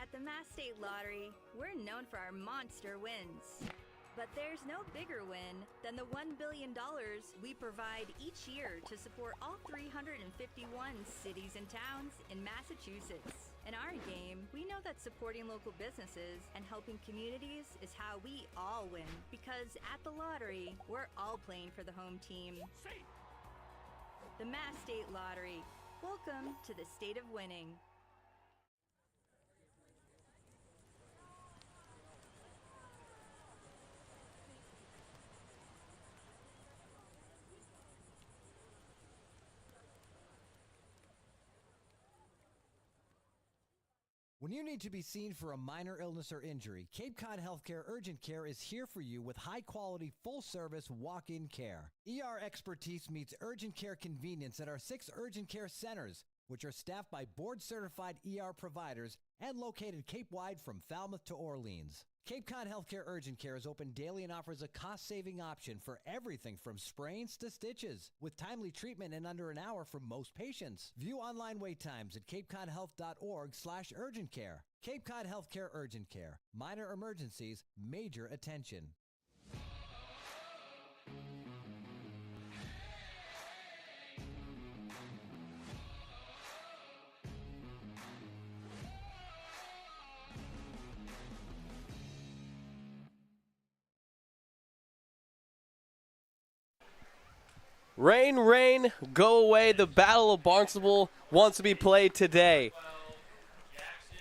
At the Mass State Lottery, we're known for our monster wins. But there's no bigger win than the $1 billion we provide each year to support all 351 cities and towns in Massachusetts. In our game, we know that supporting local businesses and helping communities is how we all win. Because at the lottery, we're all playing for the home team. The Mass State Lottery. Welcome to the state of winning. When you need to be seen for a minor illness or injury, Cape Cod Healthcare Urgent Care is here for you with high-quality, full-service walk-in care. ER expertise meets urgent care convenience at our 6 urgent care centers, which are staffed by board-certified ER providers and located Cape-wide from Falmouth to Orleans. Cape Cod Healthcare Urgent Care is open daily and offers a cost-saving option for everything from sprains to stitches, with timely treatment in under an hour for most patients. View online wait times at capecodhealth.org/urgent care. Cape Cod Healthcare Urgent Care. Minor emergencies, major attention. Rain, rain, go away. The Battle of Barnstable wants to be played today.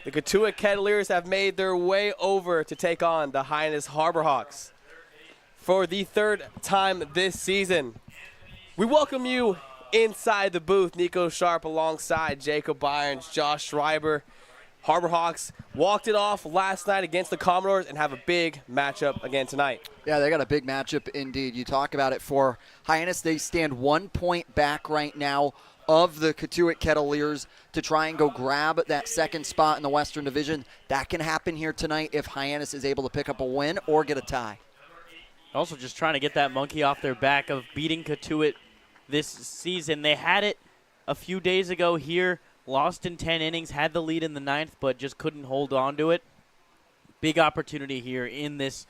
The Cotuit Kettleers have made their way over to take on the Hyannis Harbor Hawks for the 3rd time this season. We welcome you inside the booth. Nico Sharp alongside Jacob Irons, Josh Schreiber. Harbor Hawks walked it off last night against the Commodores and have a big matchup again tonight. Yeah, they got a big matchup indeed. You talk about it for Hyannis. They stand 1 point back right now of the Cotuit Kettleers to try and go grab that second spot in the Western Division. That can happen here tonight if Hyannis is able to pick up a win or get a tie. Also just trying to get that monkey off their back of beating Cotuit this season. They had it a few days ago here. Lost in 10 innings, had the lead in the 9th, but just couldn't hold on to it. Big opportunity here in this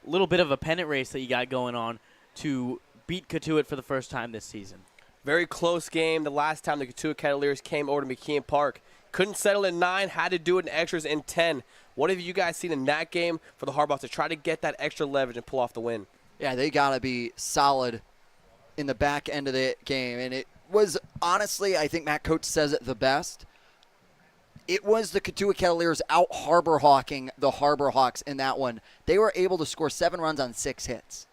little bit of a pennant race that you got going on to beat Cotuit for the first time this season. Very close game. The last time the Cotuit Kettleers came over to McKeon Park. Couldn't settle in 9, had to do it in extras in 10. What have you guys seen in that game for the Harbor Hawks to try to get that extra leverage and pull off the win? Yeah, they got to be solid in the back end of the game, and it was honestly, I think Matt Coates says it the best. It was the Cotuit Kettleers out Harbor Hawking the Harbor Hawks in that one. They were able to score 7 runs on 6 hits.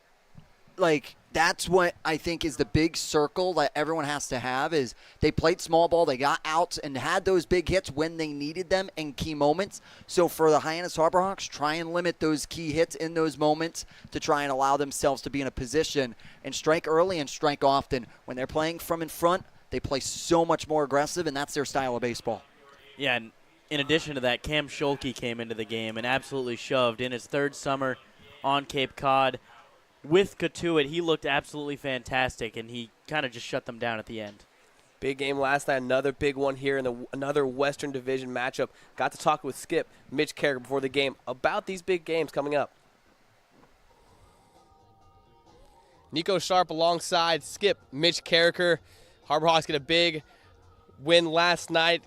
Like, that's what I think is the big circle that everyone has to have is they played small ball, they got outs, and had those big hits when they needed them in key moments. So for the Hyannis Harbor Hawks, try and limit those key hits in those moments to try and allow themselves to be in a position and strike early and strike often. When they're playing from in front, they play so much more aggressive, and that's their style of baseball. Yeah, and in addition to that, Cam Scholke came into the game and absolutely shoved in his 3rd summer on Cape Cod. With Cotuit, he looked absolutely fantastic, and he kind of just shut them down at the end. Big game last night, another big one here in another Western Division matchup. Got to talk with Skip, Mitch Carricker, before the game about these big games coming up. Nico Sharp alongside Skip, Mitch Carricker. Harbor Hawks get a big win last night.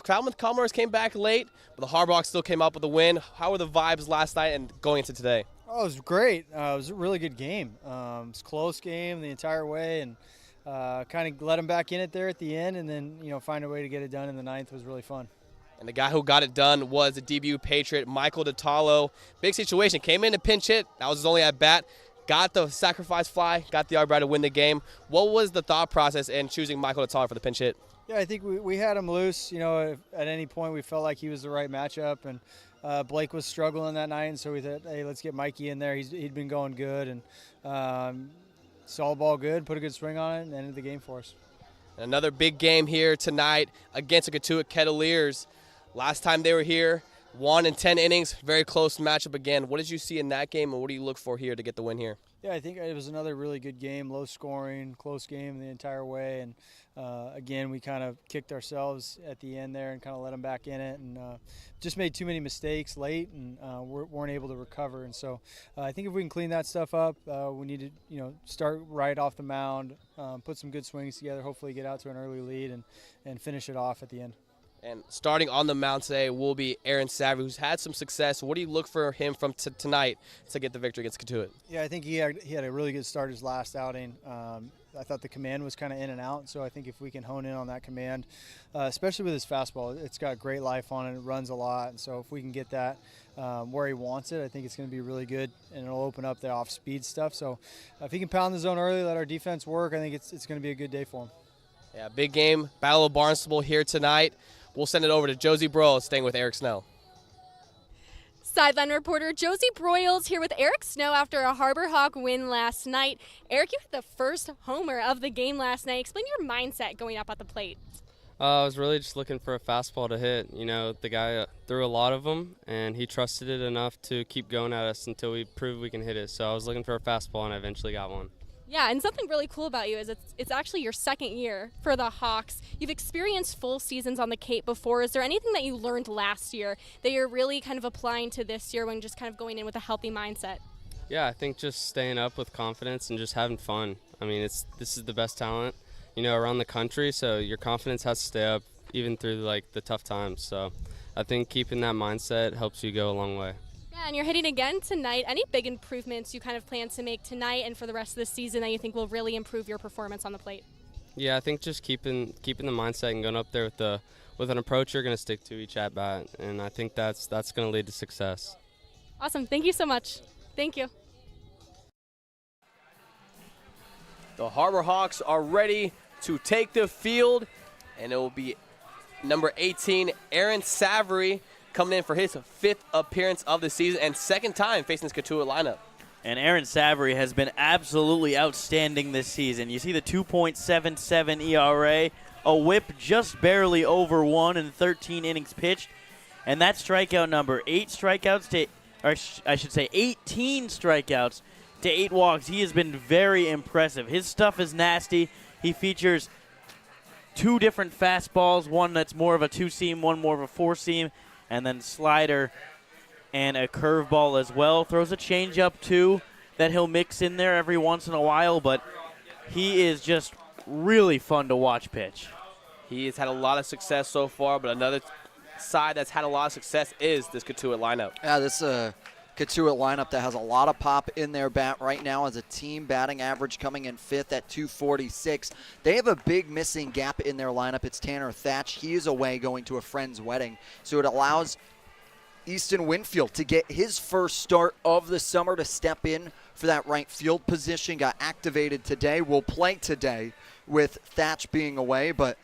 Falmouth Commodores came back late, but the Harbor Hawks still came up with a win. How were the vibes last night and going into today? Oh, it was great. It was a really good game. It was a close game the entire way, and kind of let them back in it there at the end, and then find a way to get it done in the 9th was really fun. And the guy who got it done was the debut Patriot, Michael DiTalo. Big situation. Came in to pinch hit. That was his only at bat. Got the sacrifice fly. Got the RBI to win the game. What was the thought process in choosing Michael DiTalo for the pinch hit? Yeah, I think we had him loose. If at any point we felt like he was the right matchup, and Blake was struggling that night, and so we thought, hey, let's get Mikey in there. He'd been going good, and saw the ball good, put a good swing on it, and ended the game for us. Another big game here tonight against the Cotuit Kettleers. Last time they were here, 1 in 10 innings, very close matchup again. What did you see in that game, and what do you look for here to get the win here? Yeah, I think it was another really good game, low scoring, close game the entire way. And again, we kind of kicked ourselves at the end there and kind of let them back in it, and just made too many mistakes late and weren't able to recover. And so I think if we can clean that stuff up, we need to start right off the mound, put some good swings together, hopefully get out to an early lead and finish it off at the end. And starting on the mound today will be Aaron Savary, who's had some success. What do you look for him from tonight to get the victory against Cotuit? Yeah, I think he had a really good start his last outing. I thought the command was kind of in and out, so I think if we can hone in on that command, especially with his fastball, it's got great life on it. It runs a lot, and so if we can get that where he wants it, I think it's going to be really good, and it'll open up the off-speed stuff. So if he can pound the zone early, let our defense work, I think it's going to be a good day for him. Yeah, big game, Battle of Barnstable here tonight. We'll send it over to Josie Broyles, staying with Eric Snell. Sideline reporter Josie Broyles here with Eric Snow after a Harbor Hawk win last night. Eric, you hit the first homer of the game last night. Explain your mindset going up at the plate. I was really just looking for a fastball to hit. The guy threw a lot of them, and he trusted it enough to keep going at us until we proved we can hit it. So I was looking for a fastball, and I eventually got one. Yeah, and something really cool about you is it's actually your second year for the Hawks. You've experienced full seasons on the Cape before. Is there anything that you learned last year that you're really kind of applying to this year when just kind of going in with a healthy mindset? Yeah, I think just staying up with confidence and just having fun. I mean, this is the best talent, around the country, so your confidence has to stay up even through the tough times. So I think keeping that mindset helps you go a long way. Yeah, and you're hitting again tonight. Any big improvements you kind of plan to make tonight and for the rest of the season that you think will really improve your performance on the plate? Yeah, I think just keeping the mindset and going up there with an approach you're going to stick to each at bat, and I think that's going to lead to success. Awesome. Thank you so much. Thank you. The Harbor Hawks are ready to take the field, and it will be number 18, Aaron Savary, coming in for his 5th appearance of the season and 2nd time facing this Cotuit lineup. And Aaron Savary has been absolutely outstanding this season. You see the 2.77 ERA, a whip just barely over 1 in 13 innings pitched, and that strikeout number, 18 strikeouts to 8 walks. He has been very impressive. His stuff is nasty. He features 2 different fastballs, one that's more of a 2-seam, one more of a 4-seam, and then slider and a curveball as well. Throws a changeup too that he'll mix in there every once in a while, but he is just really fun to watch pitch. He has had a lot of success so far, but another side that's had a lot of success is this Cotuit lineup. Yeah, this Cotuit lineup that has a lot of pop in their bat right now as a team. Batting average coming in 5th at 246. They have a big missing gap in their lineup. It's Tanner Thatch. He is away going to a friend's wedding. So it allows Easton Winfield to get his first start of the summer to step in for that right field position. Got activated today. Will play today with Thatch being away, but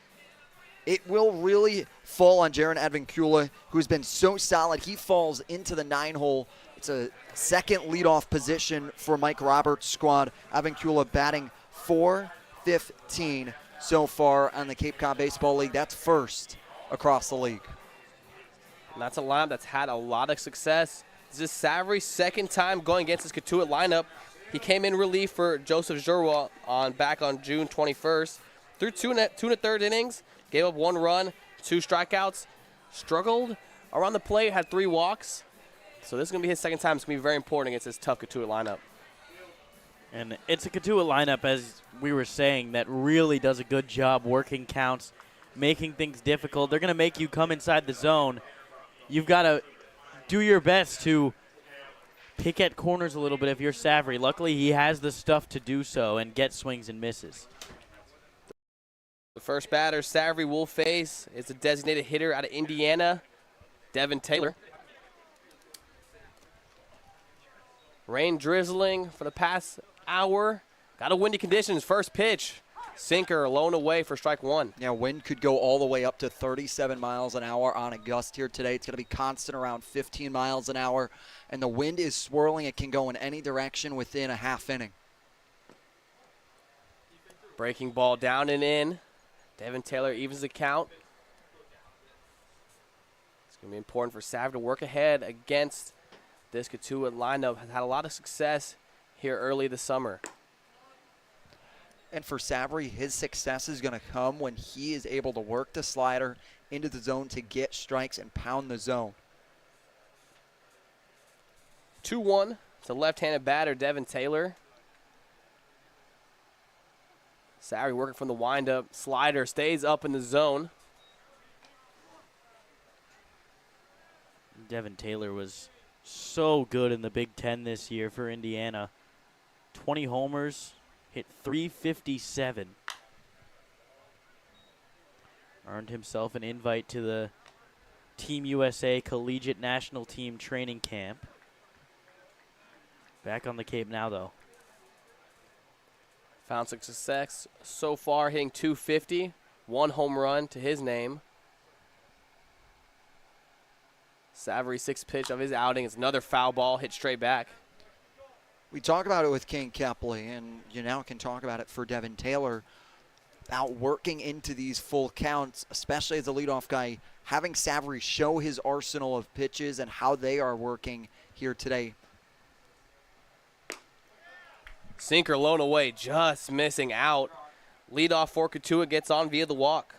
it will really fall on Jaron Advincula, who's been so solid. He falls into the 9-hole. It's a second leadoff position for Mike Roberts' squad. Advincula batting .415 so far on the Cape Cod Baseball League. That's first across the league. And that's a lineup that's had a lot of success. This is Savary's 2nd time going against this Cotuit lineup. He came in relief for Joseph Giroux back on June 21st. Through 2 1/3 innings, gave up 1 run, 2 strikeouts, struggled around the plate, had 3 walks. So this is going to be his 2nd time. It's going to be very important against this tough Cotuit lineup. And it's a Cotuit lineup, as we were saying, that really does a good job working counts, making things difficult. They're going to make you come inside the zone. You've got to do your best to pick at corners a little bit if you're Savary. Luckily, he has the stuff to do so and get swings and misses. The first batter Savary will face is a designated hitter out of Indiana, Devin Taylor. Rain drizzling for the past hour. Got a windy conditions. First pitch, sinker, low and away for strike 1. Yeah, wind could go all the way up to 37 miles an hour on a gust here today. It's going to be constant around 15 miles an hour, and the wind is swirling. It can go in any direction within a half inning. Breaking ball down and in. Devin Taylor evens the count. It's going to be important for Savary to work ahead against this Cotuit lineup. Has had a lot of success here early this summer. And for Savary, his success is going to come when he is able to work the slider into the zone to get strikes and pound the zone. 2-1 to left-handed batter Devin Taylor. Savary working from the windup. Slider stays up in the zone. Devin Taylor was so good in the Big Ten this year for Indiana. 20 homers, hit .357. Earned himself an invite to the Team USA Collegiate National Team training camp. Back on the Cape now, though. Found success so far, hitting .250. 1 home run to his name. Savary's 6th pitch of his outing is another foul ball hit straight back. We talk about it with King Kepley, and you now can talk about it for Devin Taylor. Out working into these full counts, especially as a leadoff guy, having Savary show his arsenal of pitches and how they are working here today. Sinker blown away, just missing out. Leadoff for Cotuit gets on via the walk.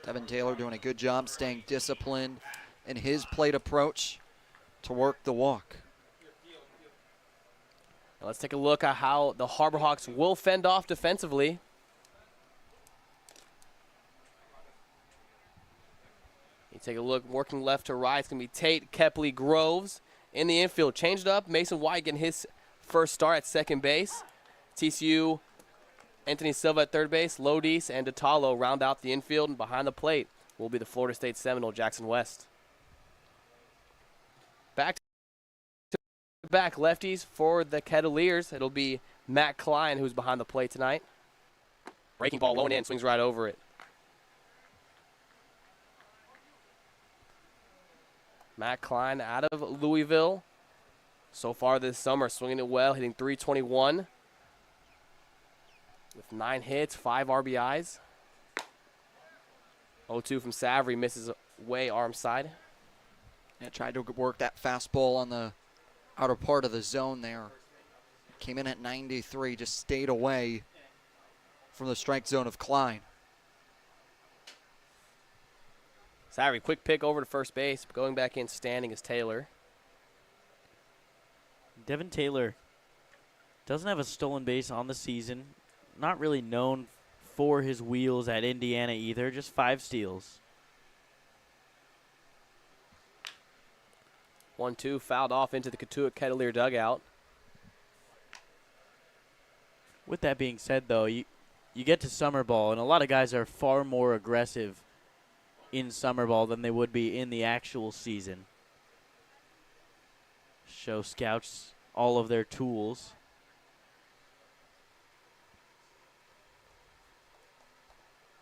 Devin Taylor doing a good job staying disciplined in his plate approach to work the walk. Now let's take a look at how the Harbor Hawks will fend off defensively. You take a look, working left to right. It's going to be Tate, Kepley, Groves in the infield. Changed up. Mason White getting his first start at second base. TCU, Anthony Silva at third base. Lodis and Datalo round out the infield, and behind the plate will be the Florida State Seminole, Jackson West. Back lefties for the Kettleers. It'll be Matt Klein who's behind the plate tonight. Breaking ball low and in, swings right over it. Matt Klein out of Louisville. So far this summer, swinging it well, hitting .321 with 9 hits, 5 RBIs. 0-2 from Savary, misses way arm side. Yeah, tried to work that fastball on the outer part of the zone there. Came in at 93, just stayed away from the strike zone of Klein. Savary, quick pick over to first base. Going back in standing is Taylor. Devin Taylor doesn't have a stolen base on the season. Not really known for his wheels at Indiana either, just 5 steals. 1-2, fouled off into the Cotuit Kettleer dugout. With that being said, though, you get to summer ball, and a lot of guys are far more aggressive in summer ball than they would be in the actual season. Show scouts all of their tools.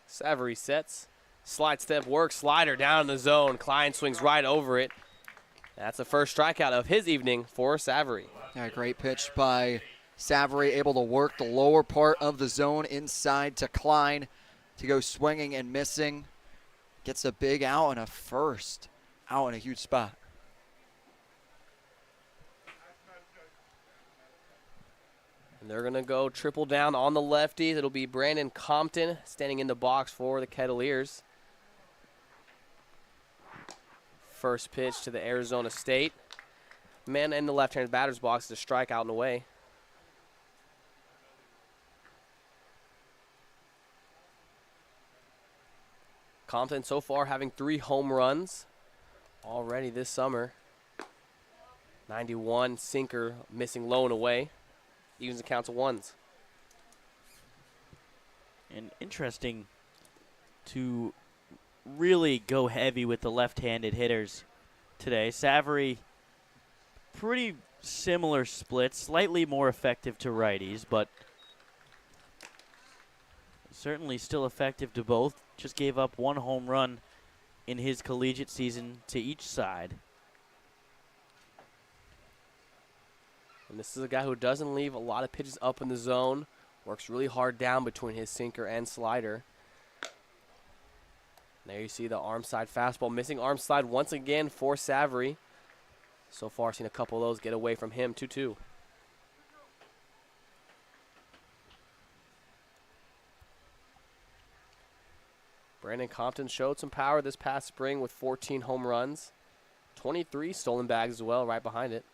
Savary sets. Slide step works. Slider down in the zone. Klein swings right over it. That's the first strikeout of his evening for Savary. Yeah, great pitch by Savary, able to work the lower part of the zone inside to Klein to go swinging and missing. Gets a big out and a first. Out in a huge spot. And they're going to go triple down on the lefties. It'll be Brandon Compton standing in the box for the Kettleers. First pitch to the Arizona State. Man in the left-handed batter's box to strike out and away. Compton so far having 3 home runs already this summer. 91 sinker missing low and away. Evens the count to ones. And interesting to really go heavy with the left-handed hitters today. Savary, pretty similar split, slightly more effective to righties, but certainly still effective to both. Just gave up 1 home run in his collegiate season to each side. And this is a guy who doesn't leave a lot of pitches up in the zone. Works really hard down between his sinker and slider. There you see the arm side fastball. Missing arm slide once again for Savary. So far, seen a couple of those get away from him, 2-2. Brandon Compton showed some power this past spring with 14 home runs. 23 stolen bags as well, right behind it.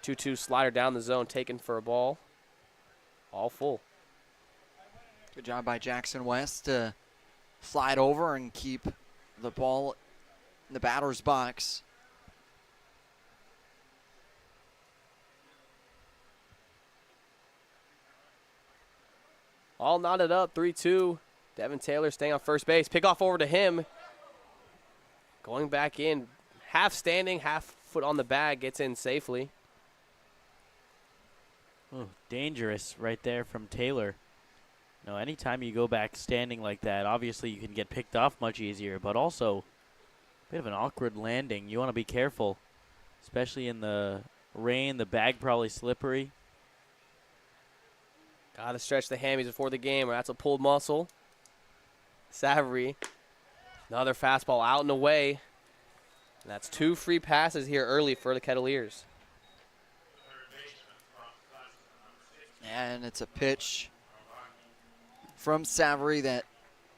2-2 slider down the zone, taken for a ball. All full. Good job by Jackson West to slide over and keep the ball in the batter's box. All knotted up, 3-2. Devin Taylor staying on first base. Pick off over to him. Going back in, half standing, half foot on the bag, gets in safely. Oh, dangerous right there from Taylor. No, anytime you go back standing like that, obviously you can get picked off much easier, but also a bit of an awkward landing. You want to be careful, especially in the rain. The bag probably slippery. Got to stretch the hammies before the game, or that's a pulled muscle. Savory, another fastball out and away. And that's 2 free passes here early for the Kettleers. And it's a pitch from Savory that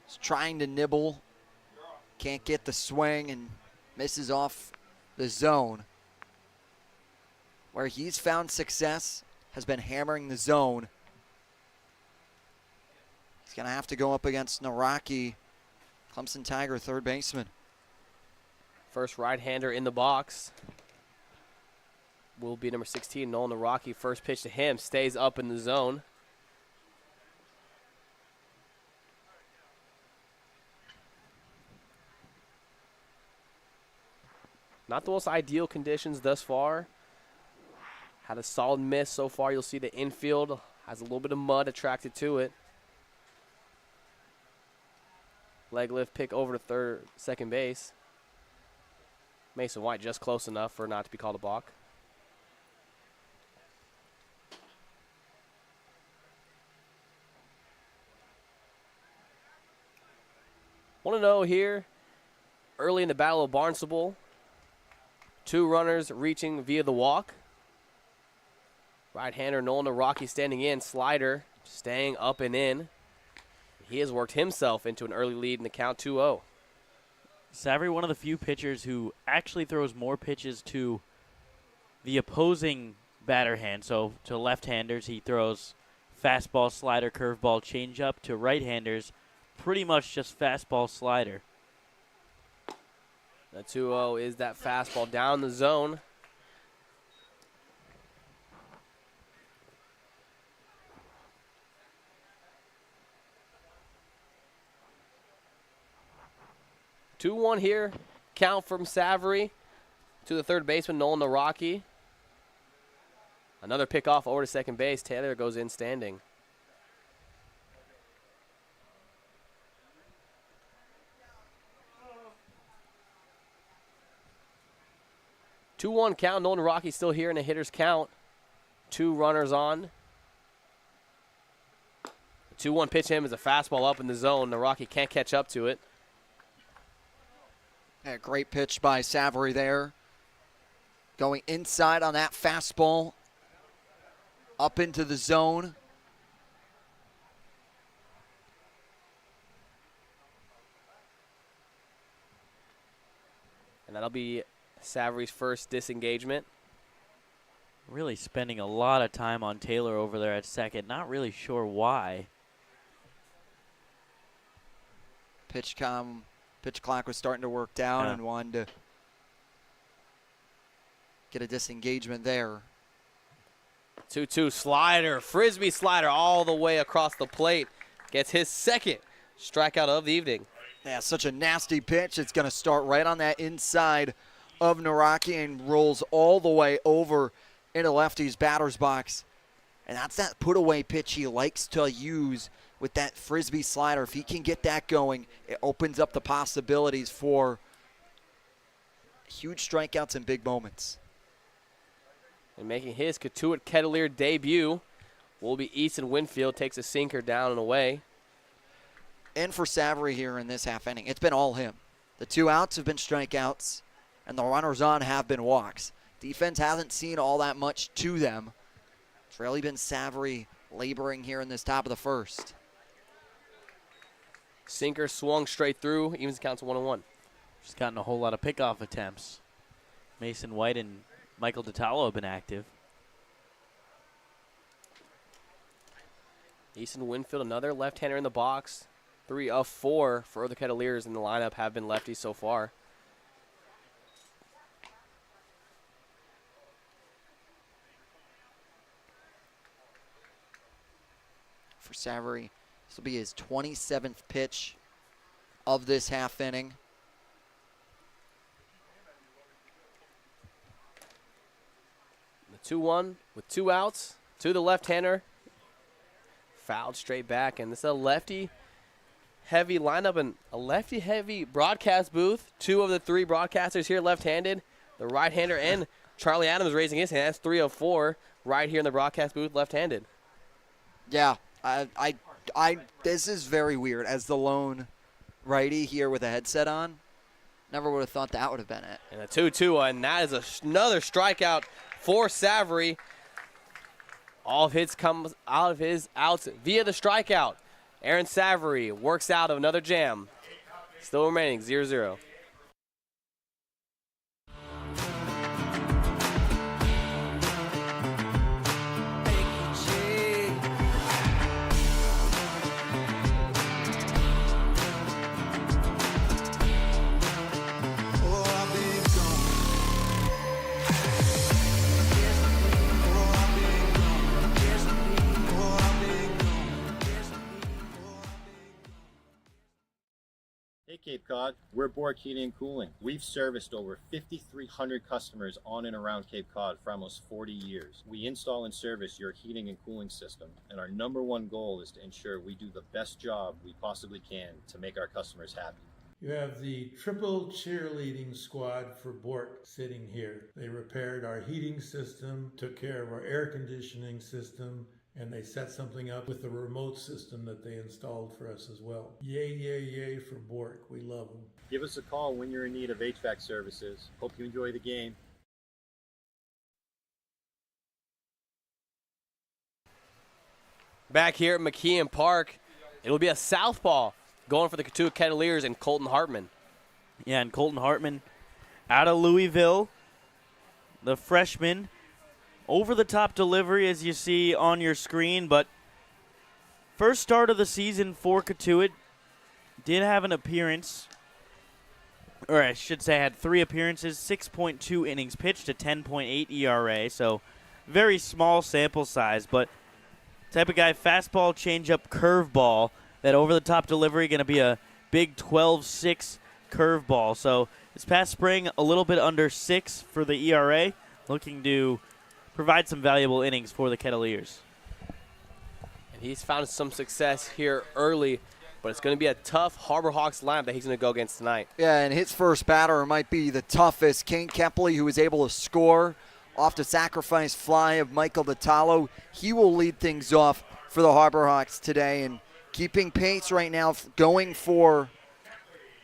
is trying to nibble. Can't get the swing and misses off the zone. Where he's found success has been hammering the zone. He's going to have to go up against Naraki, Clemson Tiger, third baseman. First right-hander in the box will be number 16, Nolan Naraki. First pitch to him, stays up in the zone. Not the most ideal conditions thus far. Had a solid miss so far. You'll see the infield has a little bit of mud attracted to it. Leg lift pick over to second base. Mason White just close enough for not to be called a balk. Want to know here, early in the Battle of Barnstable, 2 runners reaching via the walk. Right-hander Nolan Naraki standing in, slider staying up and in. He has worked himself into an early lead in the count, 2-0. Savory, one of the few pitchers who actually throws more pitches to the opposing batter hand. So to left-handers, he throws fastball, slider, curveball, changeup. To right-handers, pretty much just fastball, slider. The 2-0 is that fastball down the zone. Two-one here. Count from Savory to the third baseman, Nolan Naraki. Another pickoff over to second base. Taylor goes in standing. Two-one count. Nolan Naraki still here in a hitter's count. 2 runners on. The 2-1 pitch him is a fastball up in the zone. Naraki can't catch up to it. Yeah, great pitch by Savory there. Going inside on that fastball. Up into the zone. And that'll be Savory's first disengagement. Really spending a lot of time on Taylor over there at second. Not really sure why. Pitch clock was starting to work down and wanted to get a disengagement there. 2-2 slider, frisbee slider all the way across the plate. Gets his second strikeout of the evening. Yeah, such a nasty pitch. It's going to start right on that inside of Naraki and rolls all the way over into lefty's batter's box. And that's that put-away pitch he likes to use with that frisbee slider. If he can get that going, it opens up the possibilities for huge strikeouts and big moments. And making his Cotuit Kettleer debut will be Easton Winfield. Takes a sinker down and away. And for Savory here in this half inning, it's been all him. The 2 outs have been strikeouts, and the runners on have been walks. Defense hasn't seen all that much to them. It's really been Savory laboring here in this top of the first. Sinker swung straight through, evens the count to 1-1. Just gotten a whole lot of pickoff attempts. Mason White and Michael DiTallo have been active. Easton Winfield, another left-hander in the box. 3 of 4 for the Kettleers in the lineup have been lefties so far. For Savory, this will be his 27th pitch of this half inning. The 2-1 with 2 outs to the left-hander. Fouled straight back, and this is a lefty-heavy lineup and a lefty-heavy broadcast booth. 2 of the 3 broadcasters here left-handed. The right-hander and Charlie Adams raising his hand. That's 3 of 4 right here in the broadcast booth left-handed. Yeah, this is very weird. As the lone righty here with a headset on, never would have thought that would have been it. And a 2-2, and that is another strikeout for Savory. All of his comes out of his outs via the strikeout. Aaron Savory works out of another jam. Still remaining 0-0. Hey Cape Cod, we're Bork Heating and Cooling. We've serviced over 5,300 customers on and around Cape Cod for almost 40 years. We install and service your heating and cooling system, and our #1 goal is to ensure we do the best job we possibly can to make our customers happy. You have the triple cheerleading squad for Bork sitting here. They repaired our heating system, took care of our air conditioning system, and they set something up with the remote system that they installed for us as well. Yay, yay, yay for Bork. We love them. Give us a call when you're in need of HVAC services. Hope you enjoy the game. Back here at McKeon Park, it'll be a southpaw going for the Cotuit Kettleers and Colton Hartman. Yeah, and Colton Hartman out of Louisville, the freshman. Over-the-top delivery, as you see on your screen, but first start of the season for Cotuit. Did have an appearance, or I should say had 3 appearances, 6.2 innings pitched, a 10.8 ERA, so very small sample size, but type of guy, fastball, changeup, curveball, that over-the-top delivery going to be a big 12-6 curveball. So this past spring, a little bit under 6 for the ERA, looking to provide some valuable innings for the Kettleers. And he's found some success here early, but it's going to be a tough Harbor Hawks lineup that he's going to go against tonight. Yeah, and his first batter might be the toughest. Kane Kepley, who was able to score off the sacrifice fly of Michael DiTallo. He will lead things off for the Harbor Hawks today, and keeping pace right now, going for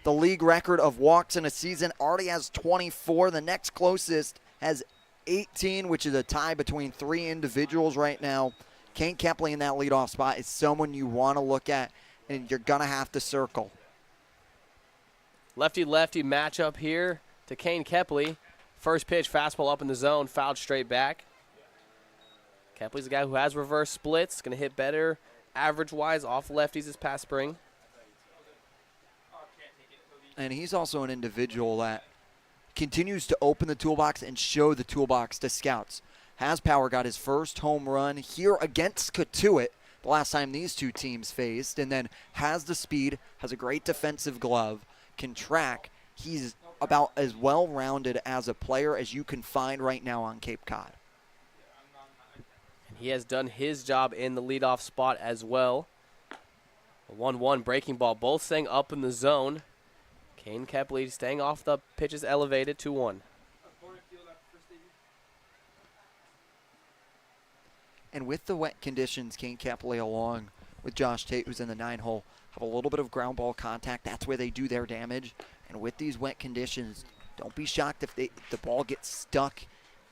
the league record of walks in a season. Already has 24. The next closest has 18, which is a tie between 3 individuals right now. Kane Kepley in that leadoff spot is someone you want to look at, and you're going to have to circle. Lefty-lefty matchup here to Kane Kepley. First pitch, fastball up in the zone, fouled straight back. Kepley's a guy who has reverse splits, going to hit better average-wise off lefties this past spring. And he's also an individual that continues to open the toolbox and show the toolbox to scouts. Haspower got his first home run here against Cotuit the last time these two teams faced, and then has the speed, has a great defensive glove, can track. He's about as well-rounded as a player as you can find right now on Cape Cod. And he has done his job in the leadoff spot as well. A 1-1 breaking ball, both staying up in the zone. Kane Kepley staying off the pitches elevated, 2-1. And with the wet conditions, Kane Kepley along with Josh Tate, who's in the 9-hole, have a little bit of ground ball contact. That's where they do their damage. And with these wet conditions, don't be shocked if the ball gets stuck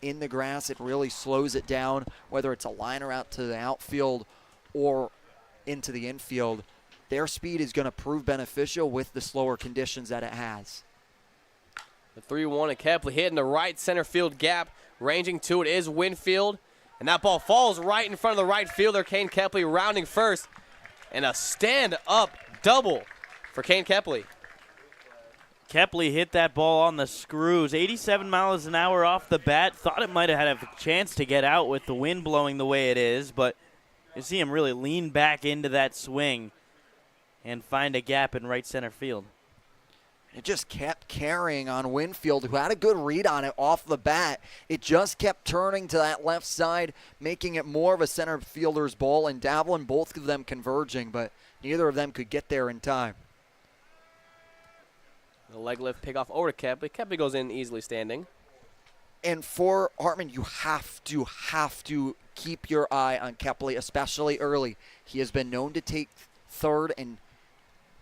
in the grass, it really slows it down, whether it's a liner out to the outfield or into the infield. Their speed is going to prove beneficial with the slower conditions that it has. The 3-1 and Kepley hitting the right center field gap. Ranging to it is Winfield. And that ball falls right in front of the right fielder, Kane Kepley, rounding first. And a stand-up double for Kane Kepley. Kepley hit that ball on the screws. 87 miles an hour off the bat. Thought it might have had a chance to get out with the wind blowing the way it is, but you see him really lean back into that swing and find a gap in right center field. It just kept carrying on Winfield, who had a good read on it off the bat. It just kept turning to that left side, making it more of a center fielder's ball, and Davlin, both of them converging, but neither of them could get there in time. The leg lift pick off over to Kepley. Kepley goes in easily standing. And for Hartman, you have to keep your eye on Kepley, especially early. He has been known to take third, and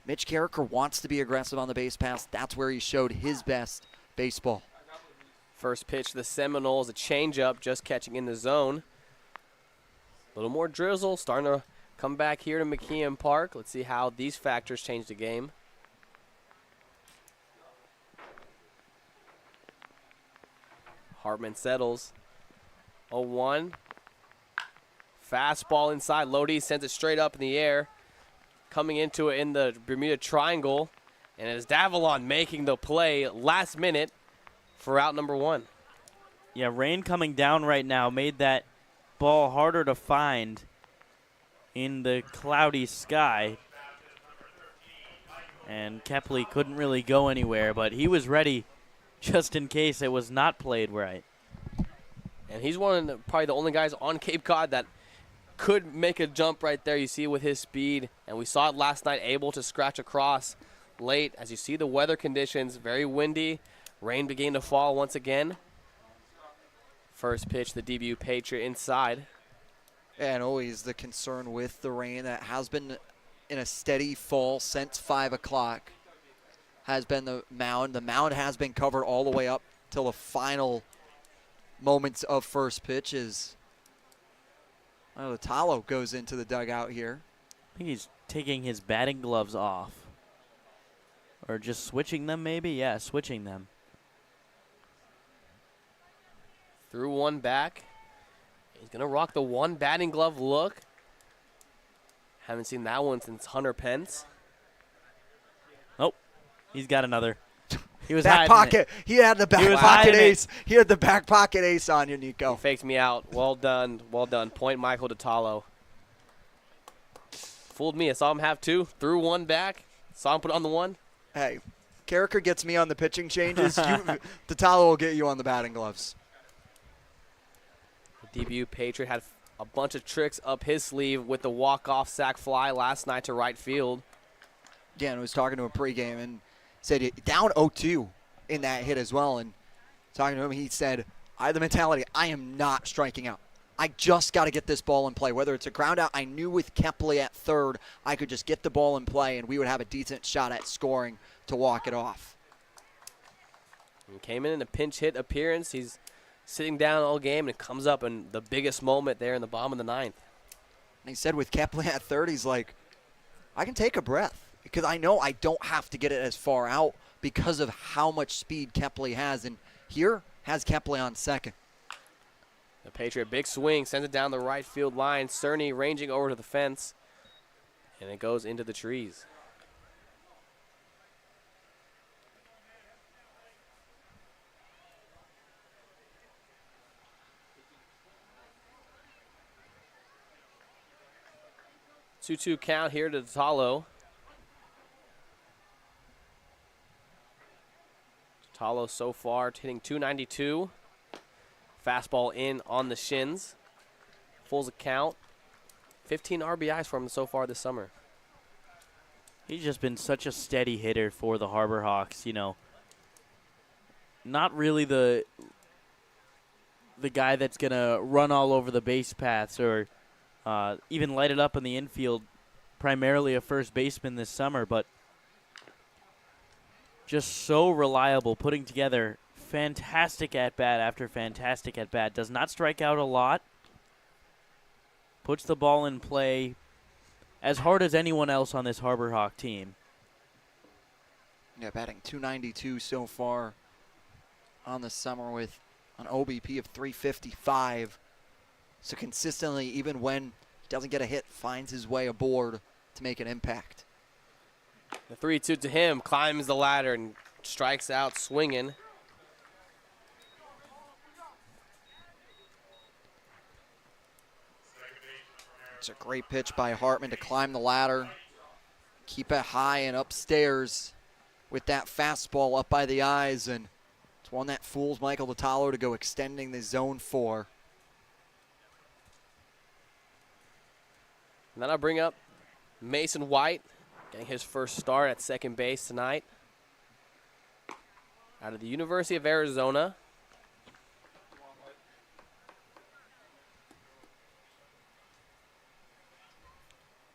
Mitch Carricker wants to be aggressive on the base pass. That's where he showed his best baseball. First pitch to the Seminoles, a changeup, just catching in the zone. A little more drizzle, starting to come back here to McKeon Park. Let's see how these factors change the game. Hartman settles. 0-1. Fastball inside. Lodi sends it straight up in the air. Coming into it in the Bermuda Triangle. And it is Davalon making the play last minute for out number 1. Yeah, rain coming down right now made that ball harder to find in the cloudy sky. And Kepley couldn't really go anywhere, but he was ready just in case it was not played right. And he's one of probably the only guys on Cape Cod that could make a jump right there. You see with his speed, and we saw it last night, able to scratch across late. As you see the weather conditions, very windy. Rain beginning to fall once again. First pitch, the DBU Patriot inside. And always the concern with the rain that has been in a steady fall since 5 o'clock has been the mound. The mound has been covered all the way up till the final moments of first pitches. Well, Talo goes into the dugout here. I think he's taking his batting gloves off. Or just switching them maybe? Yeah, switching them. Threw one back. He's going to rock the one batting glove look. Haven't seen that one since Hunter Pence. Nope. He's got another. He was back pocket. He had the back pocket ace. He had the back pocket ace on you, Nico. He faked me out. Well done. Well done. Point Michael Talo. Fooled me. I saw him have two. Threw one back. Saw him put on the one. Hey, Carricker gets me on the pitching changes. Talo will get you on the batting gloves. The DBU Patriot had a bunch of tricks up his sleeve with the walk-off sac fly last night to right field. Yeah, and I was talking to him pregame and said down 0-2 in that hit as well. And talking to him, he said, I have the mentality, I am not striking out. I just got to get this ball in play. Whether it's a ground out, I knew with Kepley at third, I could just get the ball in play and we would have a decent shot at scoring to walk it off. He came in a pinch hit appearance. He's sitting down all game, and it comes up in the biggest moment there in the bottom of the ninth. And he said with Kepley at third, he's like, I can take a breath because I know I don't have to get it as far out because of how much speed Kepley has. And here has Kepley on second. The Patriot, big swing, sends it down the right field line. Cerny ranging over to the fence, and it goes into the trees. Two-two count here to Talo. Talo so far hitting .292. Fastball in on the shins. Fulls a count. 15 RBIs for him so far this summer. He's just been such a steady hitter for the Harbor Hawks, you know. Not really the guy that's going to run all over the base paths or even light it up in the infield, primarily a first baseman this summer, but just so reliable, putting together fantastic at-bat after fantastic at-bat. Does not strike out a lot. Puts the ball in play as hard as anyone else on this Harbor Hawk team. Yeah, batting .292 so far on the summer with an OBP of .355. So consistently, even when he doesn't get a hit, finds his way aboard to make an impact. The 3-2 to him, climbs the ladder and strikes out swinging. It's a great pitch by Hartman to climb the ladder, keep it high and upstairs with that fastball up by the eyes, and it's one that fools Michael Vitalo to go extending the zone 4. And then I'll bring up Mason White, getting his first start at second base tonight. Out of the University of Arizona.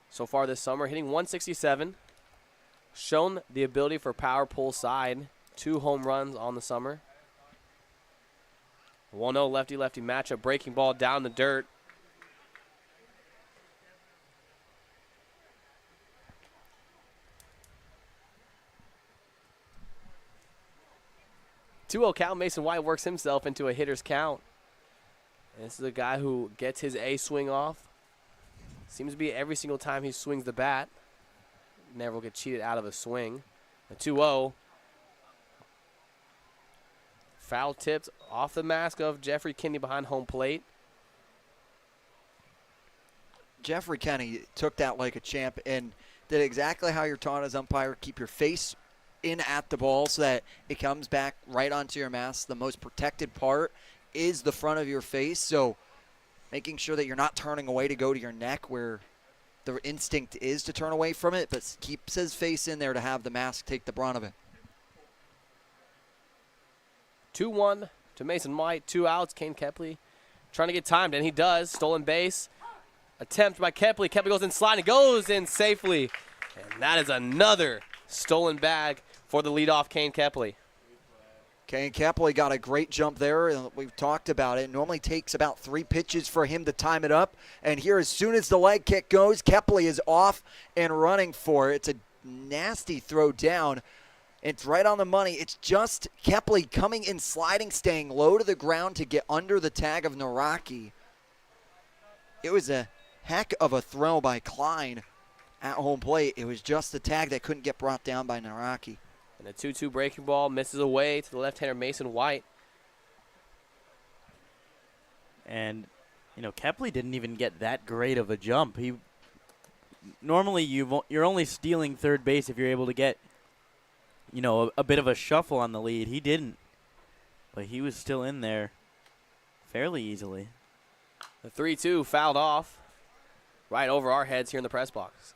So far this summer, hitting .167. Shown the ability for power pull side. 2 home runs on the summer. 1-0 lefty-lefty matchup. Breaking ball down the dirt. .2-0 count. Mason White works himself into a hitter's count. And this is a guy who gets his A swing off. Seems to be every single time he swings the bat. Never will get cheated out of a swing. A 2-0. Foul tipped off the mask of Jeffrey Kinney behind home plate. Jeffrey Kinney took that like a champ and did exactly how you're taught as umpire. Keep your face in at the ball so that it comes back right onto your mask. The most protected part is the front of your face, so making sure that you're not turning away to go to your neck where the instinct is to turn away from it, but keeps his face in there to have the mask take the brunt of it. 2-1 to Mason White. 2 outs. Kane Kepley trying to get timed, and he does. Stolen base. Attempt by Kepley. Kepley goes in sliding, goes in safely. And that is another stolen bag for the leadoff Kane Kepley. Kane Kepley got a great jump there, and we've talked about it. It normally takes about 3 pitches for him to time it up. And here, as soon as the leg kick goes, Kepley is off and running for it. It's a nasty throw down. It's right on the money. It's just Kepley coming in sliding, staying low to the ground to get under the tag of Naraki. It was a heck of a throw by Klein at home plate. It was just the tag that couldn't get brought down by Naraki. And a 2-2 breaking ball misses away to the left-hander Mason White. And, you know, Kepley didn't even get that great of a jump. Normally you're only stealing third base if you're able to get, you know, a bit of a shuffle on the lead. He didn't, but he was still in there fairly easily. The 3-2 fouled off right over our heads here in the press box.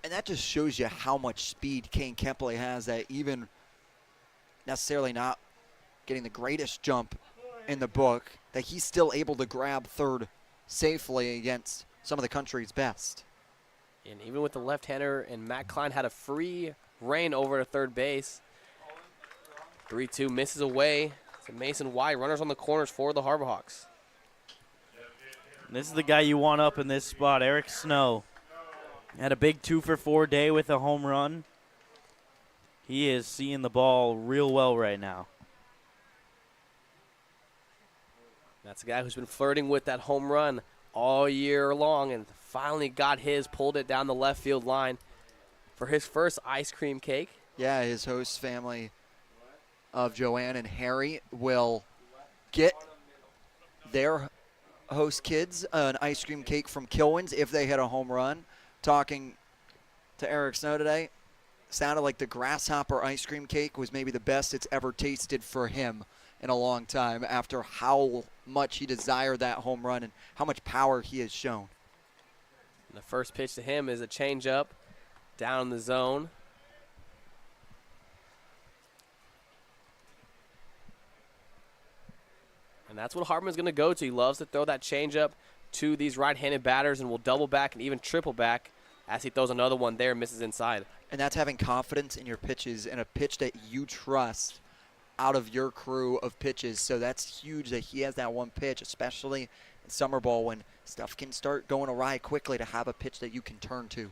And that just shows you how much speed Kane Kepley has, that even necessarily not getting the greatest jump in the book, that he's still able to grab third safely against some of the country's best. And even with the left-hander, and Matt Klein had a free rein over to third base. 3-2 misses away to Mason White. Runners on the corners for the Harbor Hawks. This is the guy you want up in this spot, Eric Snow. Had a big 2-for-4 day with a home run. He is seeing the ball real well right now. That's a guy who's been flirting with that home run all year long and finally got his, pulled it down the left field line for his first ice cream cake. Yeah, his host family of Joanne and Harry will get their host kids an ice cream cake from Kilwins if they hit a home run. Talking to Eric Snow today, sounded like the grasshopper ice cream cake was maybe the best it's ever tasted for him in a long time after how much he desired that home run and how much power he has shown. And the first pitch to him is a changeup down in the zone. And that's what Hartman's going to go to. He loves to throw that changeup to these right-handed batters and will double back and even triple back as he throws another one there and misses inside. And that's having confidence in your pitches and a pitch that you trust out of your crew of pitches. So that's huge that he has that one pitch, especially in summer ball when stuff can start going awry quickly, to have a pitch that you can turn to.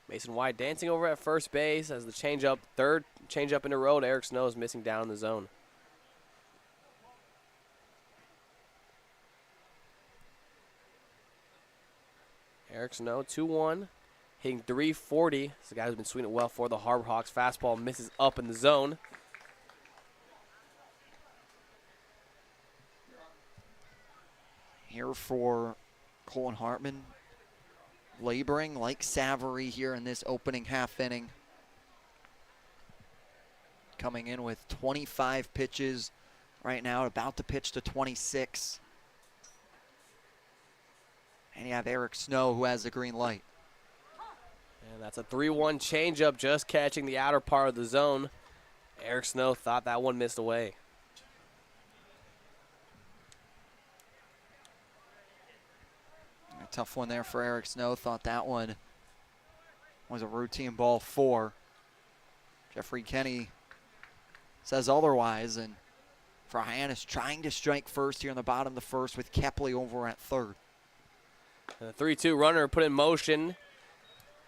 Mason White dancing over at first base as the changeup, third changeup in a row, and Eric Snow is missing down in the zone. Eric Snow, 2-1, hitting .340. This is a guy who's been swinging it well for the Harbor Hawks. Fastball misses up in the zone. Here for Colin Hartman, laboring like Savory here in this opening half inning. Coming in with 25 pitches right now, about to pitch to 26. And you have Eric Snow, who has the green light. And that's a 3-1 changeup, just catching the outer part of the zone. Eric Snow thought that one missed away. A tough one there for Eric Snow. Thought that one was a routine ball 4. Jeffrey Kenny says otherwise. And for Hyannis, trying to strike first here in the bottom of the first with Kepley over at third. And the 3-2 runner put in motion.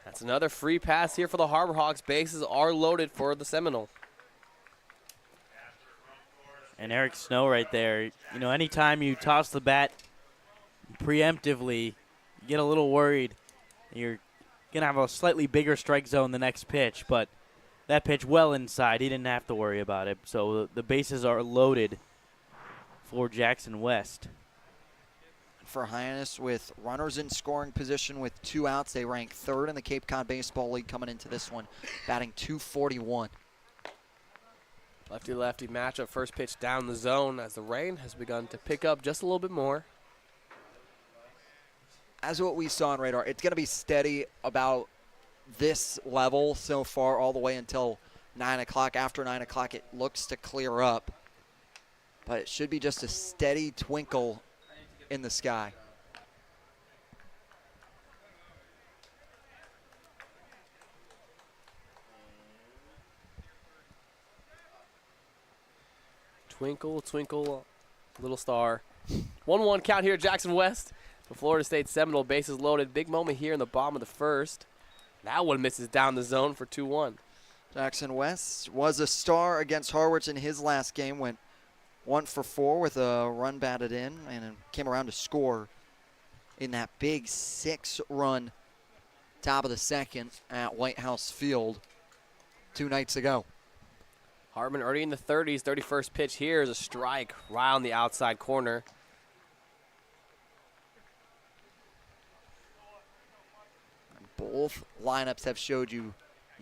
That's another free pass here for the Harbor Hawks. Bases are loaded for the Seminole. And Eric Snow right there. You know, anytime you toss the bat preemptively, you get a little worried. You're going to have a slightly bigger strike zone the next pitch, but that pitch well inside. He didn't have to worry about it. So the bases are loaded for Jackson West. For Hyannis, with runners in scoring position with 2 outs, they rank 3rd in the Cape Cod Baseball League coming into this one, batting .241. Lefty-lefty matchup, first pitch down the zone as the rain has begun to pick up just a little bit more. As what we saw on radar, it's going to be steady about this level so far all the way until 9 o'clock. After 9 o'clock, it looks to clear up, but it should be just a steady twinkle in the sky. Twinkle, twinkle, little star. 1-1 count here at Jackson West. The Florida State Seminole, bases loaded. Big moment here in the bottom of the first. That one misses down the zone for 2-1. Jackson West was a star against Harwich in his last game, went 1 for 4 with a run batted in, and came around to score in that big 6-run top of the second at White House Field 2 nights ago. Hartman already in the 30s. 31st pitch here is a strike right on the outside corner. Both lineups have showed you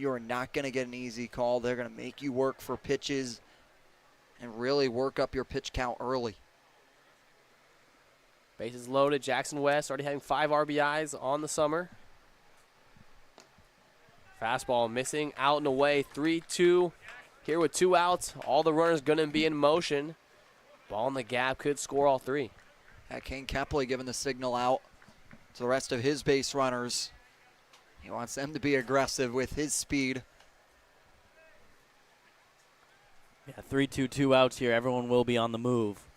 are not going to get an easy call. They're going to make you work for pitches and really work up your pitch count early. Bases loaded. Jackson West already having 5 RBIs on the summer. Fastball missing, out and away. 3-2 here with 2 outs. All the runners going to be in motion. Ball in the gap, could score all 3. Kane Kepley giving the signal out to the rest of his base runners. He wants them to be aggressive with his speed. Yeah, 3-2, 2 outs here. Everyone will be on the move.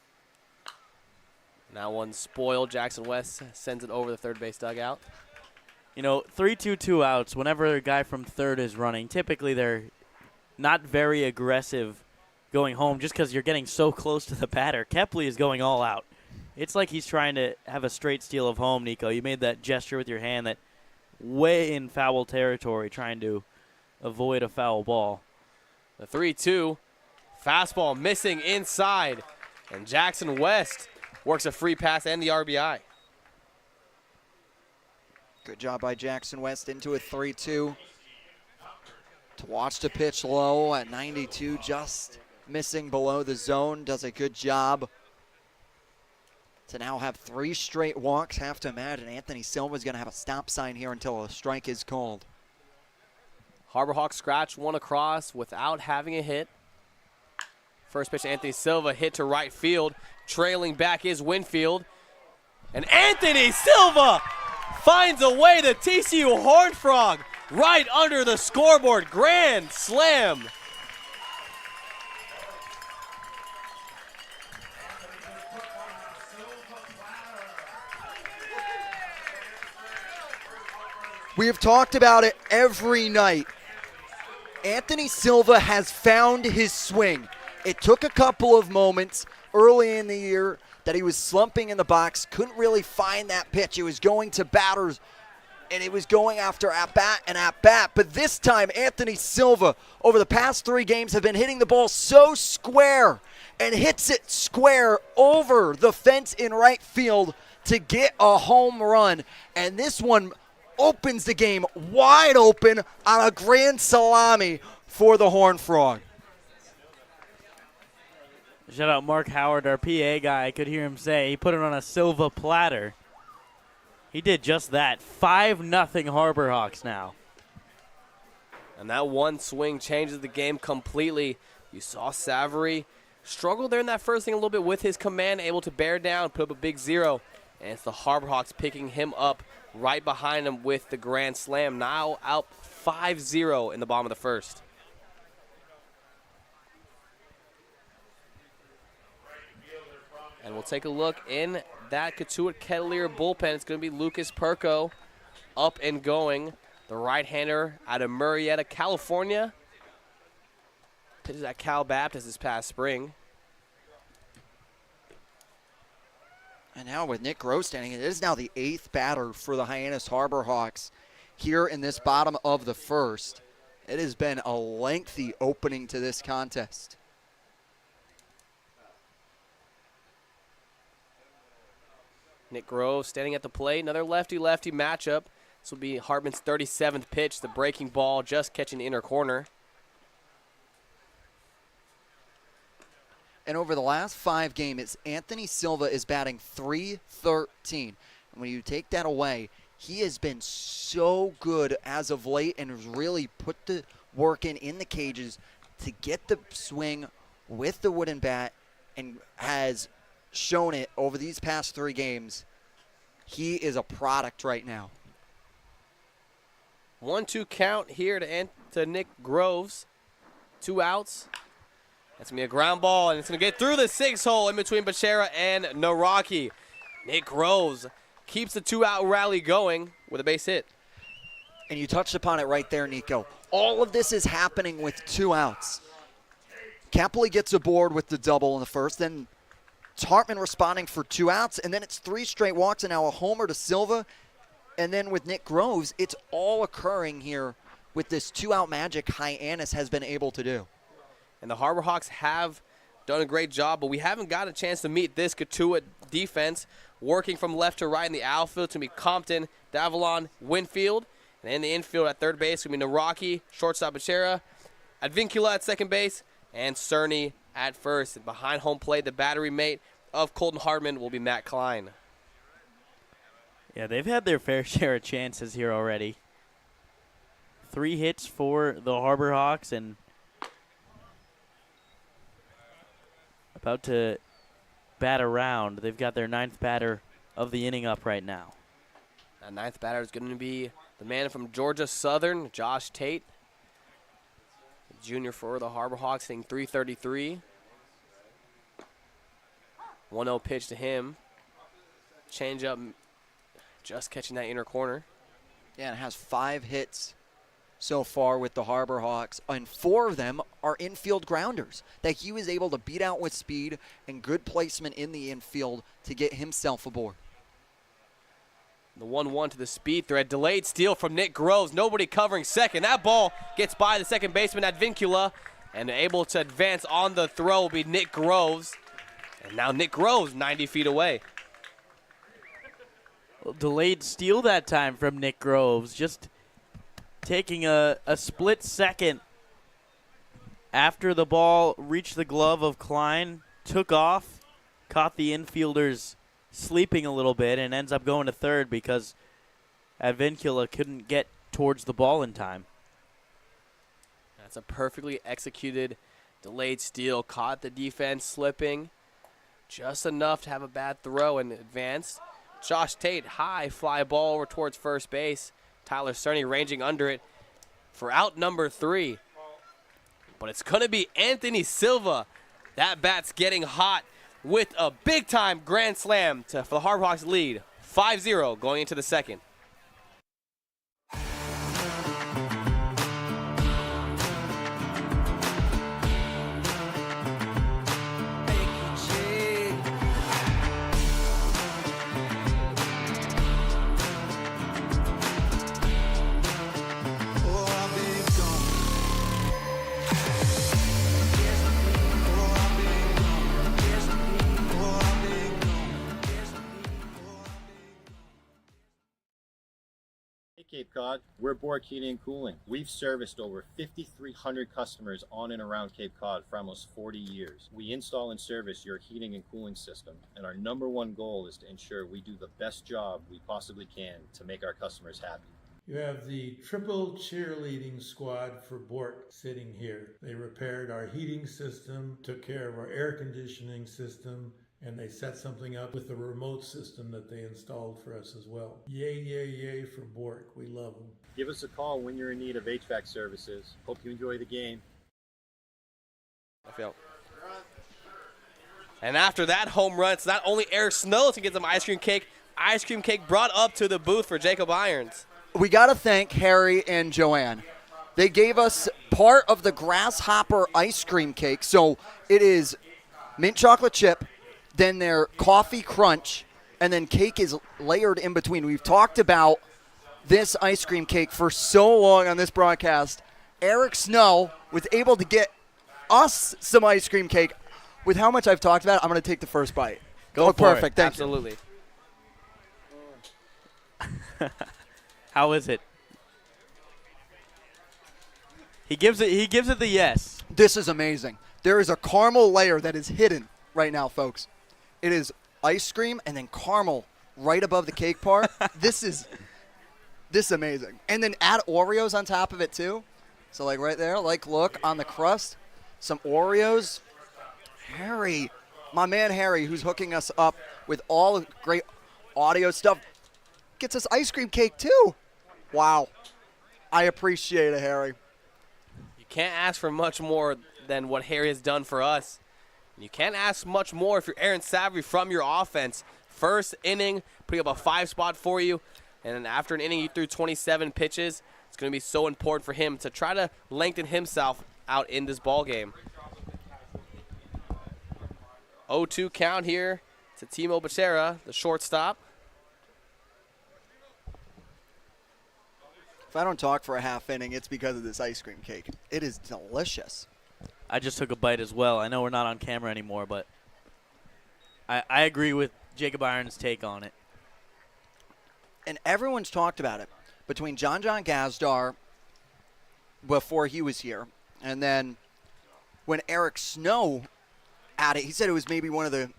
Now one spoiled. Jackson West sends it over the third base dugout. You know, 3-2, 2 outs, whenever a guy from third is running, typically they're not very aggressive going home just because you're getting so close to the batter. Kepley is going all out. It's like he's trying to have a straight steal of home, Nico. You made that gesture with your hand that way in foul territory, trying to avoid a foul ball. The 3-2. Fastball missing inside. And Jackson West works a free pass and the RBI. Good job by Jackson West into a 3-2. To watch the pitch low at 92, just missing below the zone. Does a good job to now have 3 straight walks. Have to imagine Anthony Silva's going to have a stop sign here until a strike is called. Harbor Hawks scratch one across without having a hit. First pitch, Anthony Silva hit to right field. Trailing back is Winfield. And Anthony Silva finds a way. The TCU Horned Frog right under the scoreboard. Grand slam. We have talked about it every night. Anthony Silva has found his swing. It took a couple of moments early in the year that he was slumping in the box, couldn't really find that pitch. It was going to batters, and it was going after at-bat and at-bat. But this time, Anthony Silva, over the past 3 games, have been hitting the ball so square and hits it square over the fence in right field to get a home run. And this one opens the game wide open on a grand salami for the Horned Frog. Shout out Mark Howard, our PA guy. I could hear him say he put it on a Silva platter. He did just that. 5-0 Harbor Hawks now. And that one swing changes the game completely. You saw Savory struggle there in that first inning a little bit with his command, able to bear down, put up a big 0. And it's the Harbor Hawks picking him up right behind him with the grand slam. Now out 5-0 in the bottom of the first. And we'll take a look in that Cotuit Kettleer bullpen. It's going to be Lucas Perko up and going. The right-hander out of Murrieta, California. Pitches at Cal Baptist this past spring. And now with Nick Gross standing, it is now the 8th batter for the Hyannis Harbor Hawks here in this bottom of the first. It has been a lengthy opening to this contest. Nick Groves standing at the plate. Another lefty-lefty matchup. This will be Hartman's 37th pitch. The breaking ball just catching the inner corner. And over the last 5 games, Anthony Silva is batting .313. And when you take that away, he has been so good as of late and has really put the work in the cages to get the swing with the wooden bat and has shown it over these past 3 games. He is a product right now. 1-2 count here to Nick Groves. 2 outs. That's going to be a ground ball, and it's going to get through the 6-hole in between Bechera and Naraki. Nick Groves keeps the 2-out rally going with a base hit. And you touched upon it right there, Nico. All of this is happening with 2 outs. Capley gets aboard with the double in the first, then it's Hartman responding for 2 outs, and then it's 3 straight walks, and now a homer to Silva. And then with Nick Groves, it's all occurring here with this 2-out magic Hyannis has been able to do. And the Harbor Hawks have done a great job, but we haven't got a chance to meet this Cotuit defense working from left to right in the outfield. To be Compton, Davalon, Winfield. And in the infield at third base, going to be Naraki, shortstop Bechera, Advincula at second base, and Cerny at first. And behind home plate, the battery mate of Colton Hartman will be Matt Klein. Yeah, they've had their fair share of chances here already. 3 hits for the Harbor Hawks and about to bat around. They've got their 9th batter of the inning up right now. That 9th batter is going to be the man from Georgia Southern, Josh Tate. Junior for the Harbor Hawks, hitting .333. 1-0 pitch to him. Changeup just catching that inner corner. Yeah, and it has 5 hits so far with the Harbor Hawks, and 4 of them are infield grounders that he was able to beat out with speed and good placement in the infield to get himself aboard. The 1-1 to the speed thread. Delayed steal from Nick Groves. Nobody covering second. That ball gets by the second baseman at Vincula, and able to advance on the throw will be Nick Groves. And now Nick Groves 90 feet away. Well, delayed steal that time from Nick Groves. Just taking a split second after the ball reached the glove of Klein, took off, caught the infielders sleeping a little bit, and ends up going to third because Advincula couldn't get towards the ball in time. That's a perfectly executed delayed steal. Caught the defense slipping just enough to have a bad throw and advance. Josh Tate, high fly ball over towards first base. Tyler Cerny ranging under it. for out number 3. But it's going to be Anthony Silva. That bat's getting hot with a big-time grand slam for the Harbor Hawks lead, 5-0 going into the second. Cape Cod, we're Bork Heating and Cooling. We've serviced over 5,300 customers on and around Cape Cod for almost 40 years. We install and service your heating and cooling system, and our #1 goal is to ensure we do the best job we possibly can to make our customers happy. You have the triple cheerleading squad for Bork sitting here. They repaired our heating system, took care of our air conditioning system, and they set something up with the remote system that they installed for us as well. Yay, yay, yay for Bork. We love them. Give us a call when you're in need of HVAC services. Hope you enjoy the game. And after that home run, it's not only Eric Snow to get some ice cream cake brought up to the booth for Jacob Irons. We got to thank Harry and Joanne. They gave us part of the grasshopper ice cream cake. So it is mint chocolate chip, then their coffee crunch, and then cake is layered in between. We've talked about this ice cream cake for so long on this broadcast. Eric Snow was able to get us some ice cream cake. With how much I've talked about it, I'm going to take the first bite. Go for perfect. it. Thank Absolutely. you. How is it? He gives it the yes. This is amazing. There is a caramel layer that is hidden right now, folks. It is ice cream and then caramel right above the cake part. This is amazing. And then add Oreos on top of it too. So like right there, like look on the crust, some Oreos. Harry, my man Harry, who's hooking us up with all the great audio stuff, gets us ice cream cake too. Wow. I appreciate it, Harry. You can't ask for much more than what Harry has done for us. You can't ask much more if you're Aaron Savory from your offense. First inning, putting up a 5 spot for you. And then after an inning, he threw 27 pitches. It's going to be so important for him to try to lengthen himself out in this ball game. 0-2 count here to Timo Becerra, the shortstop. If I don't talk for a half inning, it's because of this ice cream cake. It is delicious. I just took a bite as well. I know we're not on camera anymore, but I agree with Jacob Irons' take on it. And everyone's talked about it. Between John Gazdar before he was here, and then when Eric Snow had it, he said it was maybe one of the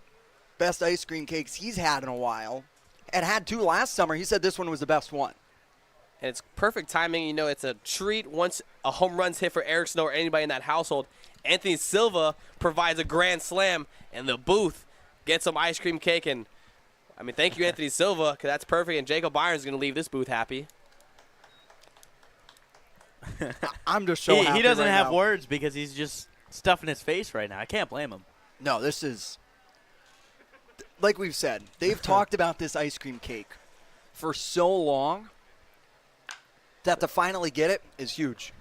best ice cream cakes he's had in a while. And had 2 last summer. He said this one was the best one. And it's perfect timing. You know, it's a treat once a home run's hit for Eric Snow or anybody in that household. Anthony Silva provides a grand slam, and the booth gets some ice cream cake. And, I mean, thank you, Anthony Silva, because that's perfect. And Jacob Byron's going to leave this booth happy. I'm just so happy he doesn't right have now. words because he's just stuffing his face right now. I can't blame him. No, this is, like we've said, they've talked about this ice cream cake for so long that to finally get it is huge.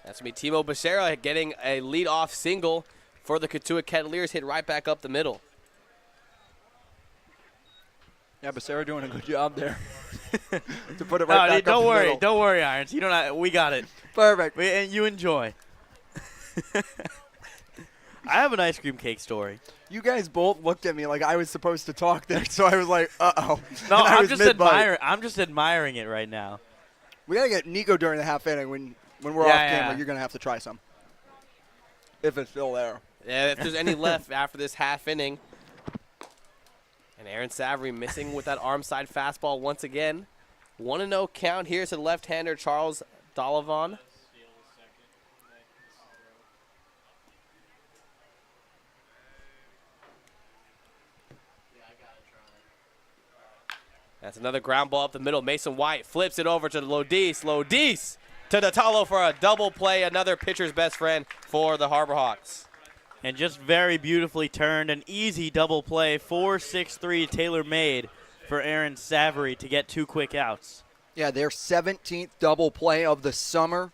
That's going to be Timo Becerra getting a leadoff single for the Cotuit Kettleers, hit right back up the middle. Yeah, Becerra doing a good job there to put it right back don't up worry. the middle. Don't worry, Irons. You don't. We got it. Perfect. And you enjoy. I have an ice cream cake story. You guys both looked at me like I was supposed to talk there, so I was like, uh-oh. No, And I I'm was just mid-bite. admiring it right now. We got to get Nico during the half inning. When we're off camera, you're going to have to try some. If it's still there. Yeah, if there's any left after this half inning. And Aaron Savory missing with that arm side fastball once again. 1-0 count here to the left-hander Charles Dollivon. That's another ground ball up the middle. Mason White flips it over to Lodis. Lodis to Datalo for a double play, another pitcher's best friend for the Harbor Hawks. And just very beautifully turned, an easy double play, 4-6-3 tailor-made for Aaron Savory to get 2 quick outs. Yeah, their 17th double play of the summer.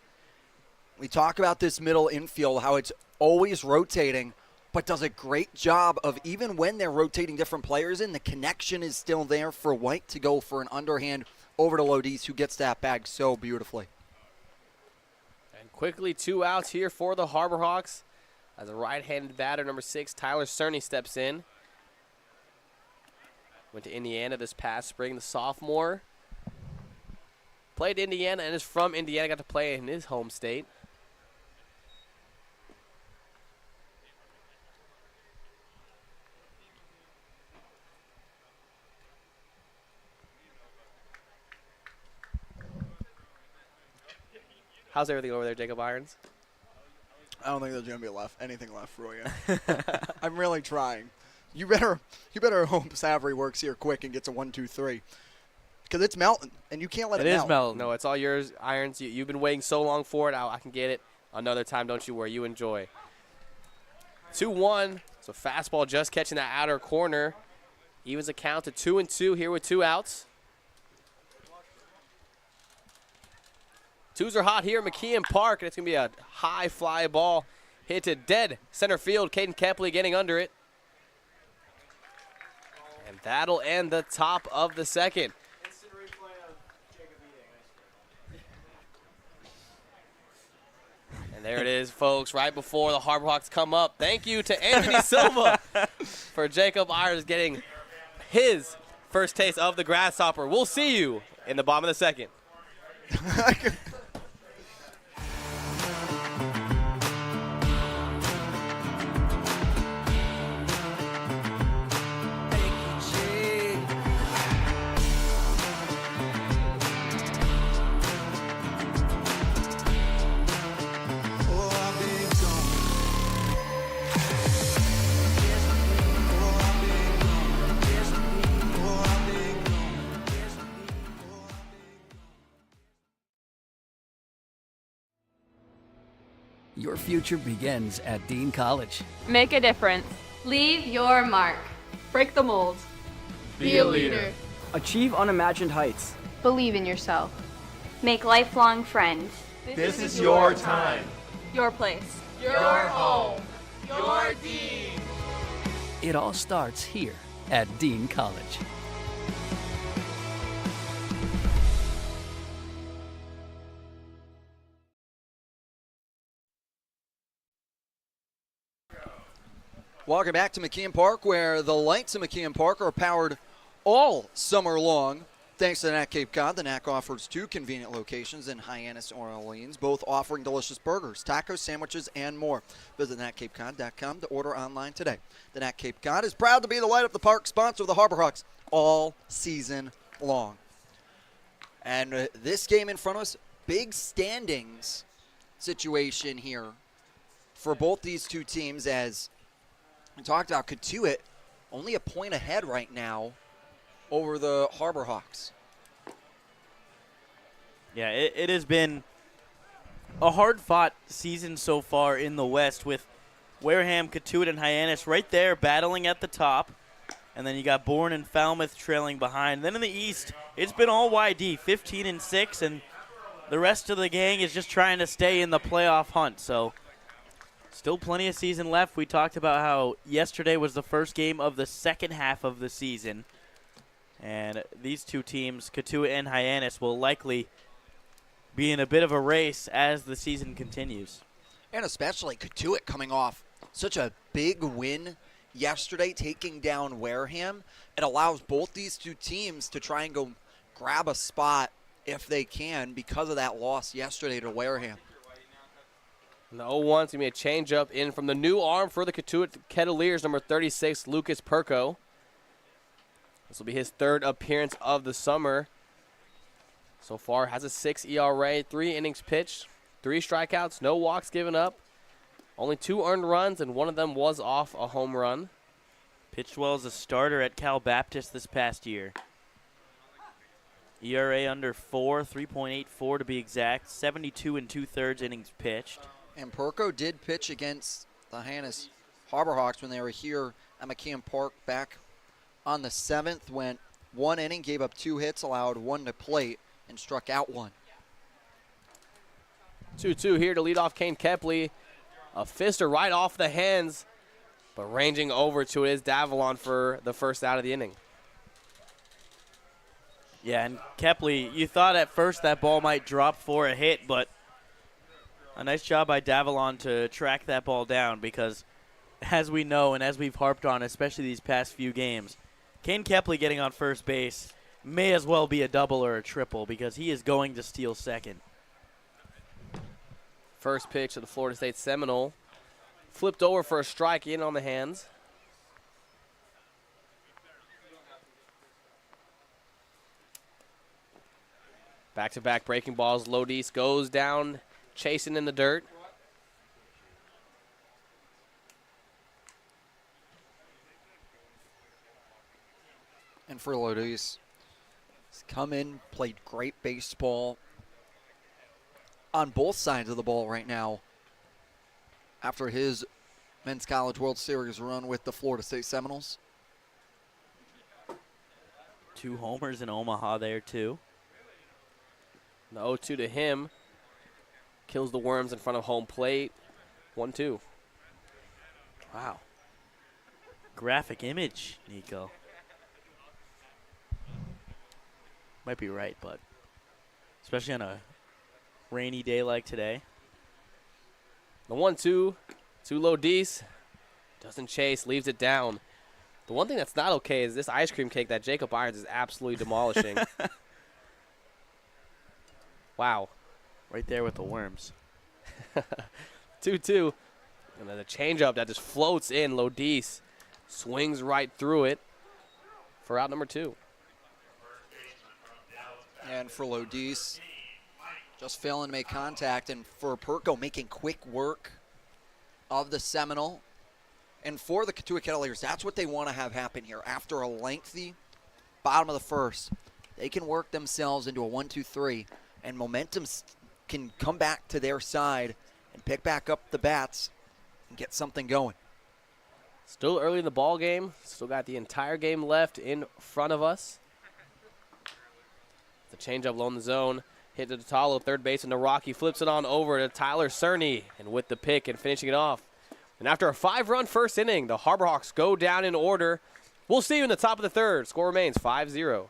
We talk about this middle infield, how it's always rotating, but does a great job of, even when they're rotating different players in, the connection is still there for White to go for an underhand over to Lodis, who gets that bag so beautifully. And quickly 2 outs here for the Harbor Hawks as a right-handed batter, number 6, Tyler Cerny, steps in. Went to Indiana this past spring, the sophomore. Played Indiana and is from Indiana, got to play in his home state. How's everything over there, Jacob Irons? I don't think there's going to be anything left for you. I'm really trying. You better hope Savory works here quick and gets a 1-2-3. Because it's melting, and you can't let it melt. It is melting. No, it's all yours, Irons. You've been waiting so long for it. I can get it another time, don't you worry. You enjoy. 2-1. So fastball just catching that outer corner. Evens a count to 2-2 here with 2 outs. Twos are hot here at McKeon Park, and it's going to be a high fly ball hit to dead center field. Caden Kepley getting under it. And that'll end the top of the second. And there it is, folks, right before the Harbor Hawks come up. Thank you to Anthony Silva for Jacob Irons getting his first taste of the grasshopper. We'll see you in the bottom of the second. Your future begins at Dean College. Make a difference. Leave your mark. Break the mold. Be a leader. Achieve unimagined heights. Believe in yourself. Make lifelong friends. This is your time. Your place. Your home. Your Dean. It all starts here at Dean College. Welcome back to McKeon Park, where the lights in McKeon Park are powered all summer long. Thanks to NAC Cape Cod, the NAC offers 2 convenient locations in Hyannis or Orleans, both offering delicious burgers, tacos, sandwiches, and more. Visit NACCapeCod.com to order online today. The NAC Cape Cod is proud to be the Light Up the Park sponsor of the Harbor Hawks all season long. And this game in front of us, big standings situation here for both these two teams, as we talked about Cotuit only a point ahead right now over the Harbor Hawks. Yeah, it has been a hard-fought season so far in the West, with Wareham, Cotuit, and Hyannis right there battling at the top. And then you got Bourne and Falmouth trailing behind. Then in the East, it's been all YD, 15-6, and the rest of the gang is just trying to stay in the playoff hunt. So still plenty of season left. We talked about how yesterday was the first game of the second half of the season. And these two teams, Cotuit and Hyannis, will likely be in a bit of a race as the season continues. And especially Cotuit coming off such a big win yesterday, taking down Wareham. It allows both these two teams to try and go grab a spot if they can because of that loss yesterday to Wareham. The 0-1's going to be a change-up in from the new arm for the Cotuit Kettleers, number 36, Lucas Perko. This will be his third appearance of the summer. So far, has a 6 ERA, 3 innings pitched, 3 strikeouts, no walks given up, only 2 earned runs, and one of them was off a home run. Pitched well as a starter at Cal Baptist this past year. ERA under 4, 3.84 to be exact. 72 2/3 innings pitched. And Perko did pitch against the Hyannis Harbor Hawks when they were here at McKeon Park back on the 7th. Went 1 inning, gave up 2 hits, allowed 1 to plate, and struck out 1. 2-2 here to lead off Kane Kepley. A fister right off the hands, but ranging over to it is Davalon for the first out of the inning. Yeah, and Kepley, you thought at first that ball might drop for a hit, but a nice job by Davalon to track that ball down because, as we know and as we've harped on, especially these past few games, Kane Kepley getting on first base may as well be a double or a triple because he is going to steal second. First pitch of the Florida State Seminole. Flipped over for a strike in on the hands. Back-to-back breaking balls. Lodis goes down, chasing in the dirt. And for Lodis, he's come in, played great baseball on both sides of the ball right now after his Men's College World Series run with the Florida State Seminoles. 2 homers in Omaha there, too. The 0-2 to him. Kills the Worms in front of home plate. 1-2. Wow. Graphic image, Nico. Might be right, but especially on a rainy day like today. The 1-2 to Lodis. Doesn't chase, leaves it down. The one thing that's not okay is this ice cream cake that Jacob Irons is absolutely demolishing. Wow. Right there with the Worms. 2-2. And then a changeup that just floats in. Lodis swings right through it for out number 2. And for Lodis, just failing to make contact. And for Perko, making quick work of the Seminole. And for the Cotuit Kettleers, that's what they want to have happen here. After a lengthy bottom of the first, they can work themselves into a 1-2-3, and momentum can come back to their side and pick back up the bats and get something going. Still early in the ball game. Still got the entire game left in front of us. The changeup low in the zone. Hit to Talo, third base, and Rocky flips it on over to Tyler Cerny, and with the pick and finishing it off. And after a 5-run first inning, the Harbor Hawks go down in order. We'll see you in the top of the third. Score remains 5-0.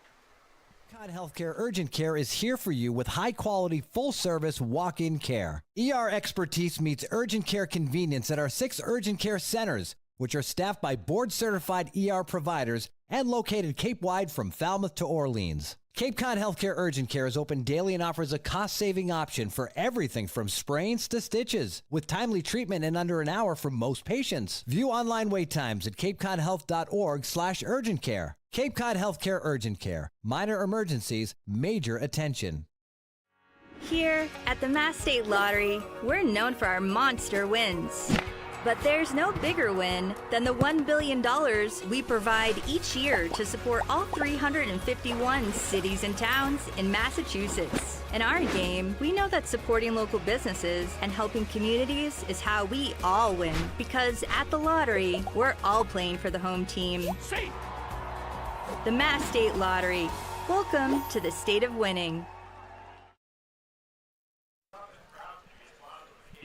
Cape Cod Healthcare Urgent Care is here for you with high-quality, full-service walk-in care. ER expertise meets urgent care convenience at our 6 urgent care centers, which are staffed by board-certified ER providers and located Cape-wide from Falmouth to Orleans. Cape Cod Healthcare Urgent Care is open daily and offers a cost-saving option for everything from sprains to stitches, with timely treatment in under an hour for most patients. View online wait times at capecodhealth.org/urgent care. Cape Cod Healthcare Urgent Care. Minor emergencies, major attention. Here at the Mass State Lottery, we're known for our monster wins. But there's no bigger win than the $1 billion we provide each year to support all 351 cities and towns in Massachusetts. In our game, we know that supporting local businesses and helping communities is how we all win. Because at the lottery, we're all playing for the home team. The Mass State Lottery. Welcome to the state of winning.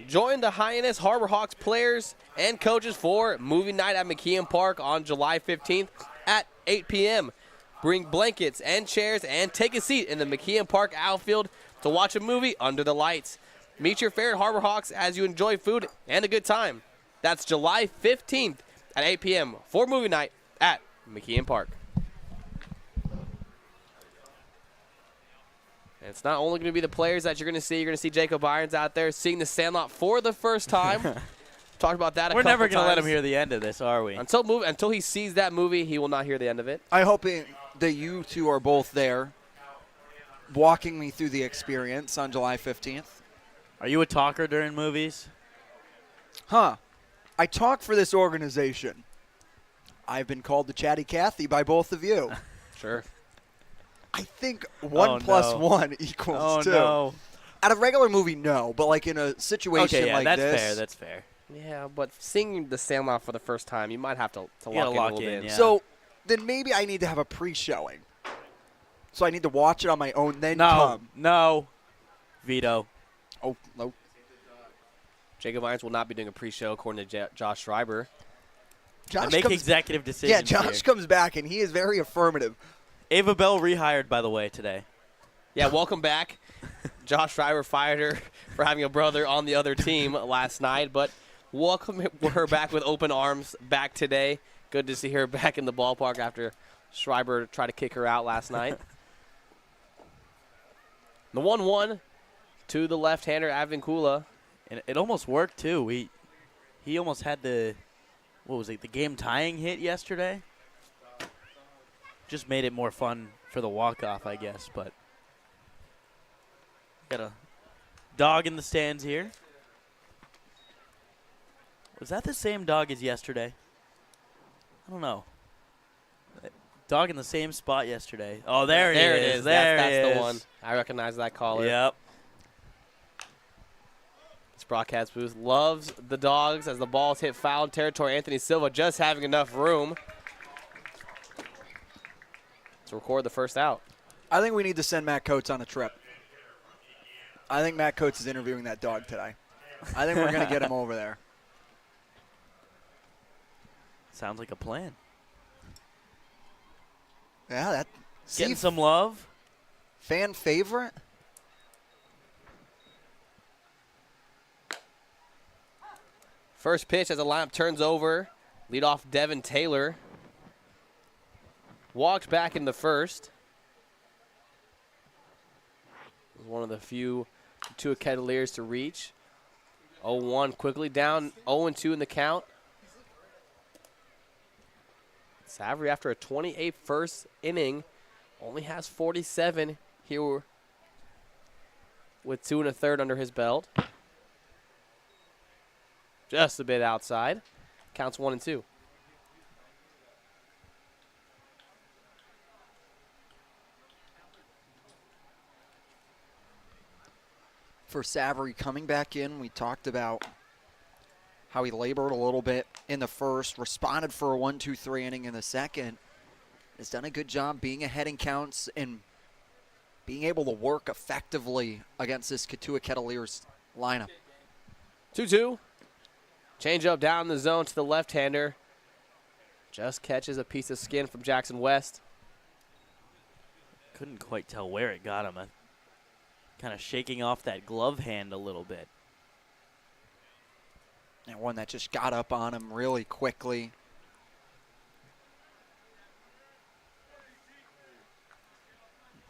Join the Hyannis Harbor Hawks players and coaches for movie night at McKeon Park on July 15th at 8 p.m. Bring blankets and chairs and take a seat in the McKeon Park outfield to watch a movie under the lights. Meet your favorite Harbor Hawks as you enjoy food and a good time. That's July 15th at 8 p.m. for movie night at McKeon Park. And it's not only going to be the players that you're going to see. You're going to see Jacob Irons out there seeing the Sandlot for the first time. Talked about that a couple times. We're never going to let him hear the end of this, are we? Until he sees that movie, he will not hear the end of it. I hope that you two are both there walking me through the experience on July 15th. Are you a talker during movies? I talk for this organization. I've been called the Chatty Cathy by both of you. Sure. I think 1 plus 1 equals 2. No. At a regular movie, no, but like in a situation like that's this. fair. That's fair. Yeah, but seeing The Sandlot for the first time, you might have to You gotta lock lock in a little in, bit. yeah. So then maybe I need to have a pre-showing. So I need to watch it on my own, then No. come. No. Veto. Oh, no. Jacob Irons will not be doing a pre-show, according to Josh Schreiber. Josh I make comes, executive decisions. Yeah, Josh here. comes back, and he is very affirmative. Ava Bell rehired, by the way, today. Yeah, welcome back. Josh Schreiber fired her for having a brother on the other team last night, but welcome her back with open arms back today. Good to see her back in the ballpark after Schreiber tried to kick her out last night. The 1-1 to the left-hander, Advincula. And it almost worked, too. He almost had the game-tying hit yesterday. Just made it more fun for the walk-off, I guess, but got a dog in the stands here. Was that the same dog as yesterday? I don't know. Dog in the same spot yesterday. Oh, there it is. That's the one. I recognize that caller. Yep. This broadcast booth loves the dogs as the balls hit foul territory. Anthony Silva just having enough room to record the first out. I think we need to send Matt Coates on a trip. I think Matt Coates is interviewing that dog today. I think we're going to get him over there. Sounds like a plan. Yeah, that Getting some love. Fan favorite. First pitch as the lineup turns over. Leadoff Devin Taylor. Walked back in the first. Was one of the few Cotuit Kettleers to reach. 0-1 quickly down 0-2 in the count. Savory, after a 28 first inning, only has 47 here with 2 1/3 under his belt. Just a bit outside. Counts 1-2. For Savory coming back in, we talked about how he labored a little bit in the first, responded for a 1-2-3 inning in the second. Has done a good job being ahead in counts and being able to work effectively against this Cotuit Kettleers lineup. 2-2. Change up down the zone to the left-hander. Just catches a piece of skin from Jackson West. Couldn't quite tell where it got him. Kind of shaking off that glove hand a little bit. And one that just got up on him really quickly.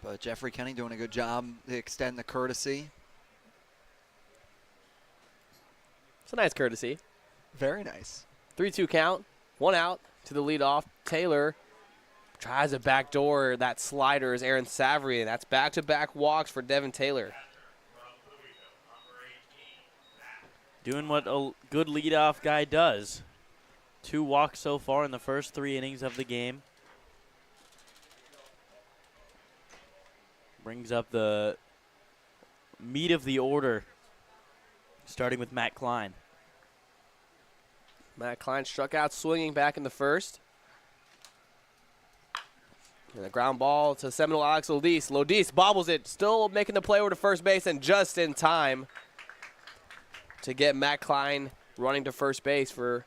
But Jeffrey Kenny doing a good job to extend the courtesy. It's a nice courtesy. Very nice. 3-2 count. 1 out to the leadoff. Taylor tries a backdoor. That slider is Aaron Savory, and that's back-to-back walks for Devin Taylor. Doing what a good leadoff guy does. 2 walks so far in the first 3 innings of the game. Brings up the meat of the order, starting with Matt Klein. Matt Klein struck out swinging back in the first. And the ground ball to Seminole Alex Lodis. Lodis bobbles it, still making the play over to first base, and just in time to get Matt Klein running to first base for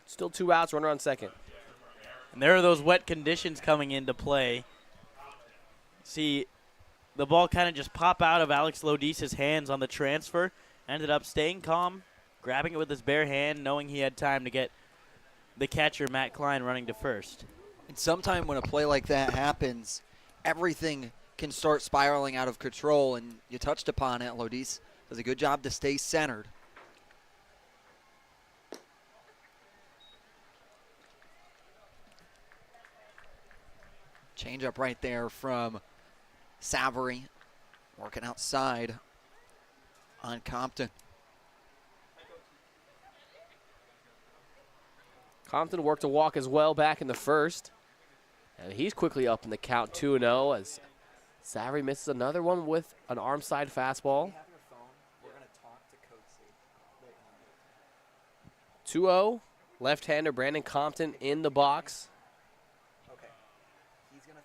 still 2 outs, runner on second. And there are those wet conditions coming into play. See, the ball kind of just pop out of Alex Lodis' hands on the transfer. Ended up staying calm, grabbing it with his bare hand, knowing he had time to get the catcher, Matt Klein, running to first. And sometime when a play like that happens, everything can start spiraling out of control, and you touched upon it. Lodis does a good job to stay centered. Change up right there from Savory, working outside on Compton. Compton worked a walk as well back in the first. And he's quickly up in the count 2-0 as Savory misses another one with an arm side fastball. 2-0, left-hander Brandon Compton in the box.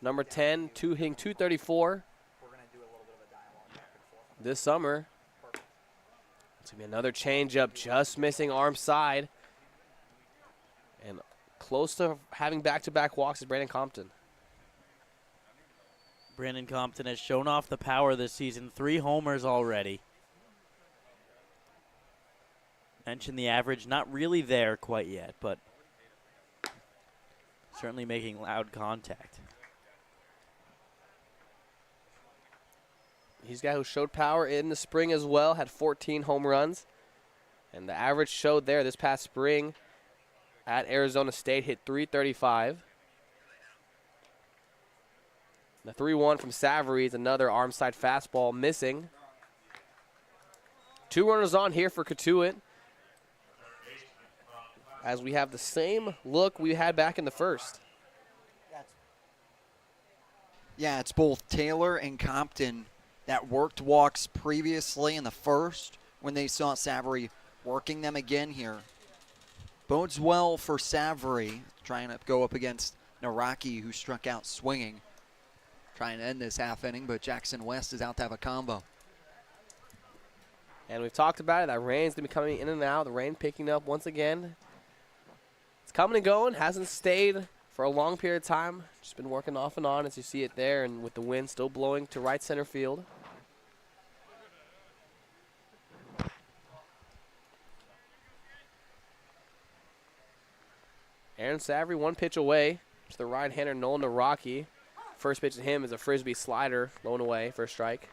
Number 10, hitting 234 this summer. It's going to be another changeup, just missing arm side. And close to having back-to-back walks is Brandon Compton. Brandon Compton has shown off the power this season, 3 homers already. Mentioned the average, not really there quite yet, but certainly making loud contact. He's a guy who showed power in the spring as well, had 14 home runs. And the average showed there this past spring at Arizona State, hit 335. The 3-1 from Savory is another arm side fastball missing. 2 runners on here for Cotuit, as we have the same look we had back in the first. Yeah, it's both Taylor and Compton that worked walks previously in the first when they saw Savory working them again here. Bodes well for Savory, trying to go up against Naraki, who struck out swinging. Trying to end this half inning, but Jackson West is out to have a combo. And we've talked about it, that rain's going to be coming in and out. The rain picking up once again. It's coming and going, hasn't stayed for a long period of time. Just been working off and on as you see it there, and with the wind still blowing to right center field. Aaron Savory 1 pitch away to the right-hander Nolan Naraki. First pitch to him is a frisbee slider, low and away for a strike.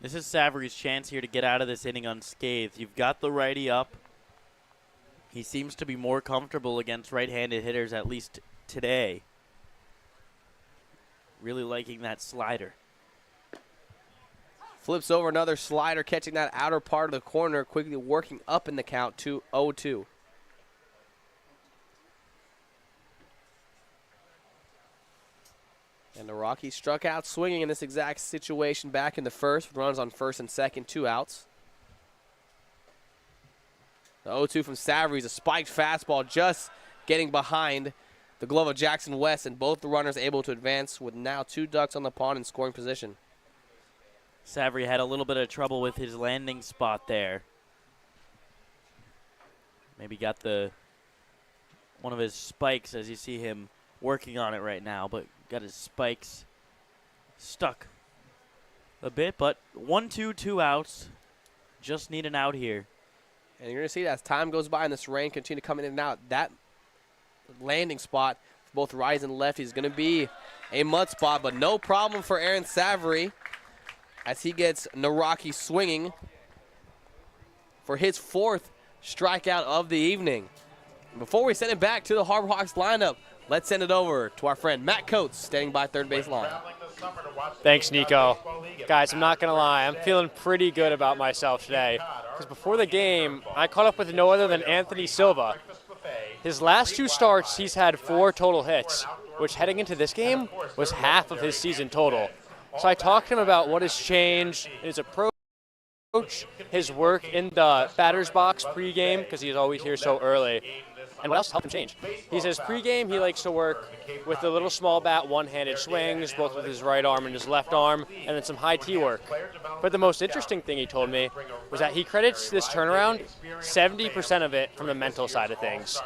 This is Savory's chance here to get out of this inning unscathed. You've got the righty up. He seems to be more comfortable against right-handed hitters, at least today. Really liking that slider. Flips over another slider, catching that outer part of the corner, quickly working up in the count to 0-2. And the Rockies struck out swinging in this exact situation back in the first, with runners on first and second, 2 outs. The 0-2 from Savory is a spiked fastball, just getting behind the glove of Jackson West, and both the runners able to advance with now 2 ducks on the pond in scoring position. Savory had a little bit of trouble with his landing spot there. Maybe got one of his spikes, as you see him working on it right now, but got his spikes stuck a bit. But 1-2, 2 outs. Just need an out here. And you're going to see that as time goes by and this rain continue to come in and out, that landing spot for both righties and lefties is going to be a mud spot, but no problem for Aaron Savory as he gets Naraki swinging for his 4th strikeout of the evening. Before we send it back to the Harbor Hawks lineup, let's send it over to our friend Matt Coates, standing by third base line. Thanks, Nico. Guys, I'm not going to lie. I'm feeling pretty good about myself today. Because before the game, I caught up with no other than Anthony Silva. His last 2 starts, he's had 4 total hits, which heading into this game was half of his season total. So I talked to him about what has changed, his approach, his work in the batter's box pregame, because he's always here so early. And what else helped him change? He says pregame he likes to work with the little small bat one-handed swings, both with his right arm and his left arm, and then some high tee work. But the most interesting thing he told me was that he credits this turnaround, 70% of it from the mental side of things.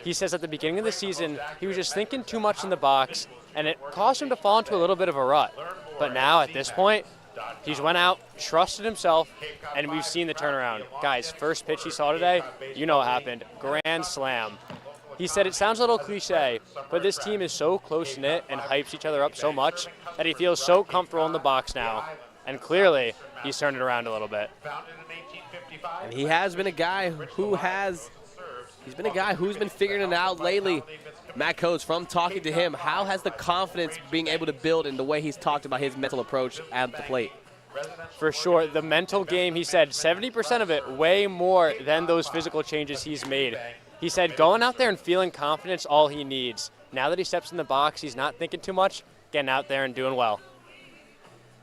He says at the beginning of the season, he was just thinking too much in the box, and it caused him to fall into a little bit of a rut. But now, at this point, he's went out, trusted himself, and we've seen the turnaround. Guys, first pitch he saw today, you know what happened. Grand slam. He said it sounds a little cliche, but this team is so close-knit and hypes each other up so much that he feels so comfortable in the box now. And clearly, he's turned it around a little bit. And he has been a guy who's been figuring it out lately. Matt Coates, from talking to him, how has the confidence being able to build in the way he's talked about his mental approach at the plate? For sure, the mental game, he said 70% of it, way more than those physical changes he's made. He said going out there and feeling confidence all he needs. Now that he steps in the box, he's not thinking too much, getting out there and doing well.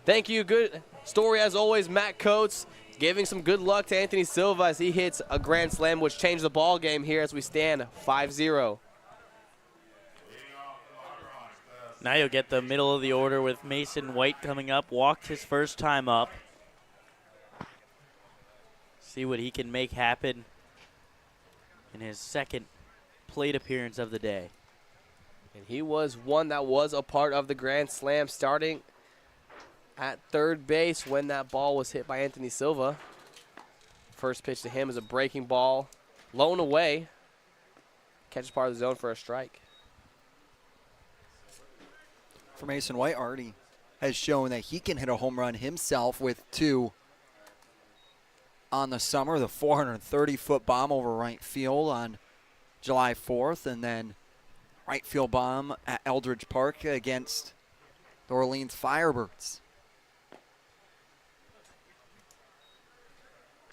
Thank you. Good story as always, Matt Coates, giving some good luck to Anthony Silva as he hits a grand slam, which changed the ball game here as we stand 5-0. Now you'll get the middle of the order with Mason White coming up. Walked his first time up. See what he can make happen in his second plate appearance of the day. And he was one that was a part of the grand slam, starting at third base when that ball was hit by Anthony Silva. First pitch to him is a breaking ball, low and away. Catches part of the zone for a strike. For Mason White, already has shown that he can hit a home run himself with 2 on the summer. The 430-foot bomb over right field on July 4th, and then right field bomb at Eldridge Park against the Orleans Firebirds.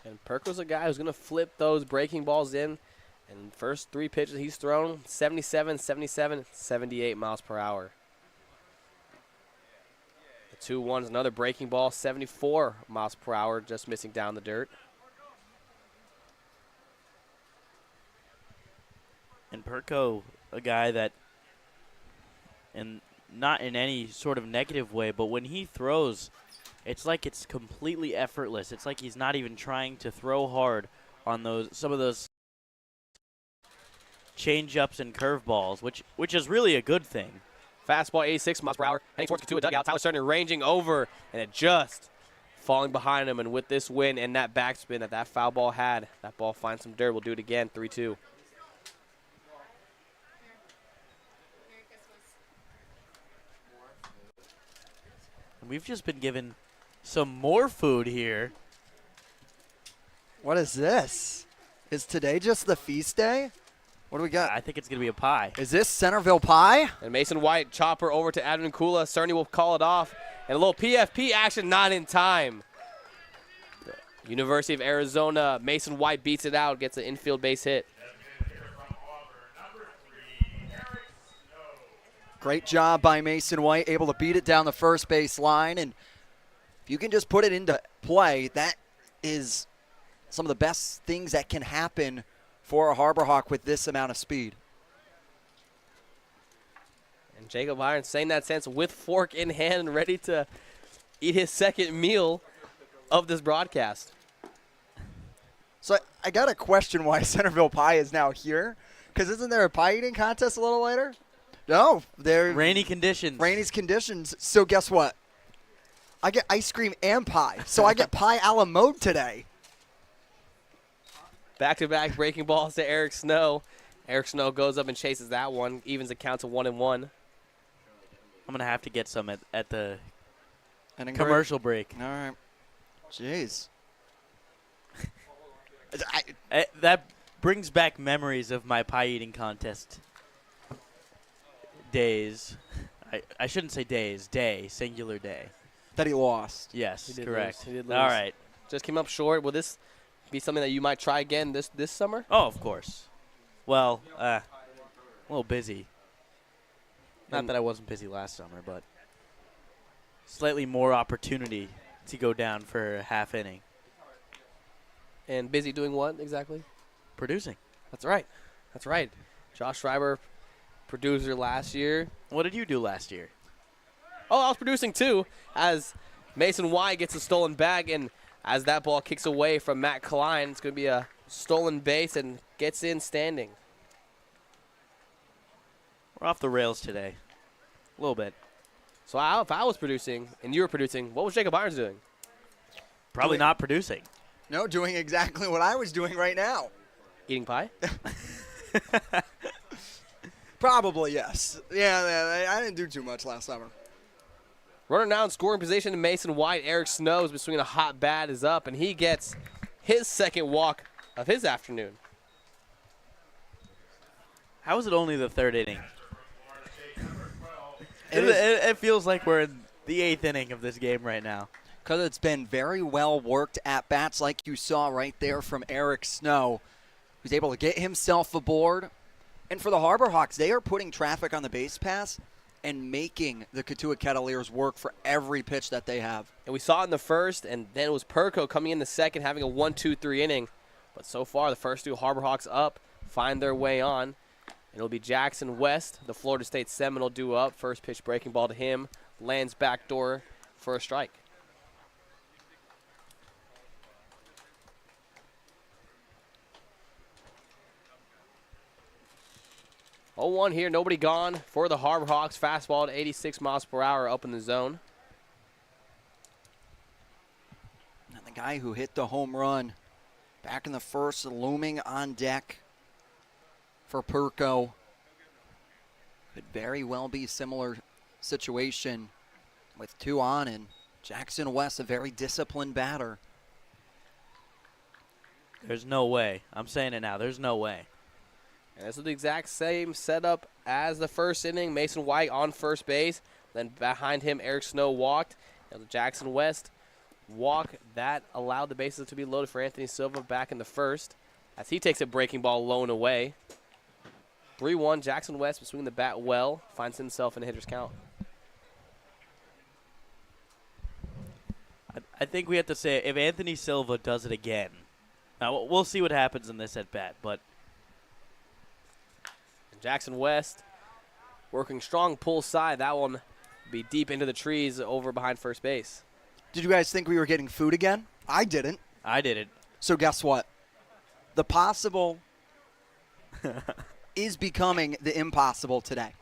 And Perko's a guy who's going to flip those breaking balls in. And first 3 pitches he's thrown, 77, 77, 78 miles per hour. The 2-1 is another breaking ball, 74 miles per hour, just missing down the dirt. And Perko, a guy that, and not in any sort of negative way, but when he throws, it's like it's completely effortless. It's like he's not even trying to throw hard on some of those change-ups and curveballs, which is really a good thing. Fastball, 86 miles per hour, heading towards Cotuit dugout. Tyler starting ranging over, and it just falling behind him. And with this win and that backspin that foul ball had, that ball finds some dirt. We'll do it again, 3-2. We've just been given some more food here. What is this? Is today just the feast day? What do we got? I think it's going to be a pie. Is this Centerville pie? And Mason White, chopper over to Adrian Kula. Cerny will call it off. And a little PFP action, not in time. The University of Arizona, Mason White beats it out, gets an infield base hit. Great job by Mason White, able to beat it down the first base line. And if you can just put it into play, that is some of the best things that can happen for a Harbor Hawk with this amount of speed. And Jacob Irons saying that sense with fork in hand and ready to eat his second meal of this broadcast. So I got to question why Centerville Pie is now here, because isn't there a pie eating contest a little later? No, they're rainy conditions. Rainy conditions. So guess what? I get ice cream and pie. So I get pie a la mode today. Back-to-back breaking balls to Eric Snow. Eric Snow goes up and chases that one, evens the count to 1-1. I'm going to have to get some at the commercial break. All right. Jeez. That brings back memories of my pie eating contest days. I shouldn't say days. Day. Singular day. That he lost. Yes, He correct. did lose. All right. Just came up short. Will this be something that you might try again this summer? Oh, of course. Well, a little busy. Not that I wasn't busy last summer, but slightly more opportunity to go down for a half inning. And busy doing what exactly? Producing. That's right. That's right. Josh Schreiber, producer last year. What did you do last year? Oh, I was producing too, as Mason White gets a stolen bag, and as that ball kicks away from Matt Klein, it's going to be a stolen base and gets in standing. We're off the rails today. A little bit. So if I was producing and you were producing, what was Jacob Irons doing? Probably not producing. No, doing exactly what I was doing right now. Eating pie? Probably, yes. Yeah, I didn't do too much last summer. Runner now in scoring position, Mason White. Eric Snow has been swinging a hot bat, is up, and he gets his second walk of his afternoon. How is it only the third inning? It feels like we're in the 8th inning of this game right now. Because it's been very well worked at bats, like you saw right there from Eric Snow, who's able to get himself aboard. And for the Harbor Hawks, they are putting traffic on the base pass and making the Cotuit Kettleers work for every pitch that they have. And we saw it in the first, and then it was Perko coming in the second, having a 1-2-3 inning. But so far, the first two Harbor Hawks up, find their way on. And it'll be Jackson West, the Florida State Seminole, due up. First pitch breaking ball to him, lands backdoor for a strike. Oh, 1 here, nobody gone for the Harbor Hawks. Fastball at 86 miles per hour up in the zone. And the guy who hit the home run back in the first, looming on deck for Perko. Could very well be a similar situation with 2 on, and Jackson West, a very disciplined batter. There's no way. I'm saying it now. There's no way. And this is the exact same setup as the first inning. Mason White on first base. Then behind him, Eric Snow walked. And Jackson West walk that allowed the bases to be loaded for Anthony Silva back in the first as he takes a breaking ball low and away. 3-1, Jackson West swinging the bat well, finds himself in a hitter's count. I think we have to say, if Anthony Silva does it again, now we'll see what happens in this at-bat, but Jackson West working strong pull side. That one be deep into the trees over behind first base. Did you guys think we were getting food again? I didn't. I didn't. So guess what? The possible is becoming the impossible today.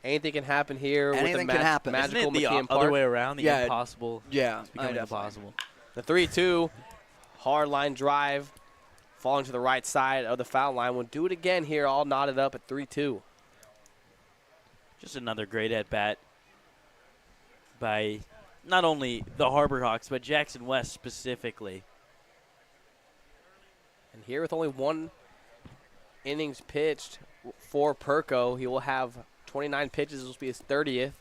Anything can happen here. Anything with the can happen. Magical Isn't it the McKeon other Park. way around? The Yeah, impossible yeah, is becoming I impossible. The 3-2, hard line drive, falling to the right side of the foul line. We'll do it again here, all knotted up at 3-2. Just another great at-bat by not only the Harbor Hawks, but Jackson West specifically. And here with only 1 innings pitched for Perko, he will have 29 pitches. This will be his 30th.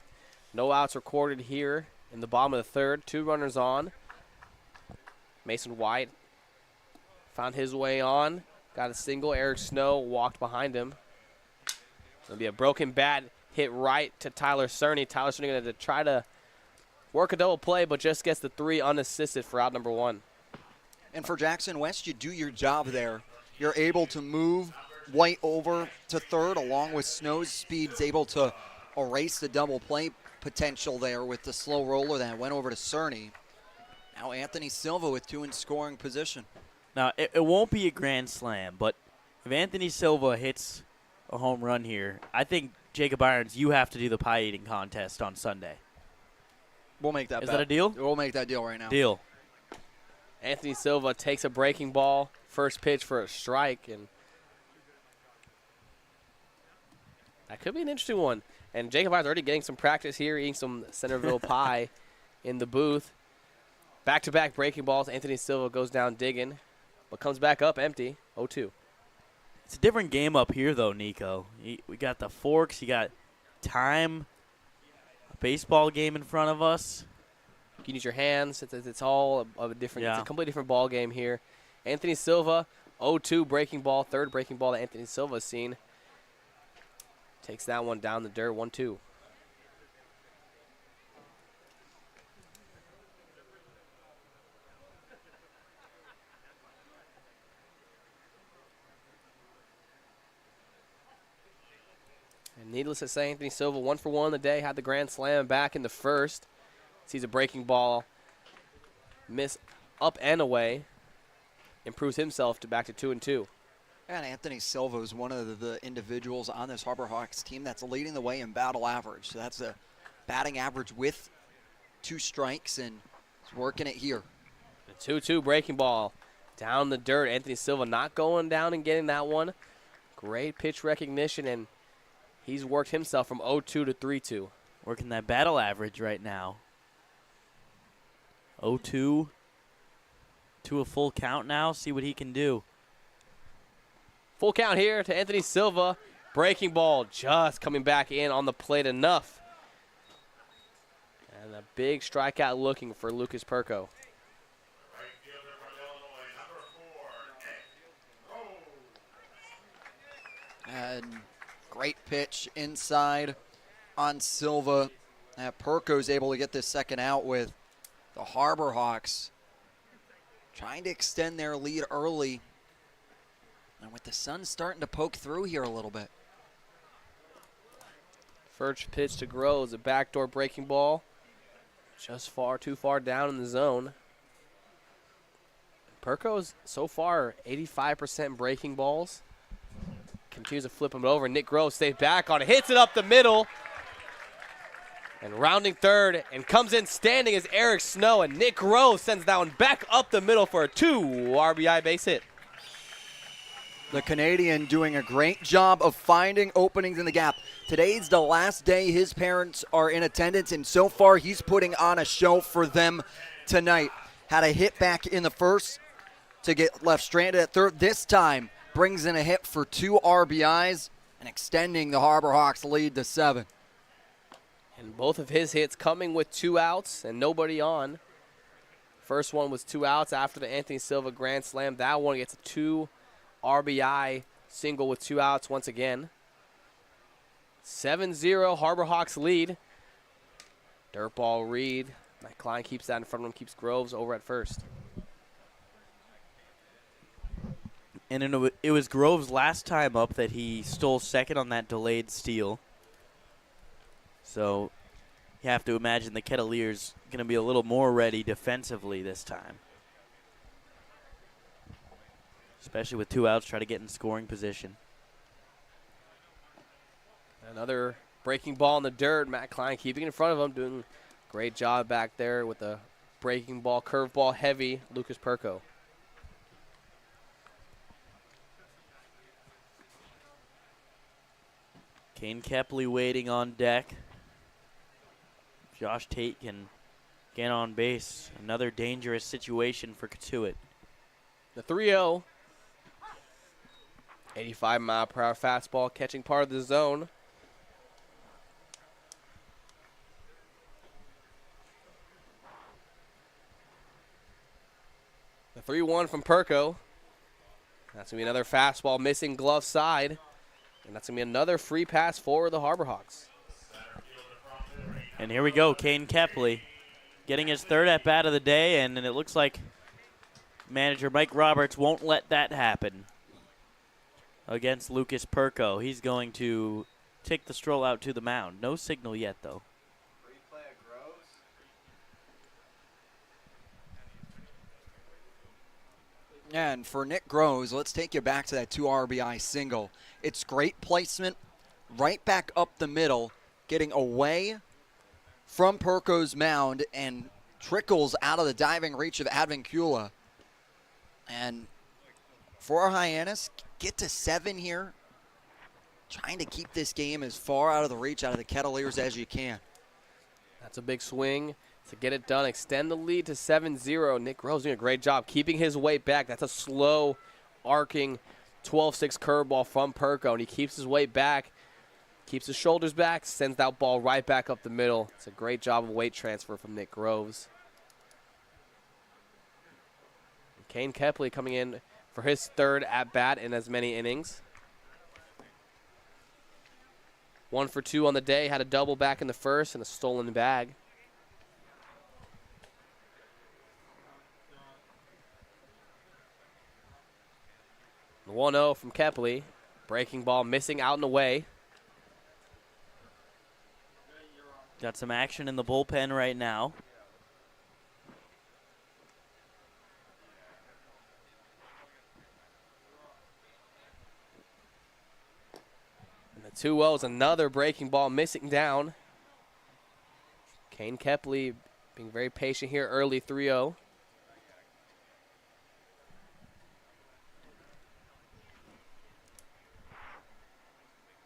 No outs recorded here in the bottom of the third. 2 runners on. Mason White found his way on. Got a single. Eric Snow walked behind him. It'll be a broken bat hit right to Tyler Cerny. Tyler Cerny going to try to work a double play, but just gets the 3 unassisted for out number 1. And for Jackson West, you do your job there. You're able to move White over to third, along with Snow's speed, is able to erase the double play potential there with the slow roller that went over to Cerny. Now Anthony Silva with 2 in scoring position. Now, it won't be a grand slam, but if Anthony Silva hits a home run here, I think, Jacob Irons, you have to do the pie eating contest on Sunday. We'll make that Is bet. that a deal? We'll make that deal right now. Deal. Anthony Silva takes a breaking ball. First pitch for a strike, and that could be an interesting one. And Jacob Irons already getting some practice here, eating some Centerville pie in the booth. Back-to-back breaking balls. Anthony Silva goes down digging, but comes back up empty, 0-2. It's a different game up here, though, Nico. We got the forks. You got time, a baseball game in front of us. You can use your hands. It's all of a different. Yeah. It's a completely different ball game here. Anthony Silva, 0-2 breaking ball, third breaking ball that Anthony Silva has seen. Takes that one down the dirt, 1-2. And needless to say, Anthony Silva 1 for 1 on the day, had the grand slam back in the first. Sees a breaking ball miss up and away. Improves himself to back to 2-2. And Anthony Silva is one of the individuals on this Harbor Hawks team that's leading the way in battle average. So that's a batting average with 2 strikes, and he's working it here. The 2-2 breaking ball down the dirt. Anthony Silva not going down and getting that one. Great pitch recognition, and he's worked himself from 0-2 to 3-2. Working that battle average right now. 0-2 to a full count now. See what he can do. Full count here to Anthony Silva. Breaking ball just coming back in on the plate enough. And a big strikeout looking for Lucas Perko. And Great pitch inside on Silva. Perko's able to get this second out with the Harbor Hawks trying to extend their lead early. And with the sun starting to poke through here a little bit. First pitch to Groves, a backdoor breaking ball. Just too far down in the zone. Perko's so far 85% breaking balls. Continues to flip him over. Nick Groves stays back on it, hits it up the middle. And rounding third and comes in standing is Eric Snow. And Nick Groves sends that one back up the middle for a 2 RBI base hit. The Canadian doing a great job of finding openings in the gap. Today's the last day his parents are in attendance, and so far he's putting on a show for them tonight. Had a hit back in the first to get left stranded at third. This time brings in a hit for 2 RBIs and extending the Harbor Hawks lead to 7. And both of his hits coming with 2 outs and nobody on. First one was 2 outs after the Anthony Silva grand slam. That one gets a 2 RBI single with 2 outs once again. 7-0 Harbor Hawks lead. Dirt ball Reed. Matt Klein keeps that in front of him, keeps Groves over at first. And it was Groves last time up that he stole second on that delayed steal. So you have to imagine the Kettleers going to be a little more ready defensively this time. Especially with 2 outs, try to get in scoring position. Another breaking ball in the dirt. Matt Klein keeping it in front of him, doing a great job back there with the breaking ball, curveball heavy, Lucas Perko. Kane Kepley waiting on deck. Josh Tate can get on base. Another dangerous situation for Cotuit. The 3-0. 85-mile-per-hour fastball catching part of the zone. The 3-1 from Perko. That's going to be another fastball missing glove side. And that's going to be another free pass for the Harbor Hawks. And here we go, Kane Kepley getting his third at-bat of the day, and it looks like manager Mike Roberts won't let that happen against Lucas Perko. He's going to take the stroll out to the mound. No signal yet, though. And for Nick Groves, let's take you back to that 2 RBI single. It's great placement right back up the middle, getting away from Perko's mound and trickles out of the diving reach of Advincula. And for Hyannis, get to 7 here. Trying to keep this game as far out of the reach out of the Kettleers as you can. That's a big swing to get it done. Extend the lead to 7-0. Nick Groves doing a great job keeping his weight back. That's a slow, arcing 12-6 curveball from Perko, and he keeps his weight back, keeps his shoulders back, sends that ball right back up the middle. It's a great job of weight transfer from Nick Groves. Kane Kepley coming in for his third at-bat in as many innings. 1 for 2 on the day, had a double back in the first and a stolen bag. The 1-0 from Kepley. Breaking ball missing out and away. Got some action in the bullpen right now. And the 2-0 is another breaking ball missing down. Kane Kepley being very patient here early, 3-0.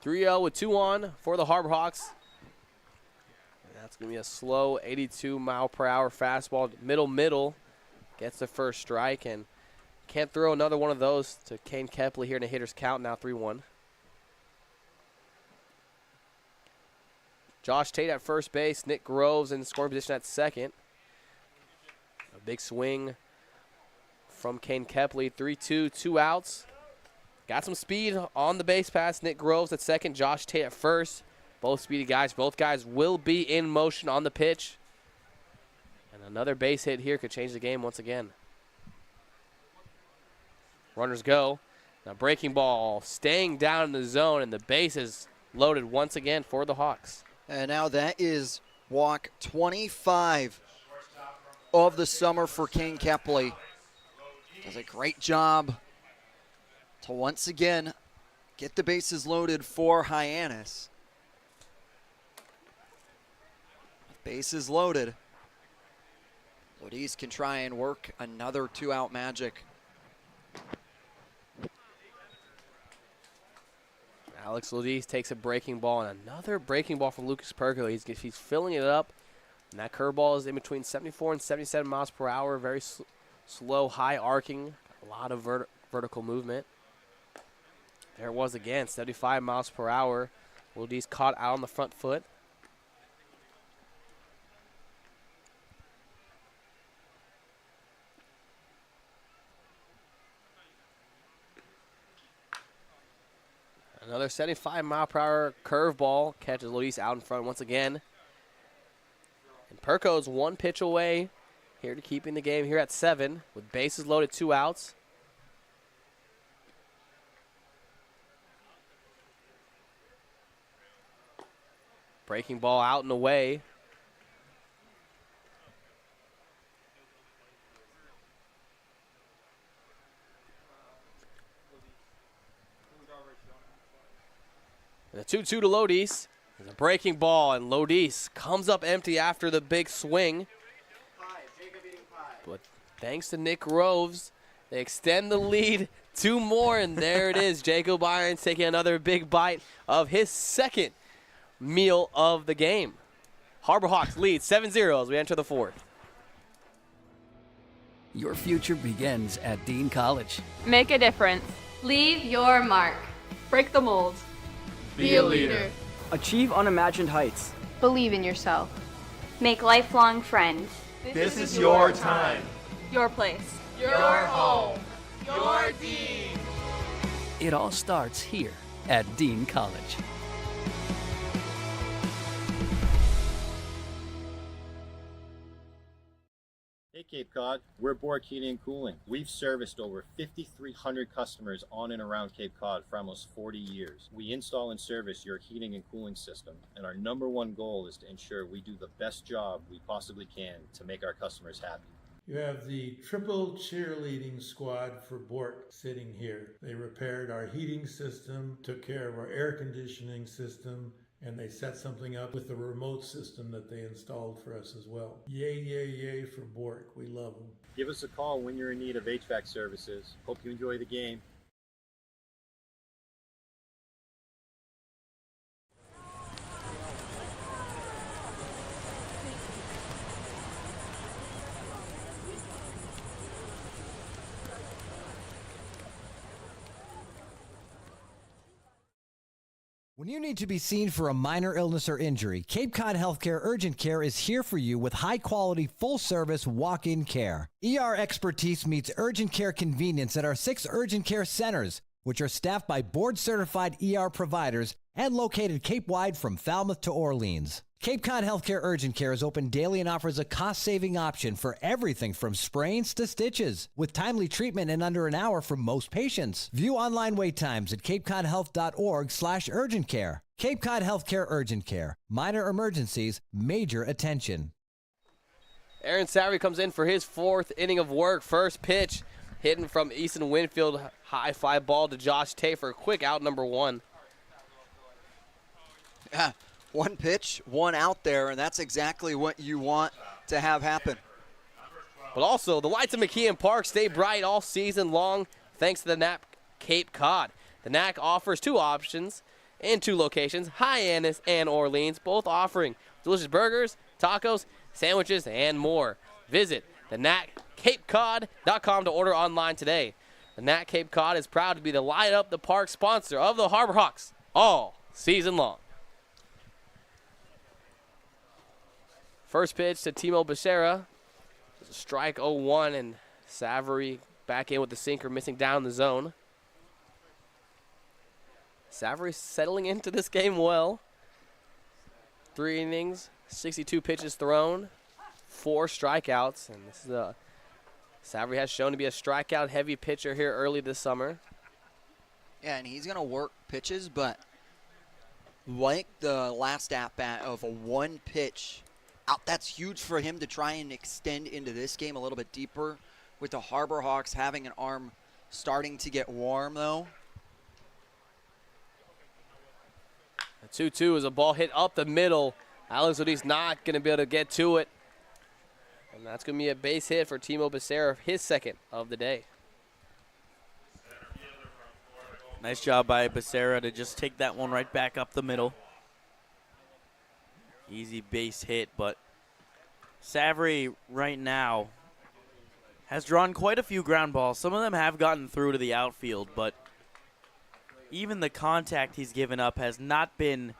With 2 on for the Harbor Hawks. And that's going to be a slow 82-mile-per-hour fastball. Middle. Gets the first strike and can't throw another one of those to Kane Kepley here in a hitter's count, now 3-1. Josh Tate at first base. Nick Groves in scoring position at second. A big swing from Kane Kepley. 3-2, 2 outs. got some speed on the base pass. Nick Groves at second, Josh Tate at first. Both speedy guys. Both guys will be in motion on the pitch. And another base hit here could change the game once again. Runners go. Now breaking ball staying down in the zone, and the base is loaded once again for the Hawks. And now that is walk 25 of the summer for Kane Kepley. Does a great job to once again get the bases loaded for Hyannis. Bases loaded. Lodis can try and work another 2-out magic. Alex Lodis takes a breaking ball, and another breaking ball from Lucas Perko. He's filling it up, and that curveball is in between 74 and 77 miles per hour. Very slow, high arcing, a lot of vertical movement. There it was again, 75 miles per hour. Lodis caught out on the front foot. Another 75-mile-per-hour curveball catches Lodis out in front once again. And Perko's one pitch away here to keeping the game here at 7 with bases loaded, 2 outs. Breaking ball out and away. And a 2-2 to Lodis. There's a breaking ball, and Lodis comes up empty after the big swing. But thanks to Nick Groves, they extend the lead 2 more, and there it is. Jacob Irons taking another big bite of his second meal of the game. Harbor Hawks lead 7-0 as we enter the 4th. Your future begins at Dean College. Make a difference. Leave your mark. Break the mold. Be a leader. Achieve unimagined heights. Believe in yourself. Make lifelong friends. This is your time. Your place. Your home. Your Dean. It all starts here at Dean College. Hey Cape Cod, we're Bork Heating and Cooling. We've serviced over 5,300 customers on and around Cape Cod for almost 40 years. We install and service your heating and cooling system, and our #1 goal is to ensure we do the best job we possibly can to make our customers happy. You have the triple cheerleading squad for Bork sitting here. They repaired our heating system, took care of our air conditioning system, and they set something up with the remote system that they installed for us as well. Yay, yay, yay for Bork. We love them. Give us a call when you're in need of HVAC services. Hope you enjoy the game. When you need to be seen for a minor illness or injury, Cape Cod Healthcare Urgent Care is here for you with high-quality, full-service walk-in care. ER expertise meets urgent care convenience at our 6 urgent care centers, which are staffed by board-certified ER providers and located Cape-wide from Falmouth to Orleans. Cape Cod Healthcare Urgent Care is open daily and offers a cost-saving option for everything from sprains to stitches, with timely treatment in under an hour for most patients. View online wait times at capecodhealth.org/urgent care. Cape Cod Healthcare Urgent Care. Minor emergencies, major attention. Aaron Savory comes in for his 4th inning of work. First pitch hitting from Easton Winfield. High fly ball to Josh Tate for a quick out, #1. Yeah. 1 pitch, 1 out there, and that's exactly what you want to have happen. But also, the lights of McKeon Park stay bright all season long thanks to the NAC Cape Cod. The NAC offers 2 options in 2 locations, Hyannis and Orleans, both offering delicious burgers, tacos, sandwiches, and more. Visit thenacapecod.com to order online today. The NAC Cape Cod is proud to be the Light Up the Park sponsor of the Harbor Hawks all season long. First pitch to Timo Becerra. Strike 0-1, and Savory back in with the sinker, missing down the zone. Savary settling into this game well. 3 innings, 62 pitches thrown, 4 strikeouts, and this is Savary has shown to be a strikeout-heavy pitcher here early this summer. Yeah, and he's going to work pitches, but like the last at-bat of a 1 pitch out, that's huge for him to try and extend into this game a little bit deeper. With the Harbor Hawks having an arm starting to get warm, though. A 2-2 is a ball hit up the middle. Alex Ortiz not going to be able to get to it. And that's going to be a base hit for Timo Becerra, his second of the day. Nice job by Becerra to just take that one right back up the middle. Easy base hit, but Savary right now has drawn quite a few ground balls. Some of them have gotten through to the outfield, but even the contact he's given up has not been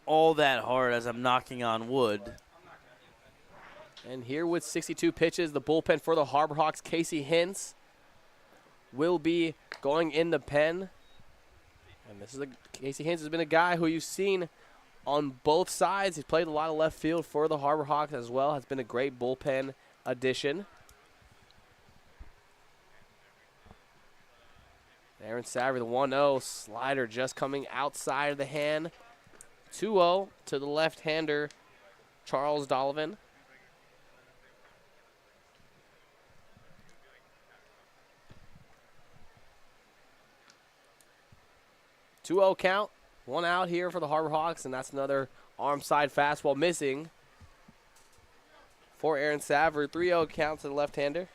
all that hard, as I'm knocking on wood. And here with 62 pitches, the bullpen for the Harbor Hawks, Casey Hintz, will be going in the pen. And this is Casey Hintz has been a guy who you've seen on both sides. He's played a lot of left field for the Harbor Hawks as well. Has been a great bullpen addition. Aaron Savary, the 1-0 slider just coming outside of the hand. 2-0 to the left-hander, Charles Donovan. Two-0 count, 1 out here for the Harbor Hawks, and that's another arm side fastball missing for Aaron Savary. 3-0 count to the left-hander.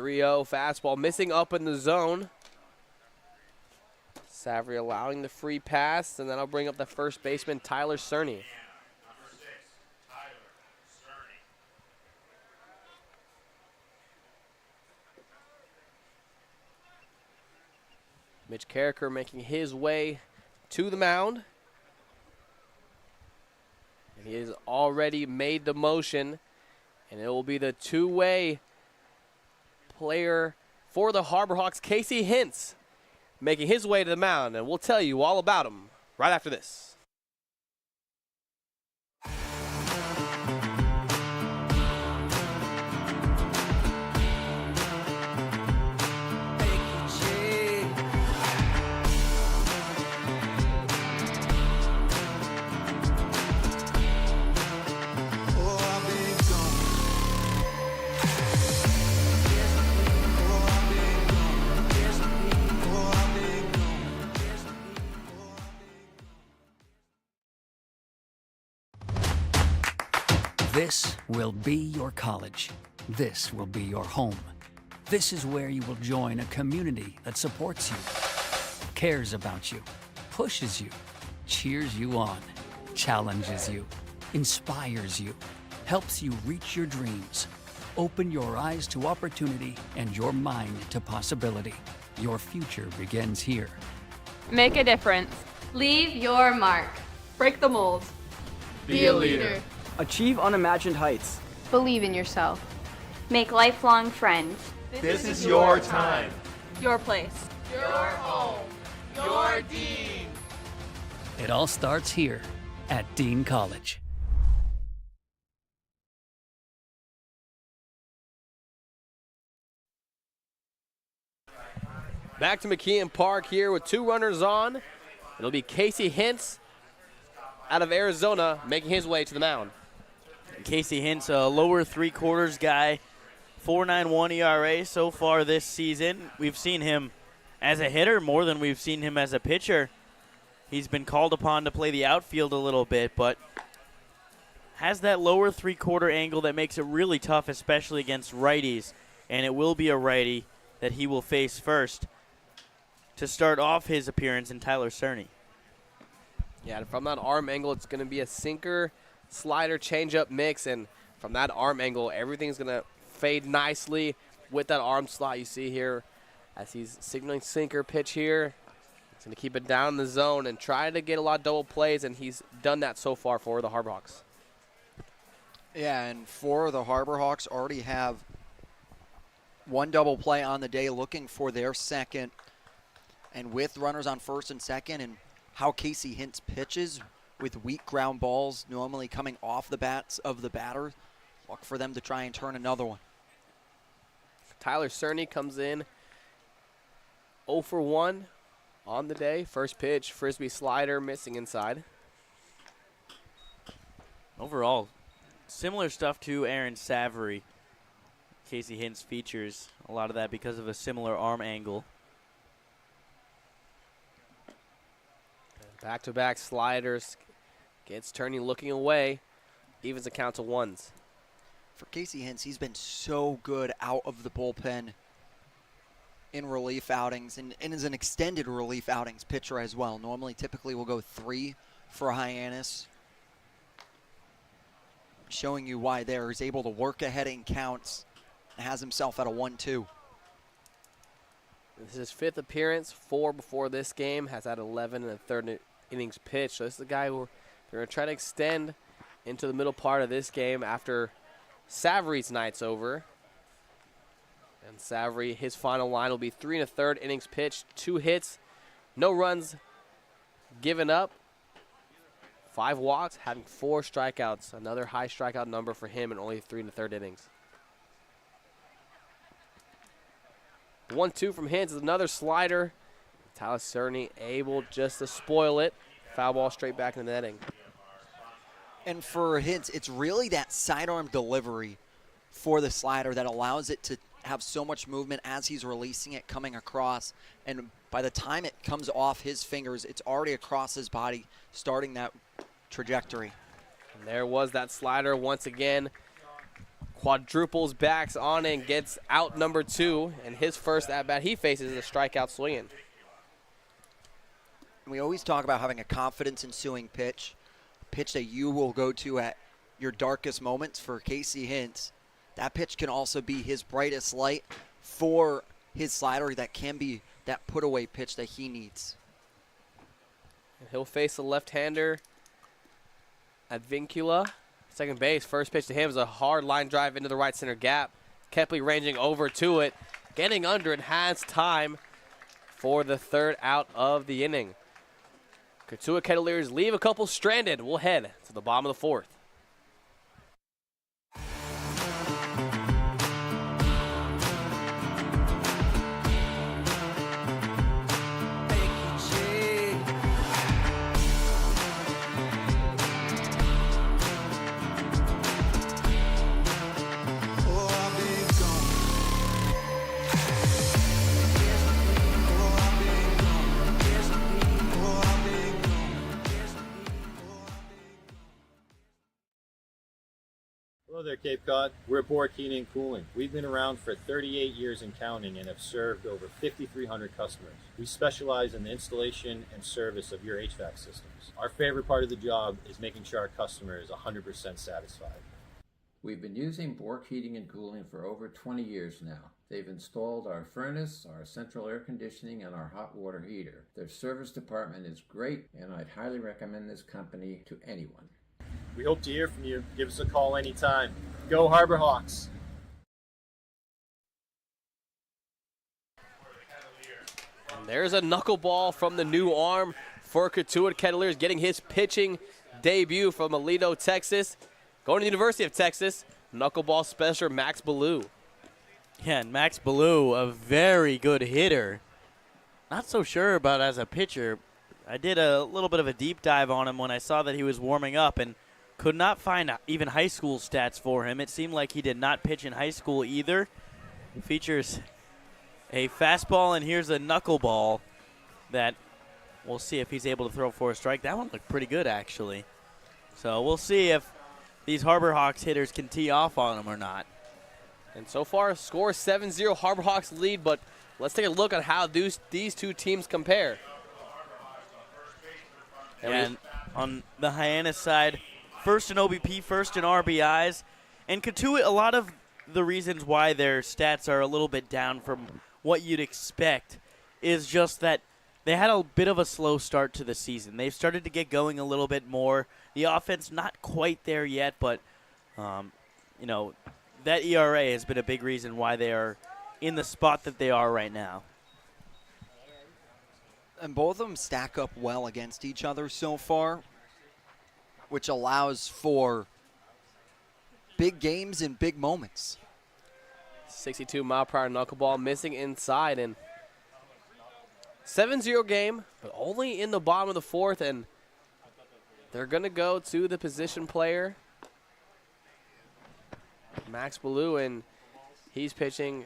Fastball missing up in the zone. Savary allowing the free pass, and then I'll bring up the first baseman, Tyler Cerny. Mitch Carricker making his way to the mound. And he has already made the motion, and it will be the two-way player for the Harbor Hawks, Casey Hintz, making his way to the mound, and we'll tell you all about him right after this. This will be your college. This will be your home. This is where you will join a community that supports you, cares about you, pushes you, cheers you on, challenges you, inspires you, helps you reach your dreams. Open your eyes to opportunity and your mind to possibility. Your future begins here. Make a difference. Leave your mark. Break the mold. Be a leader. Achieve unimagined heights. Believe in yourself. Make lifelong friends. This is your time. Your place. Your home. Your Dean. It all starts here at Dean College. Back to McKeon Park here with 2 runners on. It'll be Casey Hintz out of Arizona making his way to the mound. Casey Hintz, a lower three-quarters guy, 4.91 ERA so far this season. We've seen him as a hitter more than we've seen him as a pitcher. He's been called upon to play the outfield a little bit, but has that lower three-quarter angle that makes it really tough, especially against righties. And it will be a righty that he will face first to start off his appearance in Tyler Cerny. Yeah, and from that arm angle, it's going to be a sinker, slider, changeup mix, and from that arm angle, everything's going to fade nicely with that arm slot you see here as he's signaling sinker pitch here. He's going to keep it down in the zone and try to get a lot of double plays, and he's done that so far for the Harbor Hawks. Yeah, and 4 of the Harbor Hawks already have one double play on the day, looking for their second. And with runners on first and second, and how Casey Hintz pitches with weak ground balls normally coming off the bats of the batter, look for them to try and turn another one. Tyler Cerny comes in 0 for 1 on the day. First pitch, frisbee slider, missing inside. Overall, similar stuff to Aaron Savory. Casey Hintz features a lot of that because of a similar arm angle. Back-to-back sliders. Gets Turney looking away. Evens the count to 1s. For Casey Hintz, he's been so good out of the bullpen in relief outings and is an extended relief outings pitcher as well. Normally, typically, we'll go 3 for Hyannis. Showing you why there. He's able to work ahead in counts and has himself at a 1-2. This is his 5th appearance, 4 before this game. Has had 11 in the third innings pitch. So this is the guy who they're going to try to extend into the middle part of this game after Savory's night's over. And Savory, his final line will be 3 1/3 innings pitched, 2 hits, no runs given up, 5 walks, having 4 strikeouts. Another high strikeout number for him in only 3 1/3 innings. 1-2 from Hintz is another slider. Tyler Cerny able just to spoil it. Foul ball straight back in the netting. And for Hintz, it's really that sidearm delivery for the slider that allows it to have so much movement as he's releasing it coming across. And by the time it comes off his fingers, it's already across his body, starting that trajectory. And there was that slider once again. Quadruples backs on and gets out number 2. And his first at-bat he faces is a strikeout swinging. We always talk about having a confidence ensuing pitch that you will go to at your darkest moments. For Casey Hintz, that pitch can also be his brightest light for his slider that can be that put-away pitch that he needs. And he'll face a left-hander at Vincula. Second base, first pitch to him is a hard line drive into the right center gap. Kepley ranging over to it, getting under it, has time for the 3rd out of the inning. Cotuit Kettleers leave a couple stranded. We'll head to the bottom of the 4th. Hello there, Cape Cod. We're Bork Heating and Cooling. We've been around for 38 years and counting and have served over 5,300 customers. We specialize in the installation and service of your HVAC systems. Our favorite part of the job is making sure our customer is 100% satisfied. We've been using Bork Heating and Cooling for over 20 years now. They've installed our furnace, our central air conditioning, and our hot water heater. Their service department is great, and I'd highly recommend this company to anyone. We hope to hear from you. Give us a call anytime. Go Harbor Hawks! And there's a knuckleball from the new arm for Cotuit Kettleers, getting his pitching debut from Aledo, Texas. Going to the University of Texas, knuckleball specialist Max Ballou. Yeah, and Max Ballou, a very good hitter. Not so sure about as a pitcher. I did a little bit of a deep dive on him when I saw that he was warming up and could not find even high school stats for him. It seemed like he did not pitch in high school either. Features a fastball, and here's a knuckleball that we'll see if he's able to throw for a strike. That one looked pretty good, actually. So we'll see if these Harbor Hawks hitters can tee off on him or not. And so far, score 7-0 Harbor Hawks lead, but let's take a look at how these two teams compare. And on the Hyannis side, first in OBP, first in RBIs. And Cotuit, a lot of the reasons why their stats are a little bit down from what you'd expect is just that they had a bit of a slow start to the season. They've started to get going a little bit more. The offense not quite there yet, but That ERA has been a big reason why they are in the spot that they are right now. And both of them stack up well against each other so far, which allows for big games and big moments. 62-mile-per-hour knuckleball missing inside, and 7-0 game, but only in the bottom of the fourth, and they're going to go to the position player, Max Ballou, and he's pitching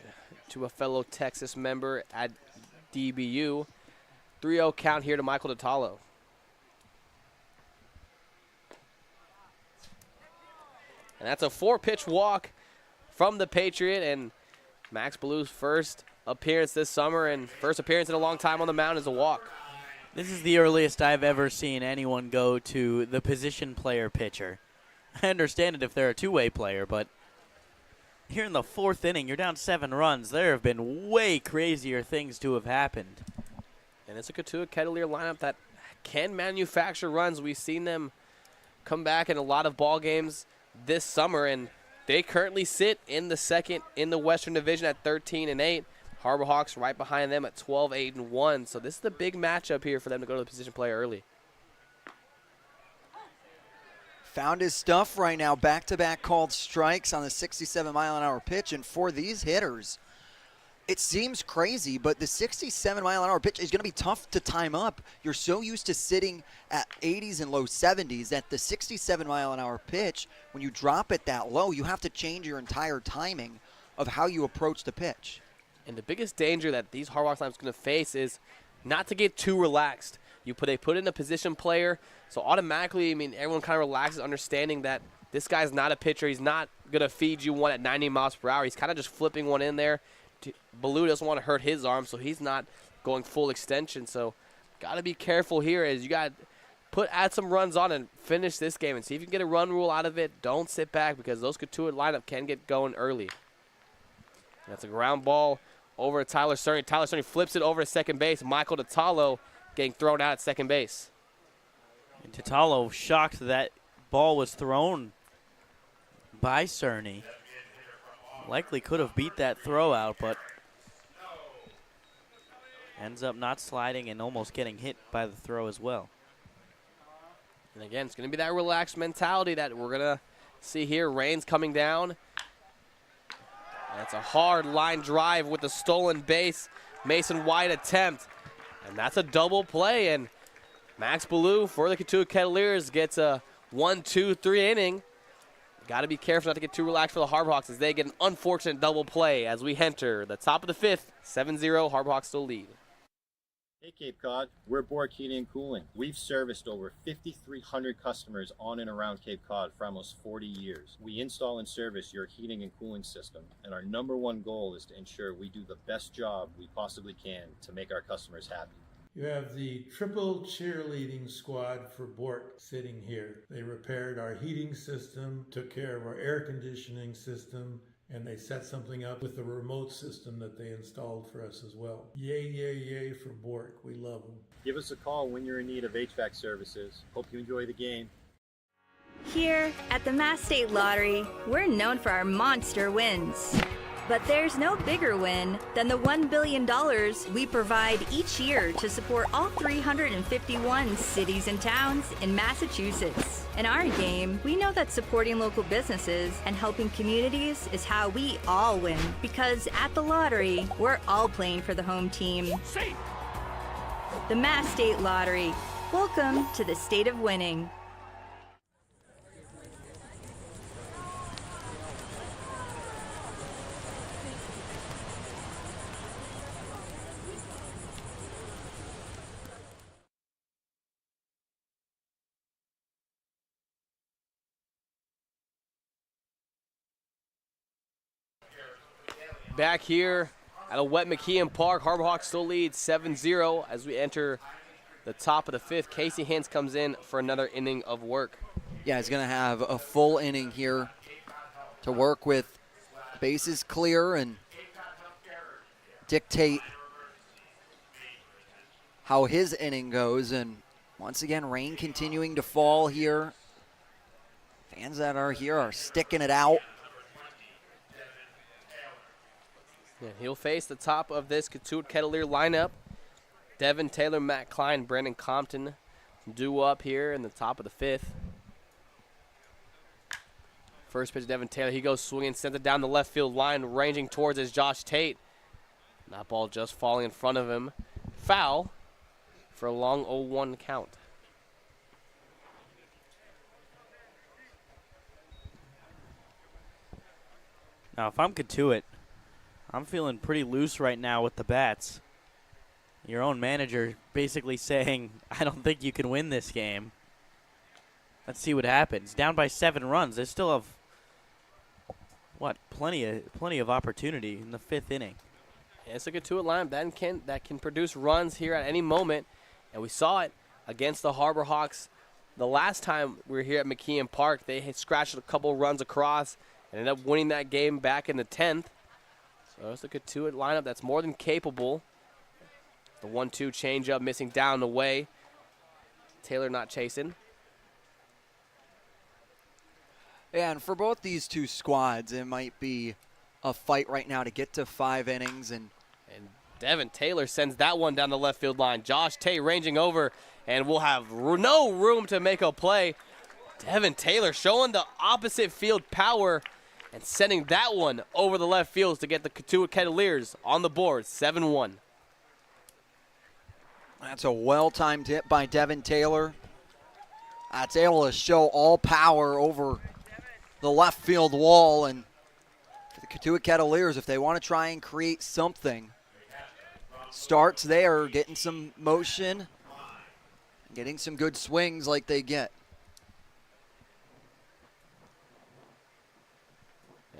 to a fellow Texas member at DBU. 3-0 count here to Michael DiTallo. And that's a 4-pitch walk from the Patriot, and Max Ballou's first appearance this summer and first appearance in a long time on the mound is a walk. This is the earliest I've ever seen anyone go to the position player pitcher. I understand it if they're a two-way player, but here in the fourth inning, you're down 7 runs. There have been way crazier things to have happened. And it's a Cotuit Kettleer lineup that can manufacture runs. We've seen them come back in a lot of ball games this summer, and they currently sit in the second in the Western Division at 13-8. Harbor Hawks right behind them at 12-8-1. So this is the big matchup here for them to go to the position player early. Found his stuff right now. Back-to-back called strikes on the 67-mile-an-hour pitch, and for these hitters, it seems crazy, but the 67-mile-an-hour pitch is going to be tough to time up. You're so used to sitting at 80s and low 70s that the 67-mile-an-hour pitch, when you drop it that low, you have to change your entire timing of how you approach the pitch. And the biggest danger that these Harbor Hawks lineups going to face is not to get too relaxed. They put in a position player, so automatically, everyone kind of relaxes, understanding that this guy's not a pitcher. He's not going to feed you one at 90 miles per hour. He's kind of just flipping one in there. Ballou doesn't want to hurt his arm, so he's not going full extension. So got to be careful here as you got to add some runs on and finish this game and see if you can get a run rule out of it. Don't sit back because those Cotuit lineup can get going early. That's a ground ball over to Tyler Cerny. Tyler Cerny flips it over to second base. Michael DiTallo getting thrown out at second base. And DiTallo shocked that ball was thrown by Cerny. Likely could have beat that throw out, but ends up not sliding and almost getting hit by the throw as well. And again, it's going to be that relaxed mentality that we're going to see here. Rain's coming down. That's a hard line drive with the stolen base. Mason White attempt. And that's a double play. And Max Ballou for the Cotuit Kettleers gets a 1-2-3 inning. Got to be careful not to get too relaxed for the Harbor Hawks as they get an unfortunate double play as we enter the top of the fifth. 7-0, Harbor Hawks still lead. Hey Cape Cod, we're Bork Heating and Cooling. We've serviced over 5,300 customers on and around Cape Cod for almost 40 years. We install and service your heating and cooling system, and our #1 goal is to ensure we do the best job we possibly can to make our customers happy. You have the triple cheerleading squad for Bork sitting here. They repaired our heating system, took care of our air conditioning system, and they set something up with the remote system that they installed for us as well. Yay, yay, yay for Bork. We love them. Give us a call when you're in need of HVAC services. Hope you enjoy the game. Here at the Mass State Lottery, we're known for our monster wins. But there's no bigger win than the $1 billion we provide each year to support all 351 cities and towns in Massachusetts. In our game, we know that supporting local businesses and helping communities is how we all win. Because at the lottery, we're all playing for the home team. The Mass State Lottery. Welcome to the state of winning. Back here at a wet McKeon Park, Harbor Hawks still lead 7-0 as we enter the top of the fifth. Casey Hintz comes in for another inning of work. Yeah, he's going to have a full inning here to work with bases clear and dictate how his inning goes. And once again, rain continuing to fall here Fans that are here are sticking it out. And he'll face the top of this Cotuit Kettleer lineup. Devin Taylor, Matt Klein, Brandon Compton due up here in the top of the fifth. First pitch, Devin Taylor. He goes swinging, sends it down the left field line, ranging towards his Josh Tate. That ball just falling in front of him. Foul for a long 0-1 count. Now, if I'm Cotuit, I'm feeling pretty loose right now with the bats. Your own manager basically saying, I don't think you can win this game. Let's see what happens. Down by 7 runs. They still have, plenty of opportunity in the 5th inning. Yeah, it's a Cotuit lineup that can produce runs here at any moment. And we saw it against the Harbor Hawks the last time we were here at McKeon Park. They had scratched a couple runs across and ended up winning that game back in the 10th. So it's a Cotuit lineup that's more than capable. The 1-2 changeup missing down the way. Taylor not chasing. Yeah, and for both these two squads, it might be a fight right now to get to 5 innings. And Devin Taylor sends that one down the left field line. Josh Tate ranging over, and we'll have no room to make a play. Devin Taylor showing the opposite field power and sending that one over the left field to get the Cotuit Kettleers on the board, 7-1. That's a well-timed hit by Devin Taylor. That's able to show all power over the left field wall. And for the Cotuit Kettleers, if they want to try and create something, starts there, getting some motion, getting some good swings like they get.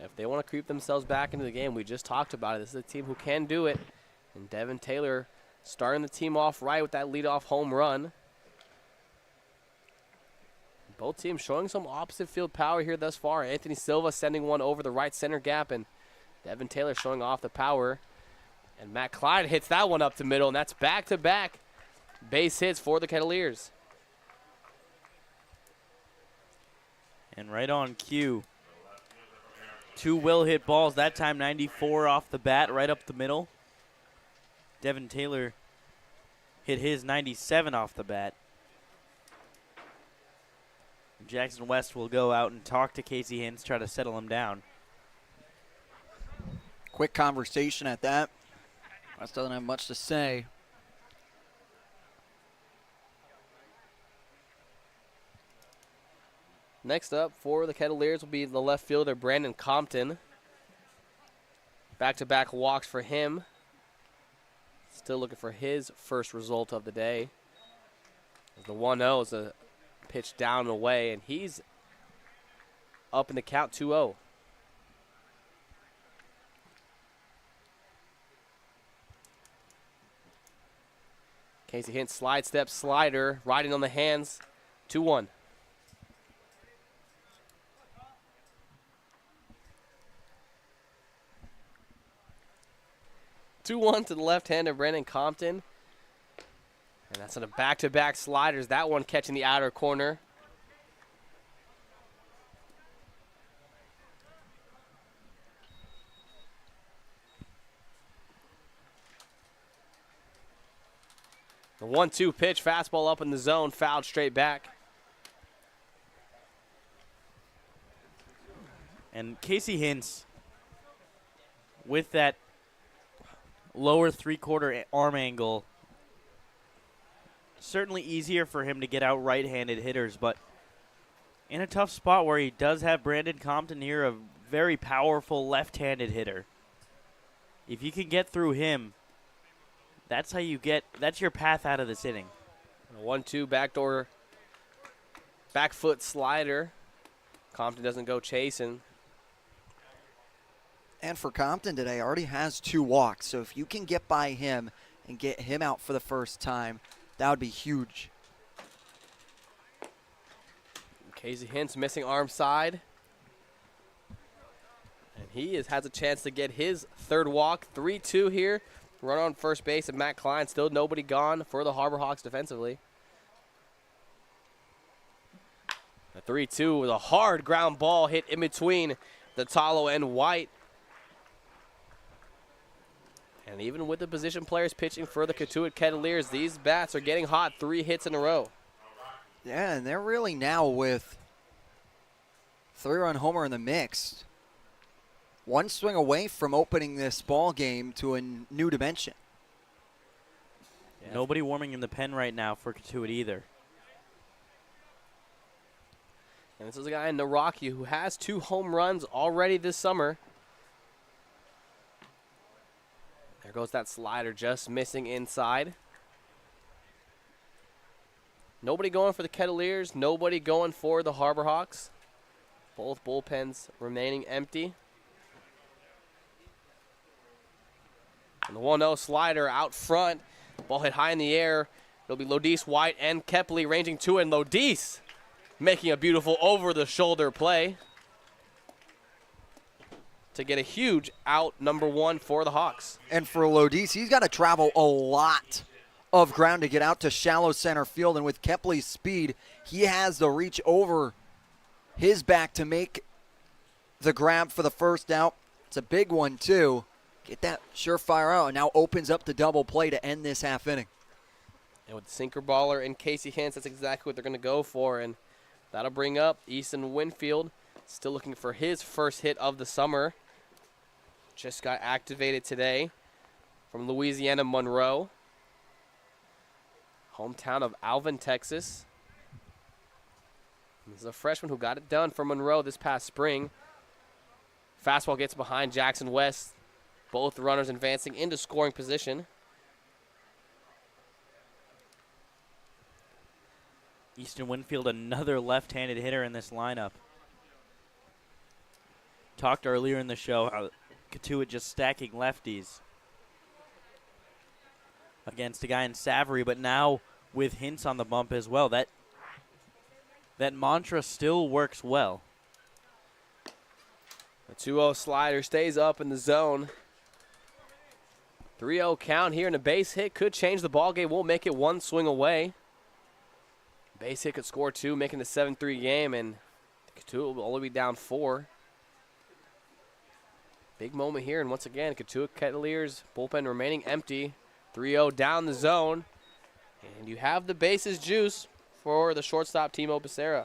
If they want to creep themselves back into the game, we just talked about it. This is a team who can do it. And Devin Taylor starting the team off right with that leadoff home run. Both teams showing some opposite field power here thus far. Anthony Silva sending one over the right center gap, and Devin Taylor showing off the power. And Matt Clyde hits that one up the middle, and that's back-to-back base hits for the Kettleers. And right on cue. 2 will-hit balls, that time 94 off the bat, right up the middle. Devin Taylor hit his 97 off the bat. Jackson West will go out and talk to Casey Hintz, try to settle him down. Quick conversation at that. West doesn't have much to say. Next up for the Kettleers will be the left fielder, Brandon Compton. Back-to-back walks for him. Still looking for his first result of the day. The 1-0 is a pitch down and away, and he's up in the count 2-0. Casey Hintz slide step slider, riding on the hands, 2-1. To the left-hander, Brandon Compton. And that's on a back-to-back sliders. That one catching the outer corner. The 1-2 pitch, fastball up in the zone, fouled straight back. And Casey Hintz, with that lower 3/4 arm angle, certainly easier for him to get out right-handed hitters, but in a tough spot where he does have Brandon Compton here, a very powerful left-handed hitter. If you can get through him, that's your path out of this inning. 1-2 backdoor, back foot slider. Compton doesn't go chasing. And for Compton today, already has 2 walks. So if you can get by him and get him out for the first time, that would be huge. Casey Hintz missing arm side. And he has a chance to get his 3rd walk. 3-2 here. Run on first base of Matt Klein. Still nobody gone for the Harbor Hawks defensively. The The 3-2 with a hard ground ball hit in between the Talo and White. And even with the position players pitching for the Cotuit Kettleers, these bats are getting hot. 3 hits in a row. Yeah, and they're really now with 3-run homer in the mix. One swing away from opening this ball game to a new dimension. Yeah. Nobody warming in the pen right now for Cotuit either. And this is a guy in Naraki who has 2 home runs already this summer. There goes that slider, just missing inside. Nobody going for the Kettleers, nobody going for the Harbor Hawks. Both bullpens remaining empty. And the 1-0 slider out front. Ball hit high in the air. It'll be Lodis, White, and Kepley ranging to it. And Lodis making a beautiful over-the-shoulder play to get a huge out, number 1 for the Hawks. And for Lodis, he's got to travel a lot of ground to get out to shallow center field. And with Kepley's speed, he has the reach over his back to make the grab for the first out. It's a big one, too. Get that surefire out, and now opens up the double play to end this half inning. And with sinker baller and Casey Hintz, that's exactly what they're going to go for. And that'll bring up Easton Winfield, still looking for his first hit of the summer. Just got activated today from Louisiana Monroe, hometown of Alvin, Texas. This is a freshman who got it done for Monroe this past spring. Fastball gets behind Jackson West. Both runners advancing into scoring position. Easton Winfield, another left-handed hitter in this lineup. Talked earlier in the show how Cotuit just stacking lefties against a guy in Savory, but now with Hintz on the bump as well. That mantra still works well. The 2-0 slider stays up in the zone. 3-0 count here, and a base hit could change the ball game. Won't make it 1 swing away. Base hit could score 2, making the 7-3 game, and Cotuit will only be down 4. Big moment here, and once again, Cotuit Kettleers bullpen remaining empty. 3-0 down the zone, and you have the bases juice for the shortstop, Timo Becerra.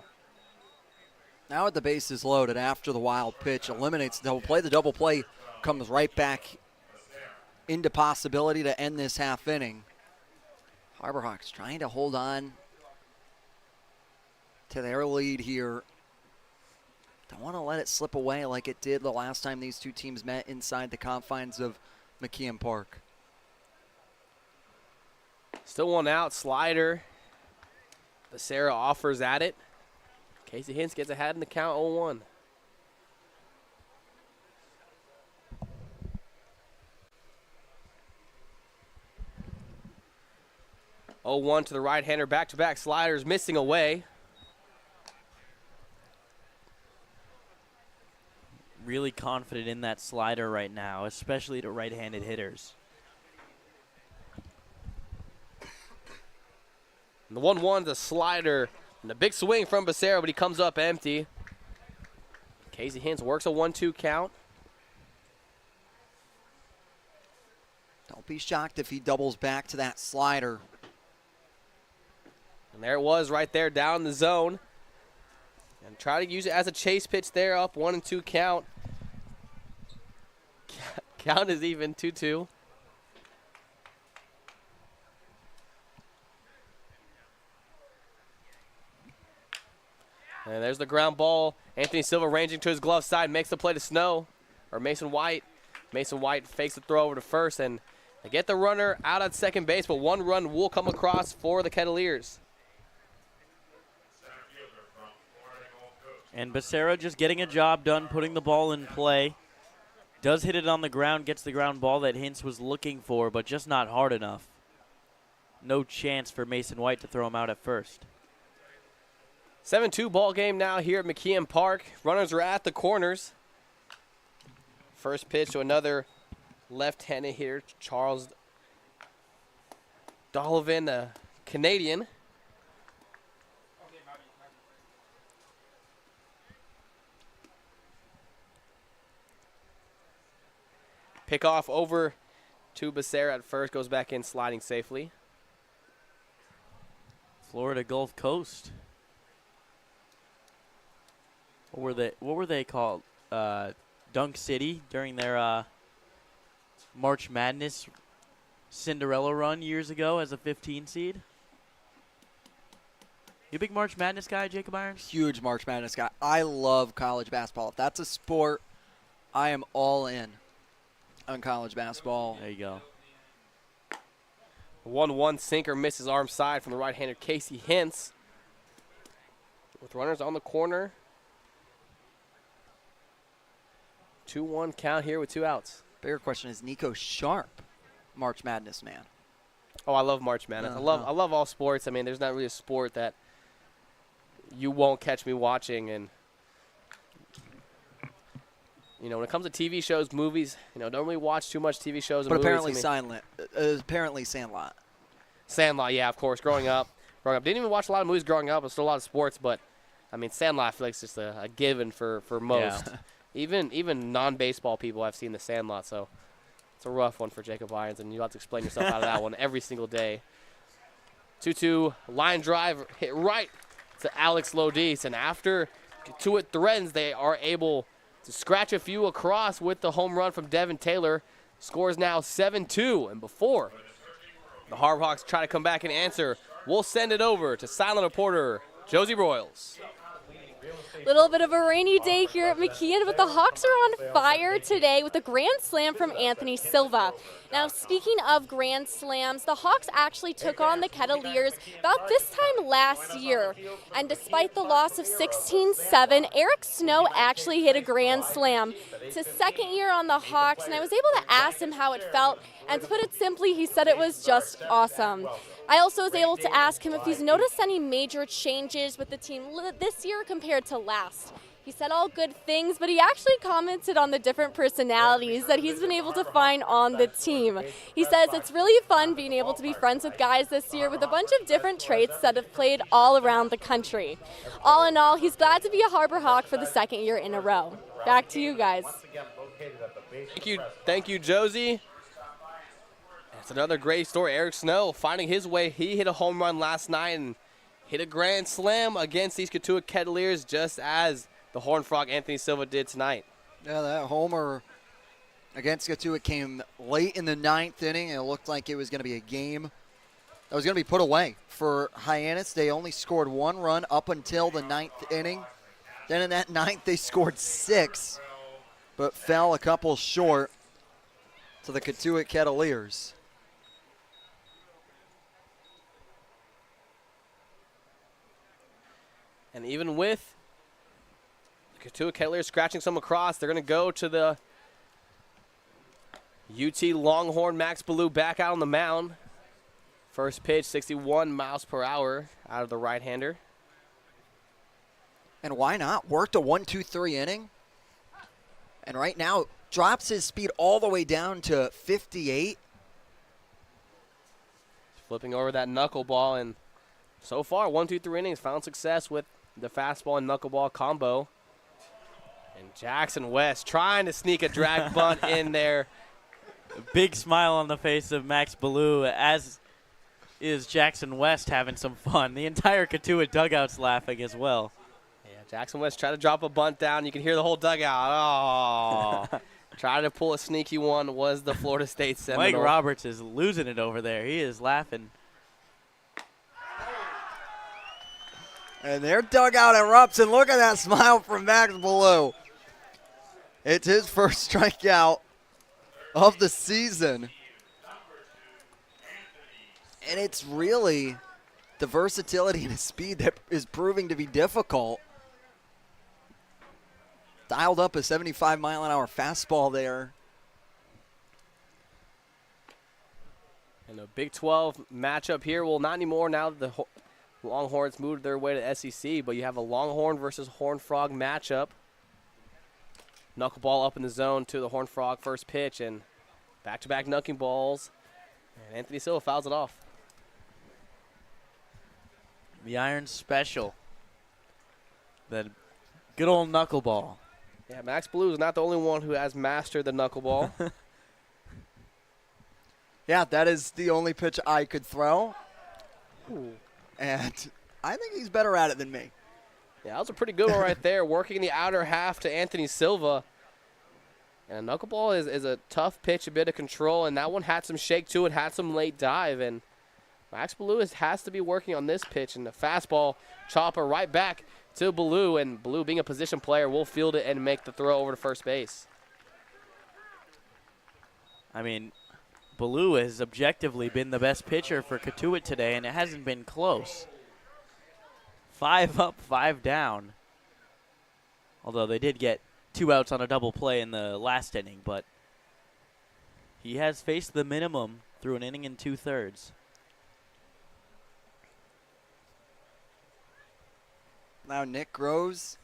Now with the bases loaded after the wild pitch, eliminates the double play. The double play comes right back into possibility to end this half inning. Harbor Hawks trying to hold on to their lead here. Don't want to let it slip away like it did the last time these two teams met inside the confines of McKeon Park. Still 1 out, slider. Becerra offers at it. Casey Hintz gets ahead in the count, 0-1. Oh, 0-1 to the right-hander, back-to-back sliders missing away. Really confident in that slider right now, especially to right-handed hitters. And the 1-1, the slider, and a big swing from Becerra, but he comes up empty. Casey Hintz works a 1-2 count. Don't be shocked if he doubles back to that slider. And there it was right there down the zone. And try to use it as a chase pitch there, up 1-2 count. Count is even 2-2. And there's the ground ball. Anthony Silva ranging to his glove side, makes the play to Snow, or Mason White. Mason White fakes the throw over to first, and they get the runner out at second base, but 1 run will come across for the Kettleers. And Becerra just getting a job done, putting the ball in play. Does hit it on the ground, gets the ground ball that Hintz was looking for, but just not hard enough. No chance for Mason White to throw him out at first. 7-2 ball game now here at McKeon Park. Runners are at the corners. First pitch to another left-handed hitter, Charles Donovan, the Canadian. Pick off over to Becerra at first, goes back in, sliding safely. Florida Gulf Coast. What were they called? Dunk City during their March Madness Cinderella run years ago as a 15 seed. You a big March Madness guy, Jacob Irons? Huge March Madness guy. I love college basketball. If that's a sport, I am all in on college basketball. There you go. 1-1 sinker misses arm side from the right-hander Casey Hintz. With runners on the corner. 2-1 count here with 2 outs. Bigger question, is Nico Sharp March Madness man? Oh, I love March Madness. I love all sports. I mean, there's not really a sport that you won't catch me watching. And, you know, when it comes to TV shows, movies, you know, don't really watch too much TV shows and but movies. apparently Sandlot. Sandlot, yeah, of course. Growing up. Didn't even watch a lot of movies growing up. There's still a lot of sports, but, I mean, Sandlot, I feel like it's just a given for most. Yeah. Even non-baseball people have seen the Sandlot, so it's a rough one for Jacob Irons, and you'll have to explain yourself out of that one every single day. 2-2 line drive hit right to Alex Lodis, and after Cotuit threatens, they are able to scratch a few across with the home run from Devin Taylor. Scores now 7-2, and before the Harbor Hawks try to come back and answer, we'll send it over to silent reporter Josie Broyles. Little bit of a rainy day here at McKeon, but the Hawks are on fire today with a grand slam from Anthony Silva. Now, speaking of grand slams, the Hawks actually took on the Kettleers about this time last year. And despite the loss of 16-7, Eric Snow actually hit a grand slam. It's his second year on the Hawks, and I was able to ask him how it felt. And to put it simply, he said it was just awesome. I also was able to ask him if he's noticed any major changes with the team this year compared to last. He said all good things, but he actually commented on the different personalities that he's been able to find on the team. He says it's really fun being able to be friends with guys this year with a bunch of different traits that have played all around the country. All in all, he's glad to be a Harbor Hawk for the second year in a row. Back to you guys. Thank you, Josie. It's another great story. Eric Snow finding his way. He hit a home run last night and hit a grand slam against these Cotuit Kettleers, just as the Horned Frog Anthony Silva did tonight. Yeah, that homer against Cotuit came late in the 9th inning, and it looked like it was going to be a game that was going to be put away for Hyannis. They only scored 1 run up until the 9th inning. Then in that 9th, they scored 6, but fell a couple short to the Cotuit Kettleers. And even with the Cotuit Kettleers scratching some across, they're going to go to the UT Longhorn. Max Ballou back out on the mound. First pitch, 61 miles per hour out of the right-hander. And why not? Worked a 1-2-3 inning. And right now drops his speed all the way down to 58. Flipping over that knuckleball, and so far, 1-2-3 innings, found success with the fastball and knuckleball combo. And Jackson West trying to sneak a drag bunt in there. A big smile on the face of Max Ballou, as is Jackson West having some fun. The entire Cotuit dugout's laughing as well. Yeah, Jackson West tried to drop a bunt down. You can hear the whole dugout. Oh, trying to pull a sneaky one was the Florida State Seminole. Mike Roberts is losing it over there. He is laughing. And their dugout erupts, and look at that smile from Max Ballou. It's his first strikeout of the season. And it's really the versatility and his speed that is proving to be difficult. Dialed up a 75-mile-an-hour fastball there. And a Big 12 matchup here. Well, not anymore now that the Longhorns moved their way to SEC, but you have a Longhorn versus Horned Frog matchup. Knuckleball up in the zone to the Horned Frog first pitch, and back-to-back knuckleballs. And Anthony Silva fouls it off. The Iron Special. The good old knuckleball. Yeah, Max Ballou is not the only one who has mastered the knuckleball. Yeah, that is the only pitch I could throw. Ooh. And I think he's better at it than me. Yeah, that was a pretty good one right there, working the outer half to Anthony Silva. And a knuckleball is a tough pitch, a bit of control, and that one had some shake to it, had some late dive, and Max Ballou has to be working on this pitch, and the fastball chopper right back to Ballou, and Ballou, being a position player, will field it and make the throw over to first base. I mean, Ballou has objectively been the best pitcher for Cotuit today, and it hasn't been close. 5 up, 5 down. Although they did get 2 outs on a double play in the last inning, but he has faced the minimum through an inning and 2/3. Now Nick Groves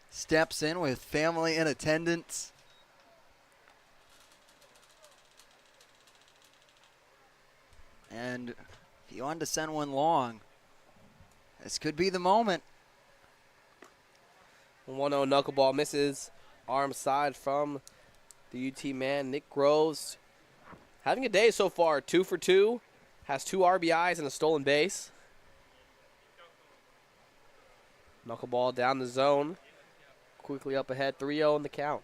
steps in with family in attendance. And if you wanted to send one long, this could be the moment. 1-0 knuckleball misses arm side from the UT man. Nick Groves having a day so far, 2 for 2, has 2 RBIs and a stolen base. Knuckleball down the zone, quickly up ahead, 3-0 in the count.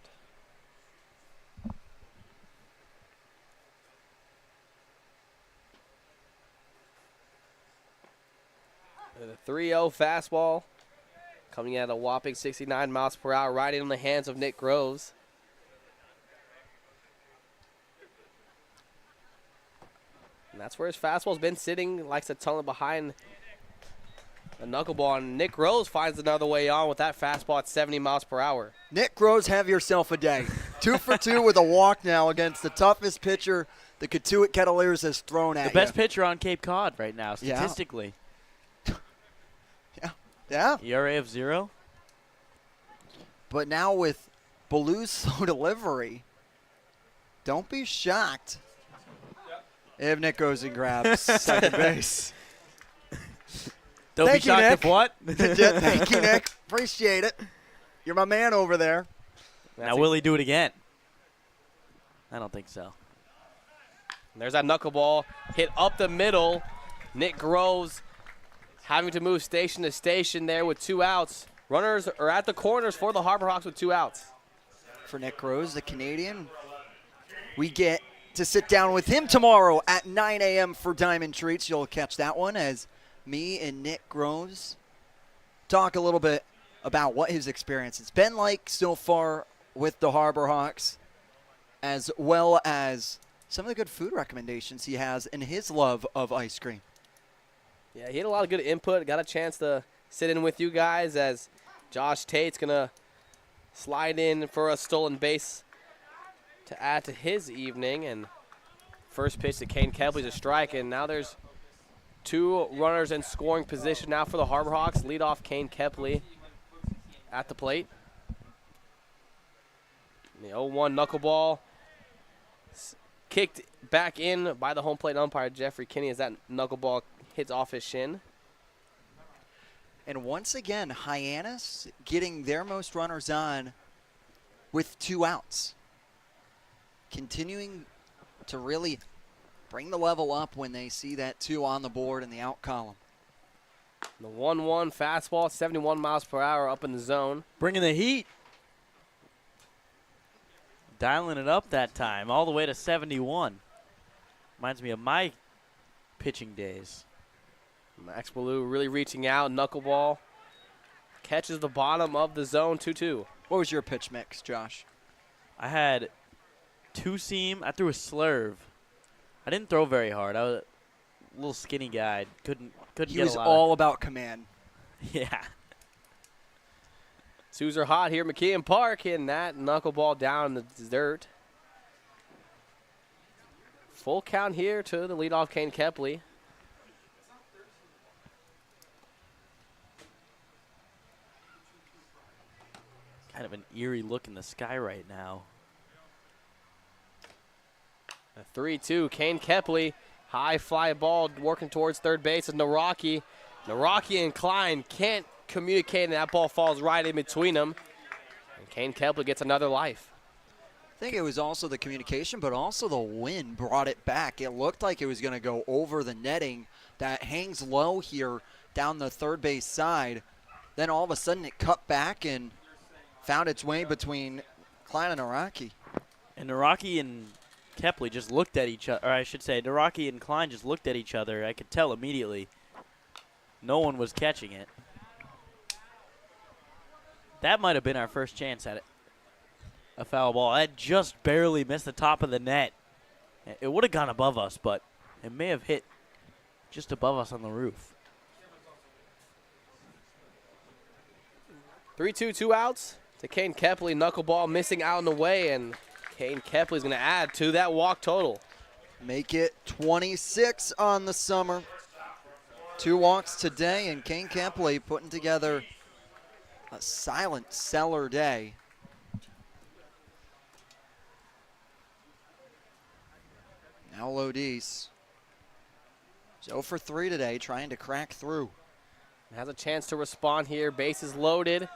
And a 3-0 fastball coming at a whopping 69 miles per hour, right in the hands of Nick Groves. And that's where his fastball's been sitting, likes to tunnel behind the knuckleball, and Nick Groves finds another way on with that fastball at 70 miles per hour. Nick Groves, have yourself a day. 2 for 2 with a walk now against the toughest pitcher the Cotuit Kettleers has thrown at The best pitcher on Cape Cod right now, statistically. Yeah. ERA of 0. But now with Ballou's slow delivery, don't be shocked if Nick goes and grabs second base. Don't be shocked if what? Thank you, Nick. Appreciate it. You're my man over there. Now, will he do it again? I don't think so. There's that knuckleball hit up the middle. Nick Groves having to move station to station there with 2 outs. Runners are at the corners for the Harbor Hawks with 2 outs. For Nick Groves, the Canadian, we get to sit down with him tomorrow at 9 a.m. for Diamond Treats. You'll catch that one as me and Nick Groves talk a little bit about what his experience has been like so far with the Harbor Hawks, as well as some of the good food recommendations he has and his love of ice cream. Yeah, he had a lot of good input. Got a chance to sit in with you guys as Josh Tate's going to slide in for a stolen base to add to his evening. And first pitch to Kane Kepley's a strike, and now there's 2 runners in scoring position now for the Harbor Hawks. Lead off Kane Kepley at the plate. And the 0-1 knuckleball kicked back in by the home plate umpire, Jeffrey Kinney, as that knuckleball hits off his shin. And once again, Hyannis getting their most runners on with 2 outs. Continuing to really bring the level up when they see that 2 on the board in the out column. The 1-1 fastball, 71 miles per hour up in the zone. Bringing the heat. Dialing it up that time, all the way to 71. Reminds me of my pitching days. Max Ballou really reaching out. Knuckleball catches the bottom of the zone, 2-2. What was your pitch mix, Josh? I had 2-seam. I threw a slurve. I didn't throw very hard. I was a little skinny guy. Couldn't get a lot. He was all about command. Yeah. Twos are hot here at McKeon Park, and that knuckleball down in the dirt. Full count here to the leadoff Kane Kepley. Kind of an eerie look in the sky right now. A 3-2, Kane Kepley, high fly ball working towards third base. Is Naraki. Naraki and Klein can't communicate, and that ball falls right in between them. And Kane Kepley gets another life. think it was also the communication, but also the wind brought it back. It looked like it was going to go over the netting that hangs low here down the third base side. Then all of a sudden it cut back and found its way between Klein and Naraki. And Naraki and Kepley just looked at each other, or I should say Naraki and Klein just looked at each other. I could tell immediately no one was catching it. That might have been our first chance at it. A foul ball. That just barely missed the top of the net. It would have gone above us, but it may have hit just above us on the roof. 3-2, 2 outs to Kane Kepley. Knuckleball missing out in the way, and Kane Kepley's going to add to that walk total. Make it 26 on the summer. 2 walks today, and Kane Kepley putting together a silent seller day. Now Lodis. 0 for 3 today, trying to crack through. Has a chance to respond here. Bases loaded.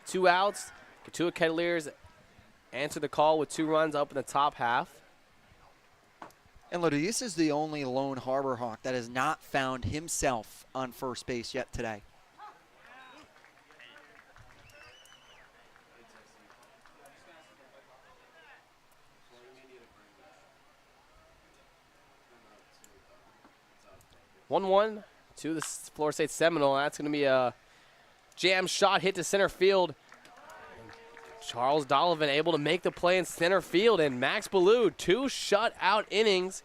2 outs. Cotuit Kettleers answer the call with 2 runs up in the top half. And Lodis is the only lone Harbor Hawk that has not found himself on first base yet today. (1-1) to the Florida State Seminole. That's going to be a jam shot hit to center field. Charles Donovan able to make the play in center field, and Max Ballou, 2 shutout innings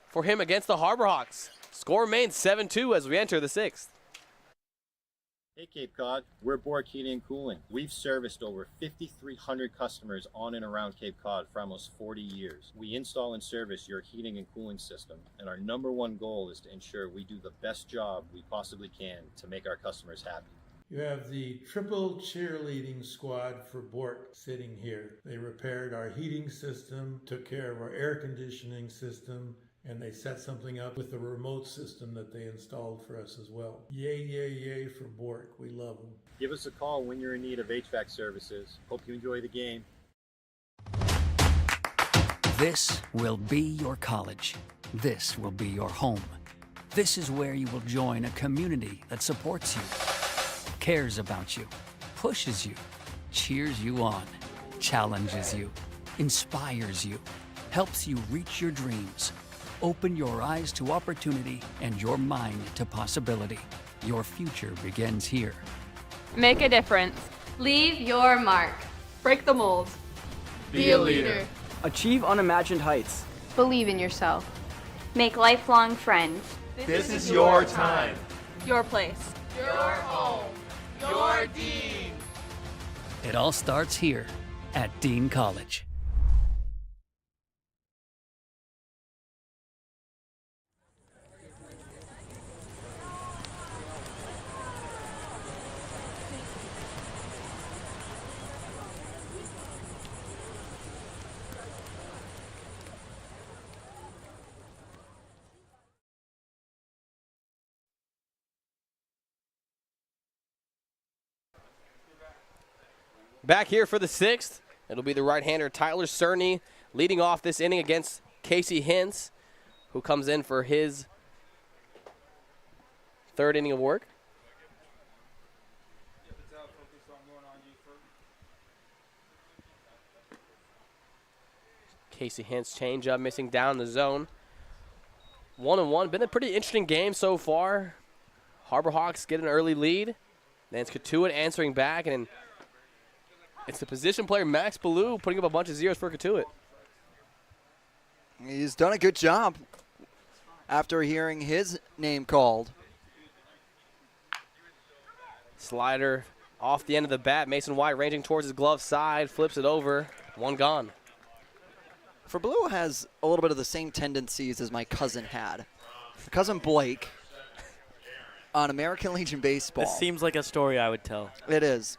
for him against the Harbor Hawks. Score remains 7-2 as we enter the 6th. Hey Cape Cod, we're Bork Heating and Cooling. We've serviced over 5,300 customers on and around Cape Cod for almost 40 years. We install and service your heating and cooling system, and our #1 goal is to ensure we do the best job we possibly can to make our customers happy. You have the triple cheerleading squad for Bork sitting here. They repaired our heating system, took care of our air conditioning system, and they set something up with the remote system that they installed for us as well. Yay, yay, yay for Bork. We love them. Give us a call when you're in need of HVAC services. Hope you enjoy the game. This will be your college. This will be your home. This is where you will join a community that supports you, cares about you, pushes you, cheers you on, challenges you, inspires you, helps you reach your dreams. Open your eyes to opportunity and your mind to possibility. Your future begins here. Make a difference. Leave your mark. Break the mold. Be a leader. Achieve unimagined heights. Believe in yourself. Make lifelong friends. This is your time. Your place. Your home. Your Dean. It all starts here at Dean College. Back here for the 6th, it'll be the right-hander Tyler Cerny leading off this inning against Casey Hintz, who comes in for his 3rd inning of work. Casey Hintz changeup missing down the zone. 1-1. Been a pretty interesting game so far. Harbor Hawks get an early lead. Then it's Cotuit answering back, and it's the position player Max Ballou putting up a bunch of zeros for Cotuit. He's done a good job after hearing his name called. Slider off the end of the bat. Mason White ranging towards his glove side, flips it over. 1 gone. For Ballou has a little bit of the same tendencies as my cousin had. My cousin Blake on American Legion Baseball. This seems like a story I would tell. It is.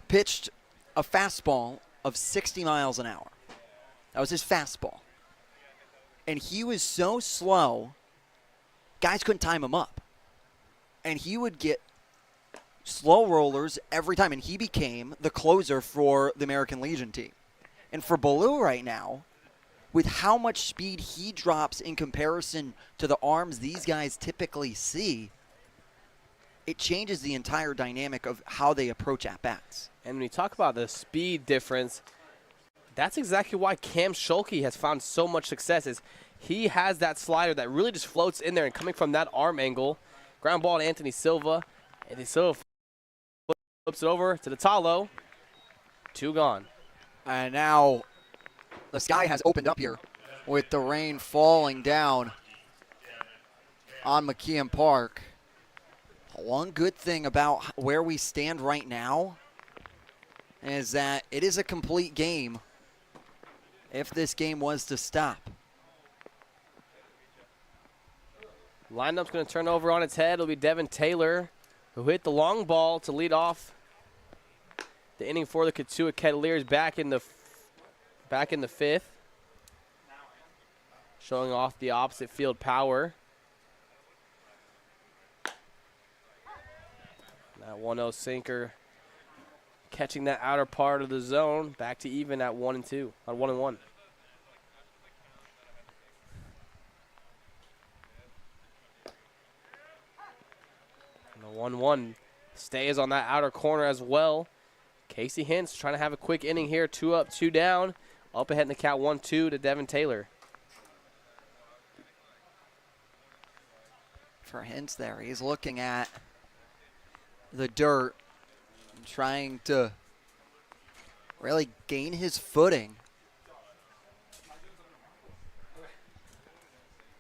Pitched a fastball of 60 miles an hour. That was his fastball. And he was so slow, guys couldn't time him up. And he would get slow rollers every time, and he became the closer for the American Legion team. And for Baloo right now, with how much speed he drops in comparison to the arms these guys typically see, it changes the entire dynamic of how they approach at-bats. And when you talk about the speed difference, that's exactly why Cam Schulke has found so much success, is he has that slider that really just floats in there, and coming from that arm angle, ground ball to Anthony Silva. Anthony Silva flips it over to the Talo. 2 gone. And now the sky has opened up here with the rain falling down on McKeon Park. One good thing about where we stand right now is that it is a complete game if this game was to stop. Lineup's going to turn over on its head. It'll be Devin Taylor, who hit the long ball to lead off the inning for the Cotuit Kettleers back in the 5th. Showing off the opposite field power. That 1-0 sinker catching that outer part of the zone. Back to even at 1-2, on 1-1. The 1-1 stays on that outer corner as well. Casey Hintz trying to have a quick inning here. 2 up, 2 down. Up ahead in the count 1-2 to Devin Taylor. For Hintz there, he's looking at the dirt, trying to really gain his footing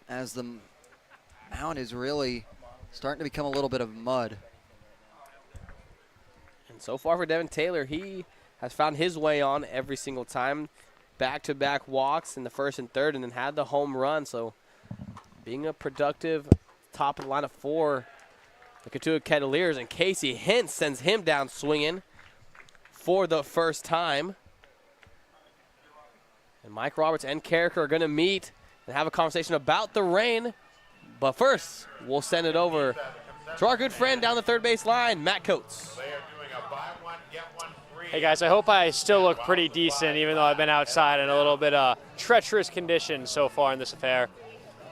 as the mound is really starting to become a little bit of mud. And so far for Devin Taylor, he has found his way on every single time. Back-to-back walks in the 1st and 3rd, and then had the home run. So being a productive top of the lineup for the Cotuit Kettleers, and Casey Hintz sends him down swinging for the first time. And Mike Roberts and Carricker are going to meet and have a conversation about the rain. But first, we'll send it over to our good friend down the third base line, Matt Coates. Hey guys, I hope I still look pretty decent even though I've been outside in a little bit of treacherous conditions so far in this affair.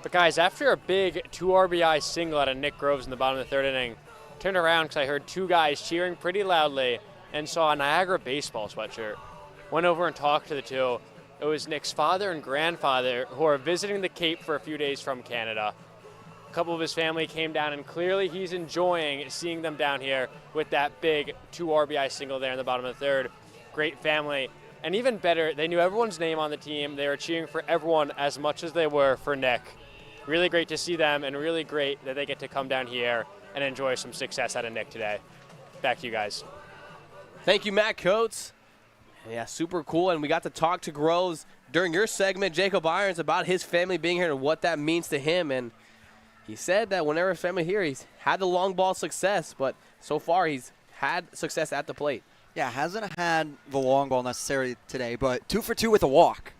But guys, after a big 2 RBI single out of Nick Groves in the bottom of the 3rd inning, turned around because I heard 2 guys cheering pretty loudly and saw a Niagara baseball sweatshirt. Went over and talked to the 2. It was Nick's father and grandfather who are visiting the Cape for a few days from Canada. A couple of his family came down, and clearly he's enjoying seeing them down here with that big 2 RBI single there in the bottom of the 3rd. Great family. And even better, they knew everyone's name on the team. They were cheering for everyone as much as they were for Nick. Really great to see them, and really great that they get to come down here and enjoy some success out of Nick today. Back to you guys. Thank you, Matt Coates. Yeah, super cool. And we got to talk to Groves during your segment, Jacob Irons, about his family being here and what that means to him. And he said that whenever his family here, he's had the long ball success, but so far he's had success at the plate. Yeah, hasn't had the long ball necessarily today, but 2 for 2 with a walk.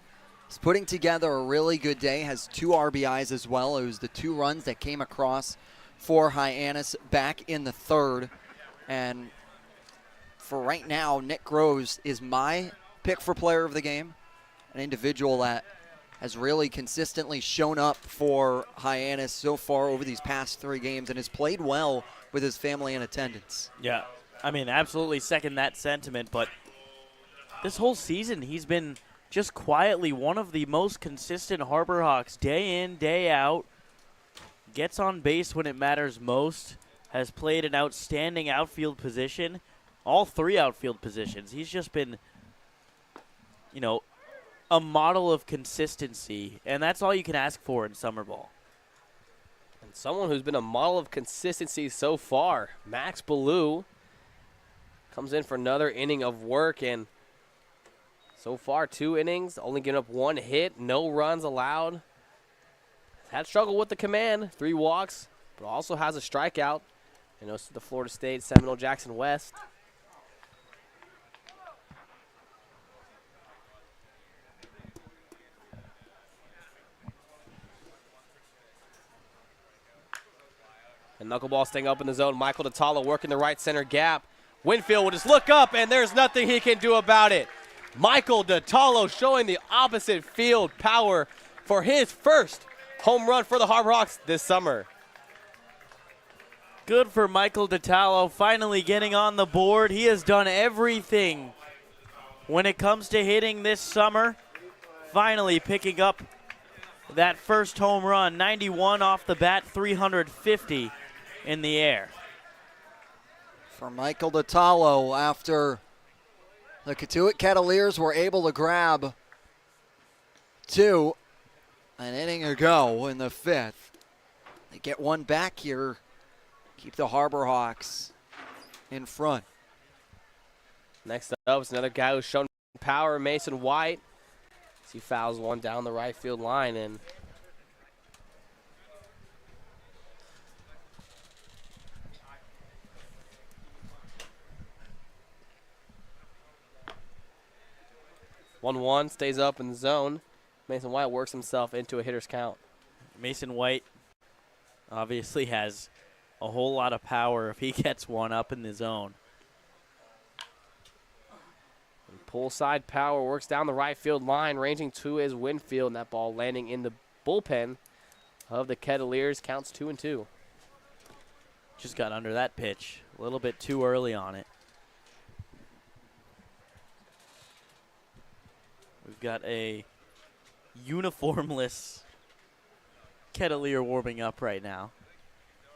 He's putting together a really good day, has 2 RBIs as well. It was the 2 runs that came across for Hyannis back in the 3rd. And for right now, Nick Groves is my pick for player of the game, an individual that has really consistently shown up for Hyannis so far over these past 3 games and has played well with his family in attendance. Yeah, I mean, absolutely second that sentiment, but this whole season he's been just quietly one of the most consistent Harbor Hawks, day in, day out, gets on base when it matters most, has played an outstanding outfield position, all 3 outfield positions. He's just been, you know, a model of consistency, and that's all you can ask for in summer ball. And someone who's been a model of consistency so far, Max Ballou, comes in for another inning of work, and so far 2 innings, only giving up 1 hit, no runs allowed. Had struggled with the command, 3 walks, but also has a strikeout. And goes to the Florida State Seminole Jackson West. And knuckleball staying up in the zone. Michael Tatala working the right center gap. Winfield will just look up, and there's nothing he can do about it. Michael DeTalo showing the opposite field power for his first home run for the Harbor Hawks this summer. Good for Michael DeTalo, finally getting on the board. He has done everything when it comes to hitting this summer. Finally picking up that first home run, 91 off the bat, 350 in the air. For Michael DeTalo, after the Cotuit Kettleers were able to grab 2 an inning ago in the 5th. They get one back here, keep the Harbor Hawks in front. Next up is another guy who's shown power, Mason White. He fouls one down the right field line, and one stays up in the zone. Mason White works himself into a hitter's count. Mason White obviously has a whole lot of power if he gets one up in the zone. Pull side power works down the right field line, ranging to his Winfield, and that ball landing in the bullpen of the Kettleers. Counts 2-2. Just got under that pitch a little bit too early on it. We've got a uniformless Kettleer warming up right now.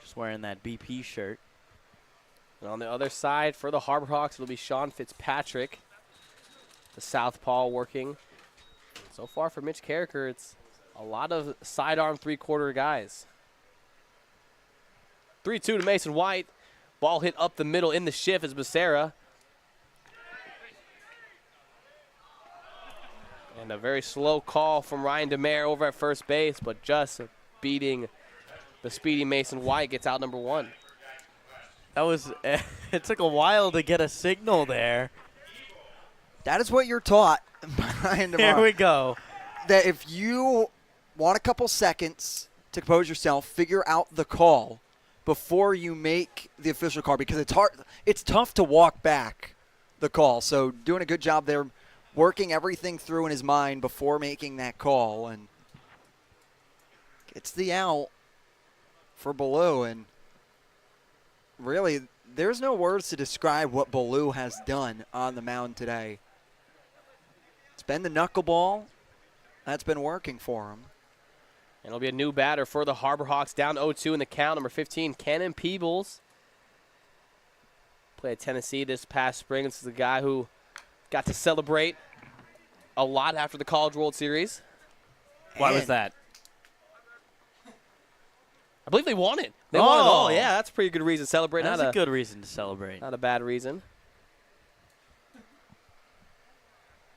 Just wearing that BP shirt. And on the other side for the Harbor Hawks, it'll be Sean Fitzpatrick, the southpaw working. So far for Mitch Carricker, it's a lot of sidearm three-quarter guys. 3-2 to Mason White. Ball hit up the middle in the shift as Becerra. And a very slow call from Ryan DeMare over at first base, but just beating the speedy Mason White, gets out number 1. That was, it took a while to get a signal there. That is what you're taught by Ryan DeMare. Here we go. That if you want a couple seconds to compose yourself, figure out the call before you make the official call, because it's hard. It's tough to walk back the call. So doing a good job there, working everything through in his mind before making that call, and gets the out for Ballou. And really, there's no words to describe what Ballou has done on the mound today. It's been the knuckleball that's been working for him. And it'll be a new batter for the Harbor Hawks, down 0-2 in the count. Number 15, Cannon Peebles. Played at Tennessee this past spring. This is a guy who got to celebrate a lot after the College World Series. Why was that? I believe they won it. They won it all. Yeah, that's a pretty good reason to celebrate. That's a good reason to celebrate. Not a bad reason.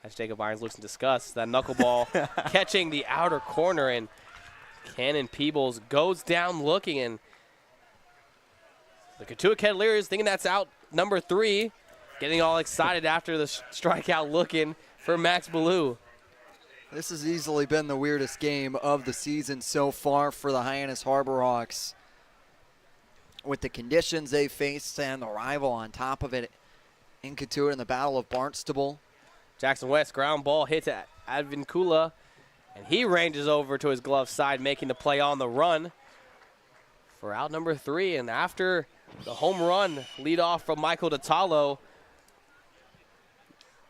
As Jacob Irons looks in disgust, that knuckleball catching the outer corner, and Cannon Peebles goes down looking, and the Cotuit Kettleers thinking that's out number 3, getting all excited after the strikeout looking for Max Ballou. This has easily been the weirdest game of the season so far for the Hyannis Harbor Hawks. With the conditions they faced and the rival on top of it in Cotuit in the Battle of Barnstable. Jackson West ground ball hit to Advincula, and he ranges over to his glove side, making the play on the run for out number 3. And after the home run lead off from Michael DeTalo,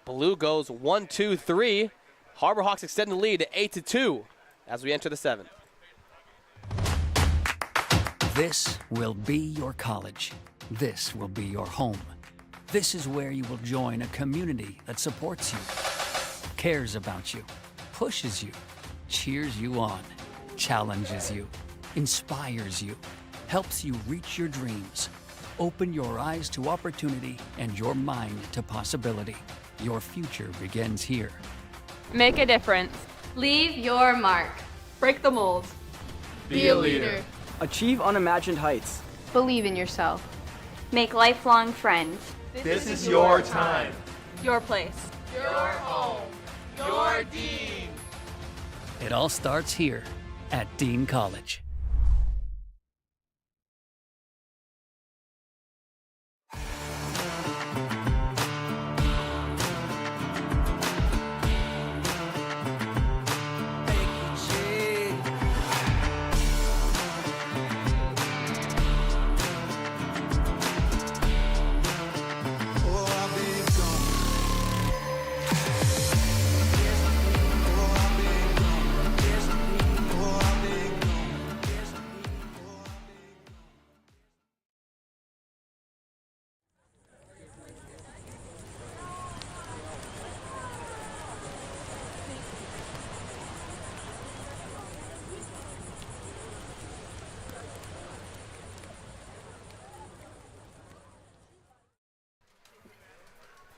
Ballou goes 1-2-3. Harbor Hawks extend the lead to 8-2 as we enter the 7th. This will be your college. This will be your home. This is where you will join a community that supports you, cares about you, pushes you, cheers you on, challenges you, inspires you, helps you reach your dreams. Open your eyes to opportunity and your mind to possibility. Your future begins here. Make a difference. Leave your mark. Break the mold. Be a leader. Achieve unimagined heights. Believe in yourself. Make lifelong friends. This is your time. Your place. Your home. Your Dean. It all starts here at Dean College.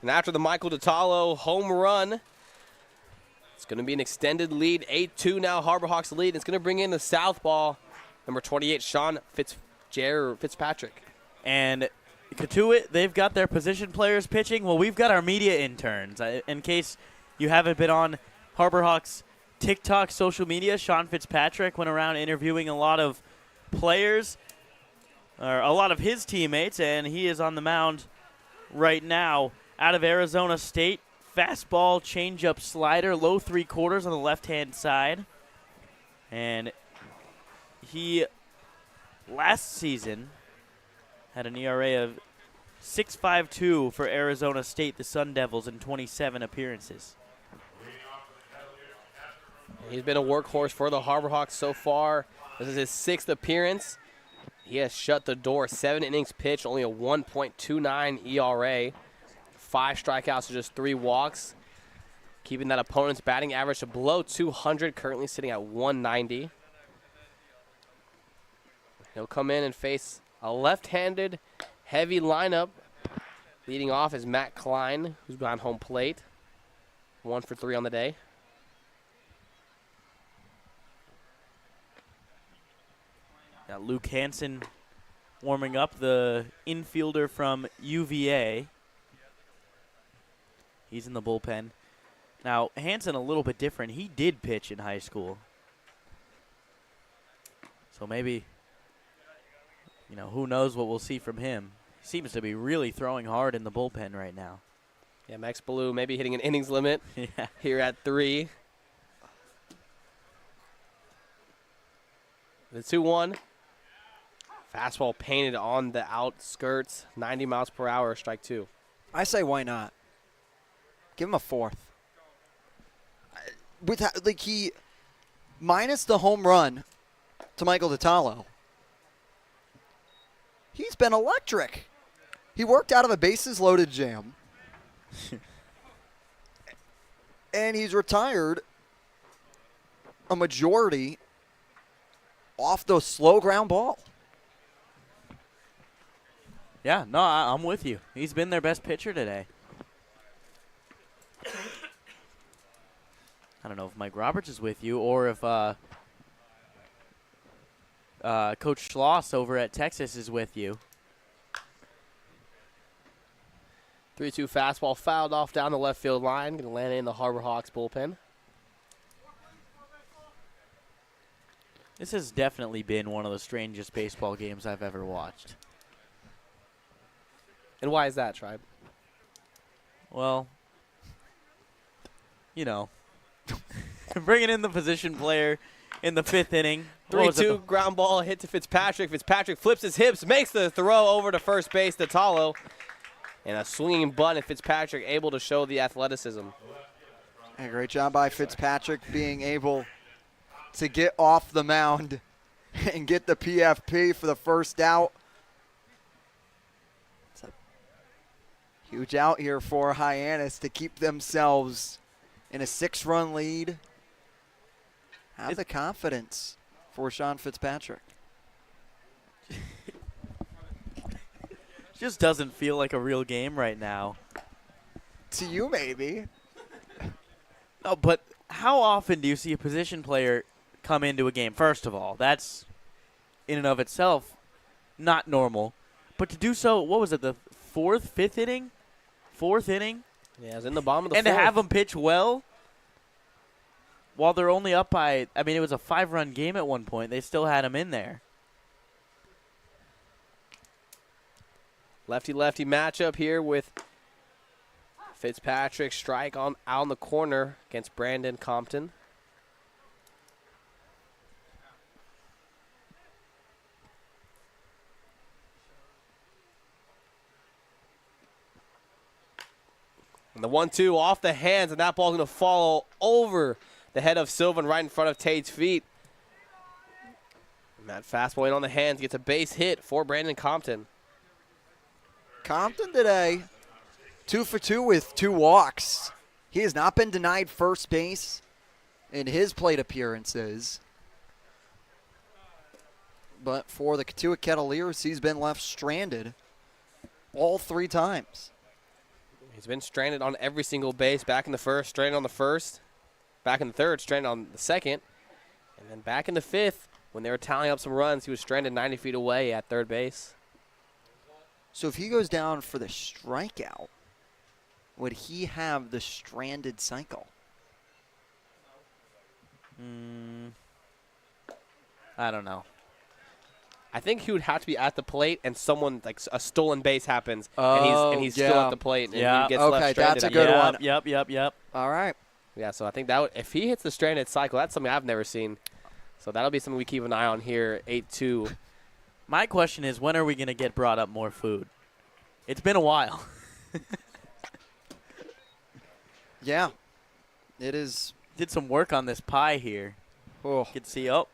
And after the Michael DeTalo home run, it's going to be an extended lead. 8-2 now, Harbor Hawks lead. It's going to bring in the southpaw, number 28, Sean Fitzpatrick. And Cotuit, they've got their position players pitching. Well, we've got our media interns. In case you haven't been on Harbor Hawks TikTok social media, Sean Fitzpatrick went around interviewing a lot of players, or a lot of his teammates, and he is on the mound right now. Out of Arizona State, fastball, changeup, slider, low 3/4 on the left-hand side. And he, last season, had an ERA of 6.52 for Arizona State, the Sun Devils, in 27 appearances. He's been a workhorse for the Harbor Hawks so far. This is his 6th appearance. He has shut the door. 7 innings pitched, only a 1.29 ERA. 5 strikeouts to just 3 walks. Keeping that opponent's batting average to below 200, currently sitting at 190. He'll come in and face a left-handed heavy lineup. Leading off is Matt Klein, who's behind home plate. 1 for 3 on the day. Got Luke Hansen warming up, the infielder from UVA. He's in the bullpen. Now, Hansen a little bit different. He did pitch in high school. So maybe, who knows what we'll see from him. He seems to be really throwing hard in the bullpen right now. Yeah, Max Ballou maybe hitting an innings limit here at 3. The 2-1. Fastball painted on the outskirts. 90 miles per hour, strike 2. I say why not? Give him a 4th. He minus the home run to Michael DeTalo. He's been electric. He worked out of a bases-loaded jam. And he's retired a majority off the slow ground ball. Yeah, no, I'm with you. He's been their best pitcher today. I don't know if Mike Roberts is with you or if Coach Schloss over at Texas is with you. 3-2 fastball fouled off down the left field line. Going to land in the Harbor Hawks bullpen. This has definitely been one of the strangest baseball games I've ever watched. And why is that, Tribe? Well, bringing in the position player in the 5th inning. 3-2 ground ball hit to Fitzpatrick. Fitzpatrick flips his hips, makes the throw over to first base to Talo. And a swinging bunt, and Fitzpatrick able to show the athleticism. A great job by Fitzpatrick being able to get off the mound and get the PFP for the first out. It's a huge out here for Hyannis to keep themselves in a 6-run lead. Have the confidence for Sean Fitzpatrick. Just doesn't feel like a real game right now. To you, maybe. No, but how often do you see a position player come into a game? First of all, that's in and of itself not normal. But to do so, what was it, the 4th, 5th inning? 4th inning? Yeah, it was in the bottom of the 4th. And to have them pitch well while they're only up by, it was a 5-run game at one point. They still had him in there. Lefty-lefty matchup here with Fitzpatrick strike out in the corner against Brandon Compton. And the 1-2 off the hands, and that ball's going to follow over the head of Sylvan right in front of Tate's feet. And that fastball in on the hands gets a base hit for Brandon Compton. Compton today, 2 for 2 with 2 walks. He has not been denied first base in his plate appearances. But for the Cotuit Kettleers, he's been left stranded all 3 times. He's been stranded on every single base. Back in the first, stranded on the first. Back in the third, stranded on the second. And then back in the fifth, when they were tallying up some runs, he was stranded 90 feet away at third base. So if he goes down for the strikeout, would he have the stranded cycle? I don't know. I think he would have to be at the plate, and someone like a stolen base happens, and he's still at the plate, and he gets left stranded. That's a good one. Yep. All right. Yeah, so I think that if he hits the stranded cycle, that's something I've never seen. So that'll be something we keep an eye on here. 8-2. My question is, when are we going to get brought up more food? It's been a while. Yeah, it is. Did some work on this pie here. Oh, you can see. Oh,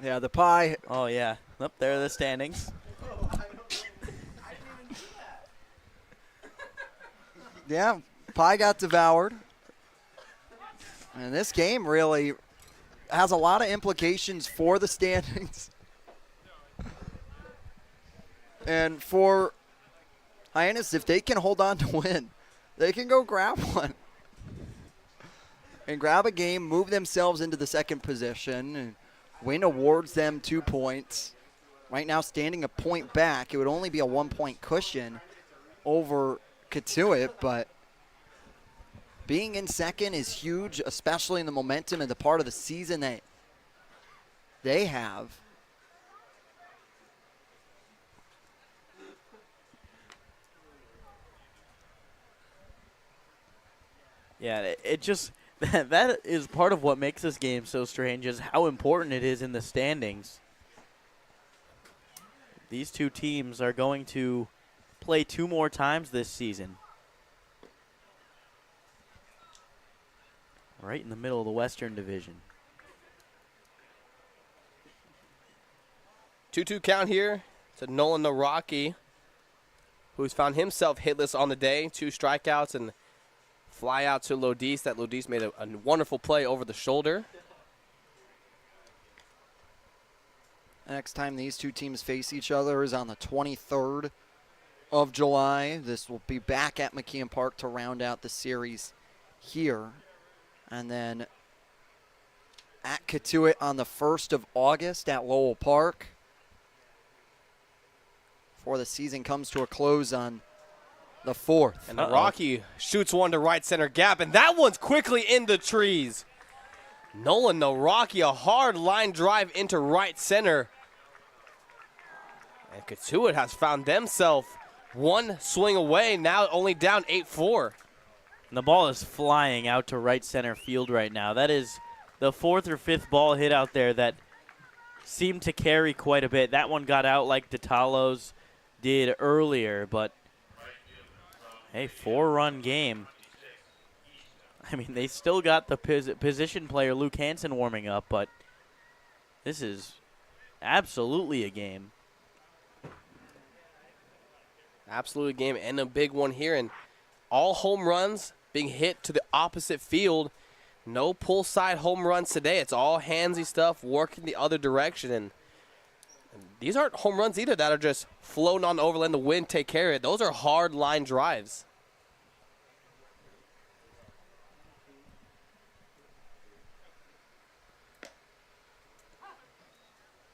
yeah, the pie. Oh yeah, up there are the standings. Yeah, pie got devoured. And this game really has a lot of implications for the standings. And for Hyannis, if they can hold on to win, they can go grab one. And grab a game, move themselves into the second position, and win awards them 2 points. Right now, standing a point back, it would only be a 1-point cushion over Cotuit, but being in second is huge, especially in the momentum and the part of the season that they have. Yeah, it just that is part of what makes this game so strange, is how important it is in the standings. These two teams are going to play 2 more times this season. Right in the middle of the Western Division. 2-2 count here to Nolan Naraki, who's found himself hitless on the day. 2 strikeouts and fly out to Lodis. That Lodis made a wonderful play over the shoulder. Next time these two teams face each other is on the 23rd of July. This will be back at McKeon Park to round out the series here. And then at Cotuit on the 1st of August at Lowell Park. Before the season comes to a close on the 4th. And Rocky shoots one to right center gap, and that one's quickly in the trees. Nolan Naraki, a hard line drive into right center. And Cotuit has found themselves one swing away, now only down 8-4. And the ball is flying out to right center field right now. That is the 4th or 5th ball hit out there that seemed to carry quite a bit. That one got out like DeTalos did earlier, but hey, 4-run game. I mean, they still got the position player Luke Hansen warming up, but this is absolutely a game. Absolutely a game, and a big one here. And all home runs being hit to the opposite field. No pull side home runs today. It's all handsy stuff working the other direction. And these aren't home runs either that are just floating on over, letting the wind take care of it. Those are hard line drives.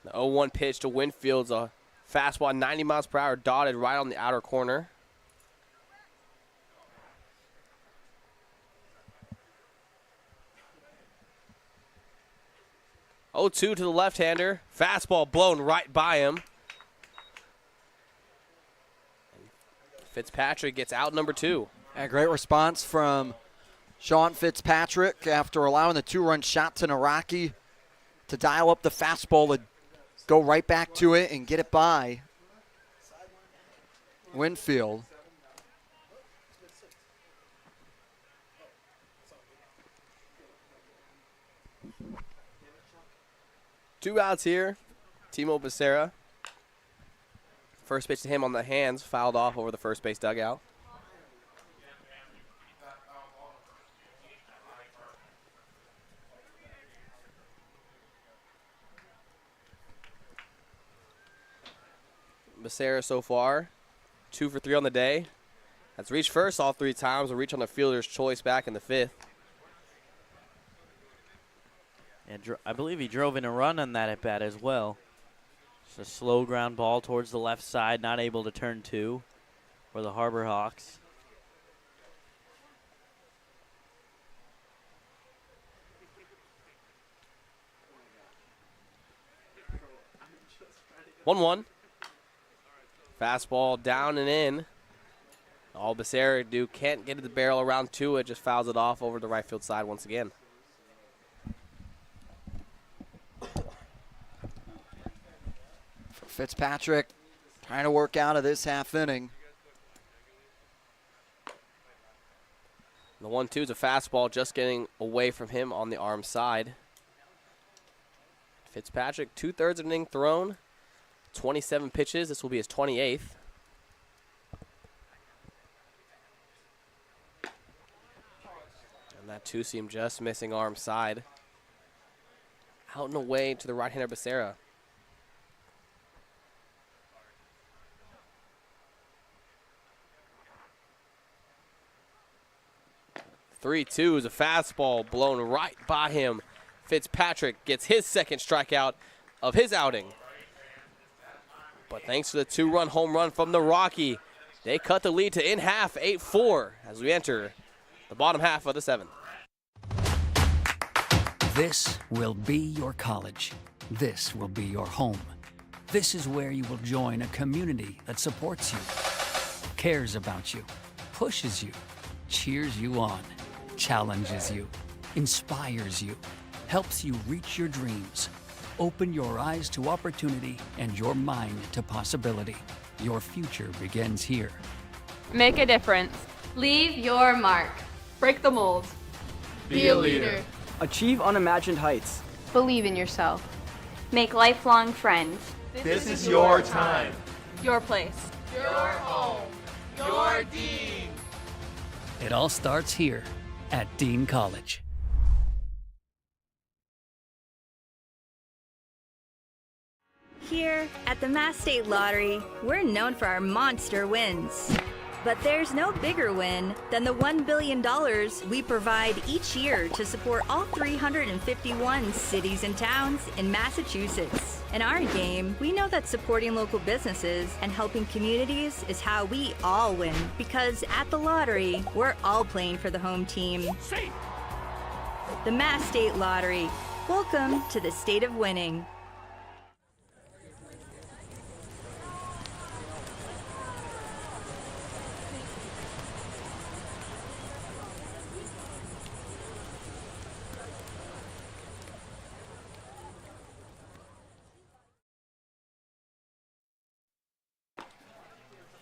The 0-1 pitch to Winfield's a fastball, 90 miles per hour, dotted right on the outer corner. Oh, 2 to the left-hander. Fastball blown right by him. Fitzpatrick gets out number 2. A great response from Sean Fitzpatrick after allowing the 2-run shot to Naraki to dial up the fastball to go right back to it and get it by Winfield. Two outs here. Timo Becerra. First pitch to him on the hands, fouled off over the first base dugout. Becerra so far, 2 for 3 on the day. Has reached first all 3 times. Will reach on the fielder's choice back in the 5th. And I believe he drove in a run on that at bat as well. Just a slow ground ball towards the left side, not able to turn 2 for the Harbor Hawks. One. Fastball down and in. All Becerra can't get to the barrel around 2. It just fouls it off over the right field side once again. Fitzpatrick trying to work out of this half inning. The 1-2 is a fastball just getting away from him on the arm side. Fitzpatrick, 2/3 of an inning thrown, 27 pitches. This will be his 28th. And that 2-seam just missing arm side. Out and away to the right-hander Becerra. 3-2 is a fastball blown right by him. Fitzpatrick gets his second strikeout of his outing. But thanks to the 2-run home run from the Rocky, they cut the lead to in half, 8-4, as we enter the bottom half of the 7th. This will be your college. This will be your home. This is where you will join a community that supports you, cares about you, pushes you, cheers you on, challenges you, inspires you, helps you reach your dreams. Open your eyes to opportunity and your mind to possibility. Your future begins here. Make a difference. Leave your mark. Break the mold. Be a leader. Achieve unimagined heights. Believe in yourself. Make lifelong friends. This is your time. Your place. Your home. Your Dean. It all starts here at Dean College. Here at the Mass State Lottery, we're known for our monster wins. But there's no bigger win than the $1 billion we provide each year to support all 351 cities and towns in Massachusetts. In our game, we know that supporting local businesses and helping communities is how we all win. Because at the lottery, we're all playing for the home team. The Mass State Lottery. Welcome to the state of winning.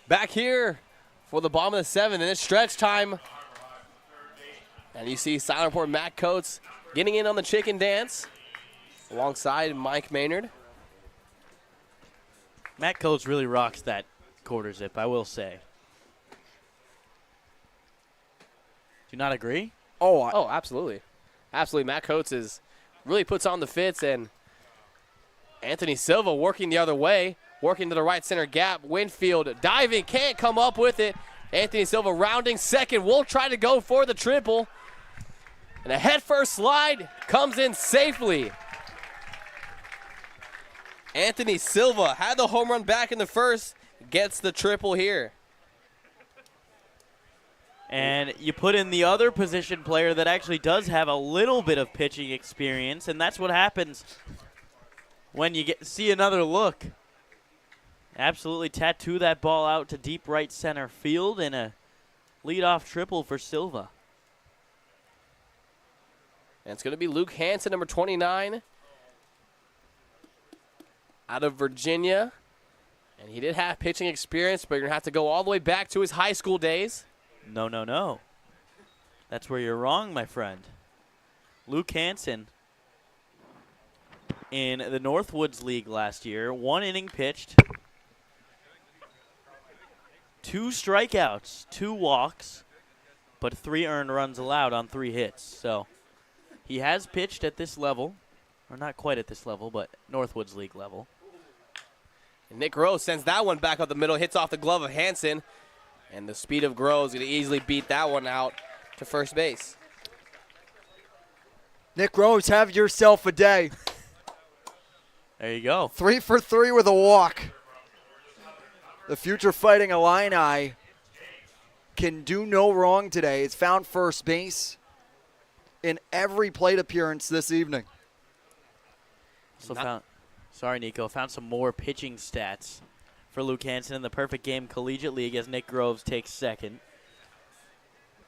Back here for the bottom of the 7th, and it's stretch time. And you see Silent Report Matt Coates getting in on the chicken dance alongside Mike Maynard. Matt Coates really rocks that quarter zip, I will say. Do you not agree? Oh, absolutely. Absolutely. Matt Coates really puts on the fits, and Anthony Silva working the other way. Working to the right center gap. Winfield diving, can't come up with it. Anthony Silva rounding second. Will try to go for the triple. And a head-first slide comes in safely. Anthony Silva had the home run back in the first. Gets the triple here. And you put in the other position player that actually does have a little bit of pitching experience, and that's what happens when you see another look. Absolutely tattoo that ball out to deep right center field, and a leadoff triple for Silva. And it's going to be Luke Hansen, number 29, out of Virginia. And he did have pitching experience, but you're going to have to go all the way back to his high school days. No. That's where you're wrong, my friend. Luke Hansen in the Northwoods League last year, 1 inning pitched, 2 strikeouts, 2 walks, but 3 earned runs allowed on 3 hits. So he has pitched at this level, or not quite at this level, but Northwoods League level. And Nick Rose sends that one back up the middle, hits off the glove of Hansen. And the speed of Groves going to easily beat that one out to first base. Nick Groves, have yourself a day. There you go. 3 for 3 with a walk. The future Fighting Illini can do no wrong today. It's found first base in every plate appearance this evening. Sorry, Nico. Found some more pitching stats for Luke Hansen in the Perfect Game Collegiate League as Nick Groves takes second.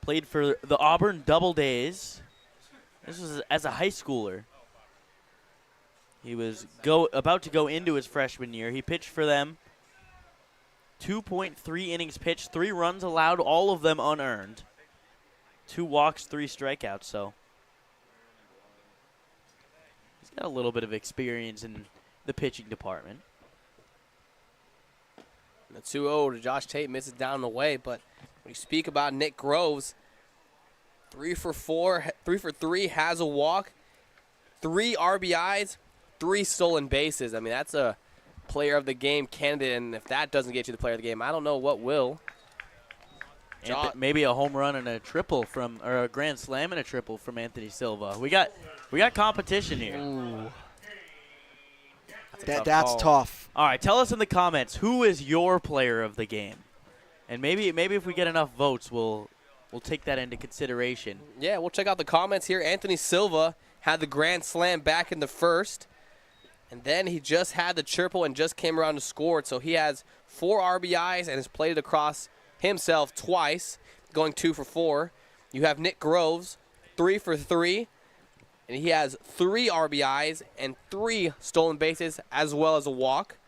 Played for the Auburn Double Days. This was as a high schooler. He was about to go into his freshman year. He pitched for them. 2.3 innings pitched, 3 runs allowed, all of them unearned. 2 walks, 3 strikeouts, so he's got a little bit of experience in the pitching department. The 2-0 to Josh Tate misses down the way, but when you speak about Nick Groves, 3 for 3, has a walk, 3 RBIs, 3 stolen bases. I mean, that's a player of the game candidate, and if that doesn't get you the player of the game, I don't know what will. Maybe a home run and a triple or a grand slam and a triple from Anthony Silva. We got competition here. Ooh. That's tough. All right, tell us in the comments who is your player of the game, and maybe if we get enough votes, we'll take that into consideration. Yeah, we'll check out the comments here. Anthony Silva had the grand slam back in the first, and then he just had the triple and just came around to score. So he has 4 RBIs and has played it across himself twice, going 2 for 4. You have Nick Groves, 3 for 3, and he has 3 RBIs and 3 stolen bases as well as a walk.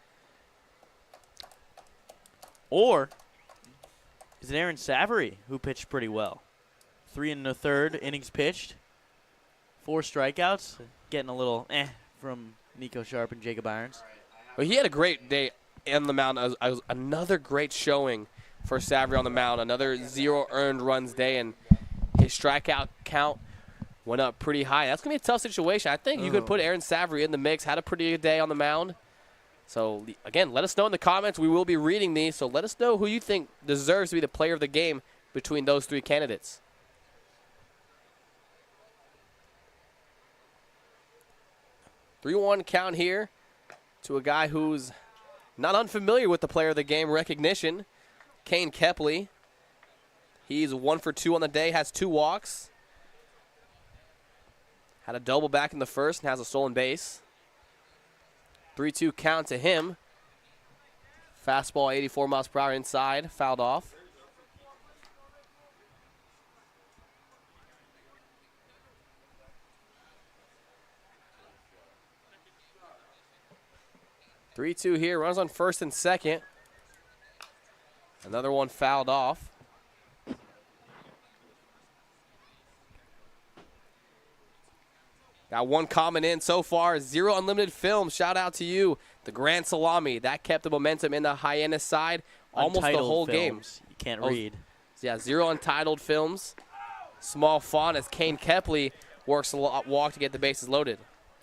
Or is it Aaron Savory who pitched pretty well? 3 1/3 innings pitched, 4 strikeouts, getting a little from Nico Sharp and Jacob Irons. Well, he had a great day on the mound. Another great showing for Savory on the mound. Another 0 earned runs day, and his strikeout count went up pretty high. That's going to be a tough situation. I think you could put Aaron Savory in the mix. Had a pretty good day on the mound. So, again, let us know in the comments. We will be reading these, so let us know who you think deserves to be the player of the game between those 3 candidates. (3-1) count here to a guy who's not unfamiliar with the player of the game recognition, Kane Kepley. He's 1 for 2 on the day, has 2 walks. Had a double back in the first and has a stolen base. 3-2 count to him. Fastball 84 miles per hour inside, fouled off. (3-2) here, runs on first and second. Another one fouled off. Got 1 comment in so far. 0 unlimited film. Shout out to you. The Grand Salami. That kept the momentum in the Hyannis side almost the whole game. You can't read. Yeah, 0 untitled films. Small font as Kane Kepley works a walk to get the bases loaded.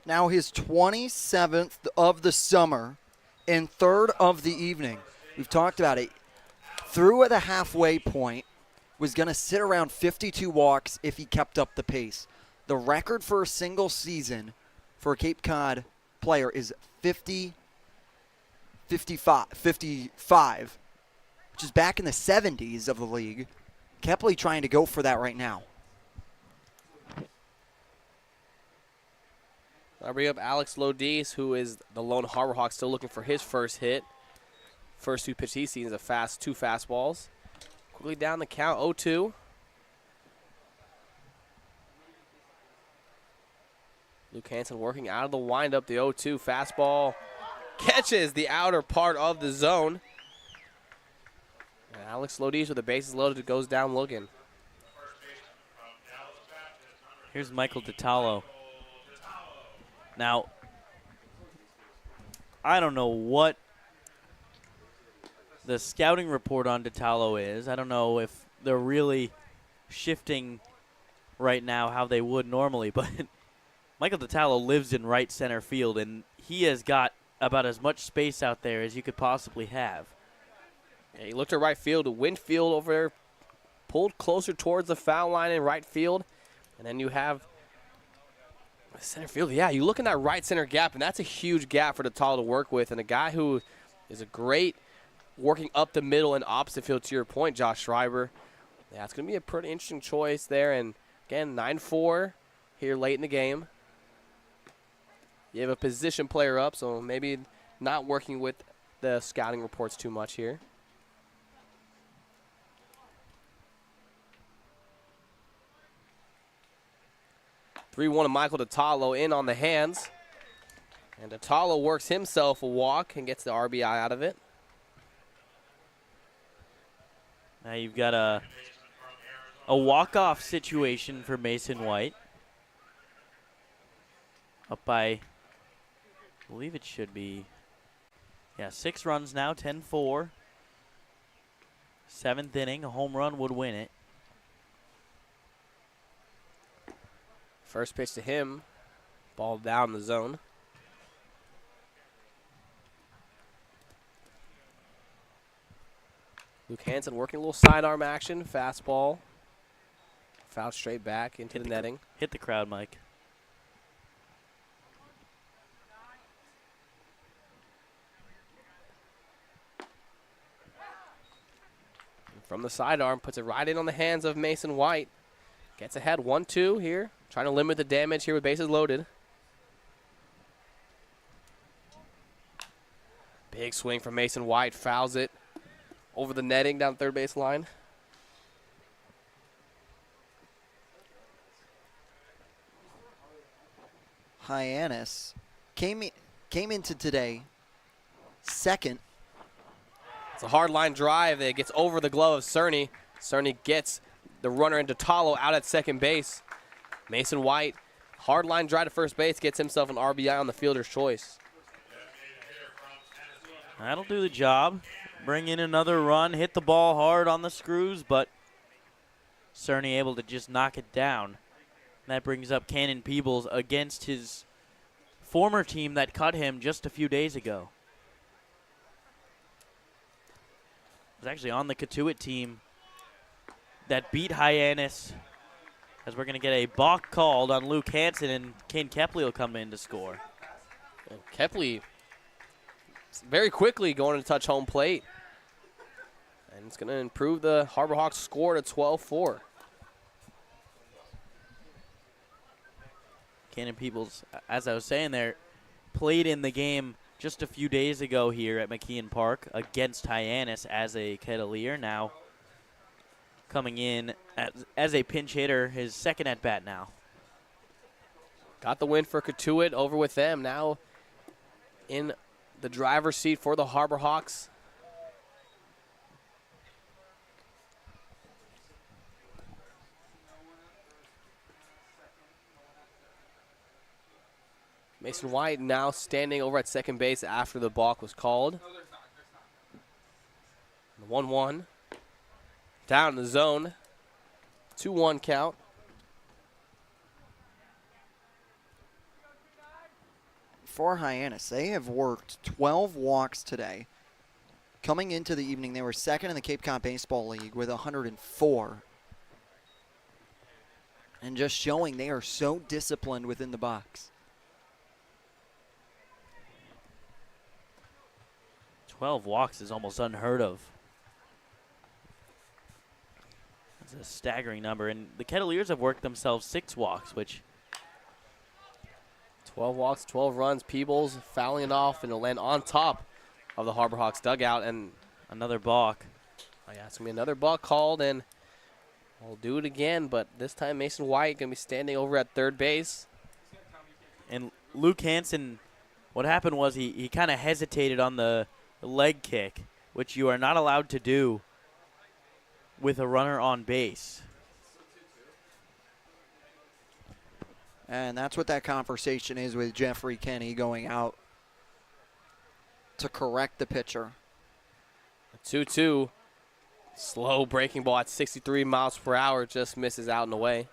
Now his 27th of the summer and 3rd of the evening. We've talked about it. Through at the halfway point, was going to sit around 52 walks if he kept up the pace. The record for a single season for a Cape Cod player is 55, which is back in the 70s of the league. Kepley trying to go for that right now. I'll bring up Alex Lodis, who is the lone Harbor Hawk, still looking for his first hit. First 2 pitches he's seen is 2 fastballs. Quickly down the count, 0-2. Luke Hansen working out of the windup. The 0-2 fastball catches the outer part of the zone. And Alex Lodis with the bases loaded goes down looking. Here's Michael Detallo. Now, I don't know what the scouting report on Detallo is. I don't know if they're really shifting right now how they would normally, but Michael Detallo lives in right center field, and he has got about as much space out there as you could possibly have. Yeah, he looked at right field. Winfield over there pulled closer towards the foul line in right field. And then you have center field. Yeah, you look in that right center gap, and that's a huge gap for Natalo to work with. And a guy who is a great working up the middle and opposite field, to your point, Josh Schreiber. Yeah, it's going to be a pretty interesting choice there. And, again, 9-4 here late in the game. You have a position player up, so maybe not working with the scouting reports too much here. (3-1) to Michael Natalo in on the hands. And Natalo works himself a walk and gets the RBI out of it. Now you've got a walk-off situation for Mason White. Up by, I believe it should be, 6 runs now, 10-4. 7th inning, a home run would win it. First pitch to him, ball down the zone. Luke Hansen working a little sidearm action, fastball. Foul straight back into the netting. Hit the crowd, Mike. From the sidearm, puts it right in on the hands of Mason White. Gets ahead 1-2 here. Trying to limit the damage here with bases loaded. Big swing from Mason White. Fouls it over the netting down third base line. Hyannis came into today second. It's a hard line drive that gets over the glove of Cerny. Cerny gets the runner into Natalo out at second base. Mason White, hard line drive to first base, gets himself an RBI on the fielder's choice. That'll do the job. Bring in another run, hit the ball hard on the screws, but Cerny able to just knock it down. And that brings up Cannon Peebles against his former team that cut him just a few days ago. It was actually on the Cotuit team that beat Hyannis, as we're going to get a balk called on Luke Hansen, and Kane Kepley will come in to score. And Kepley very quickly going to touch home plate. And it's going to improve the Harbor Hawks score to 12-4. Cannon Peebles, as I was saying there, played in the game just a few days ago here at McKeon Park against Hyannis as a Kettleer. Now coming in as a pinch hitter, his second at-bat now. Got the win for Cotuit over with them. Now in the driver's seat for the Harbor Hawks. Mason White now standing over at second base after the balk was called. 1-1. Down in the zone. 2-1 count. For Hyannis, they have worked 12 walks today. Coming into the evening, they were second in the Cape Cod Baseball League with 104. And just showing they are so disciplined within the box. 12 walks is almost unheard of. That's a staggering number. And the Kettleers have worked themselves 6 walks, which 12 walks, 12 runs. Peebles fouling it off, and it'll land on top of the Harbor Hawks dugout. And another balk. Oh, yeah, it's going to be another balk called, and we'll do it again. But this time Mason White going to be standing over at third base. And Luke Hansen, what happened was he kind of hesitated on the leg kick, which you are not allowed to do with a runner on base. And that's what that conversation is with Jeffrey Kenny going out to correct the pitcher. 2-2. Slow breaking ball at 63 miles per hour, just misses out and away.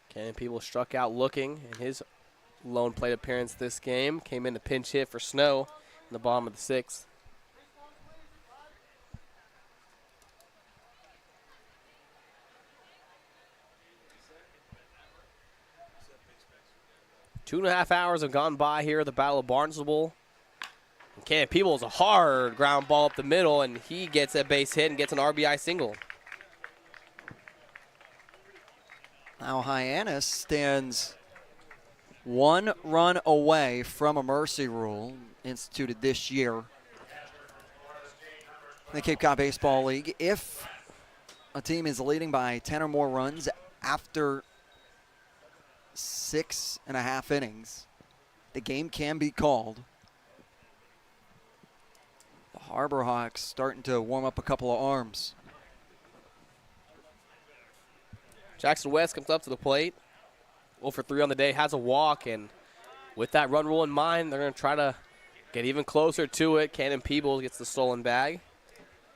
Cannon Peebles struck out looking, and his lone plate appearance this game. Came in to pinch hit for Snow in the bottom of the 6th. Two and a half hours have gone by here at the Battle of Barnstable. And Cannon Peebles, a hard ground ball up the middle, and he gets a base hit and gets an RBI single. Now Hyannis stands 1 run away from a mercy rule instituted this year in the Cape Cod Baseball League. If a team is leading by 10 or more runs after 6.5 innings, the game can be called. The Harbor Hawks starting to warm up a couple of arms. Jackson West comes up to the plate. 0 for 3 on the day, has a walk, and with that run rule in mind, they're going to try to get even closer to it. Cannon Peebles gets the stolen bag.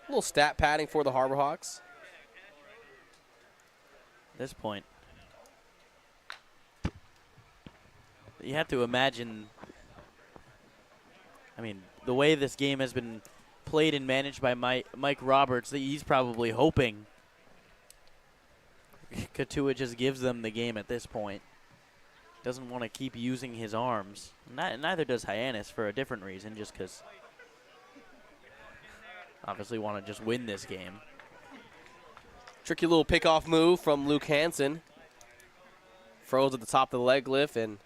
A little stat padding for the Harbor Hawks. At this point, you have to imagine, I mean, the way this game has been played and managed by Mike Roberts, that he's probably hoping Cotuit just gives them the game at this point. Doesn't want to keep using his arms. Neither does Hyannis for a different reason, just because obviously want to just win this game. Tricky little pickoff move from Luke Hansen. Froze at the top of the leg lift and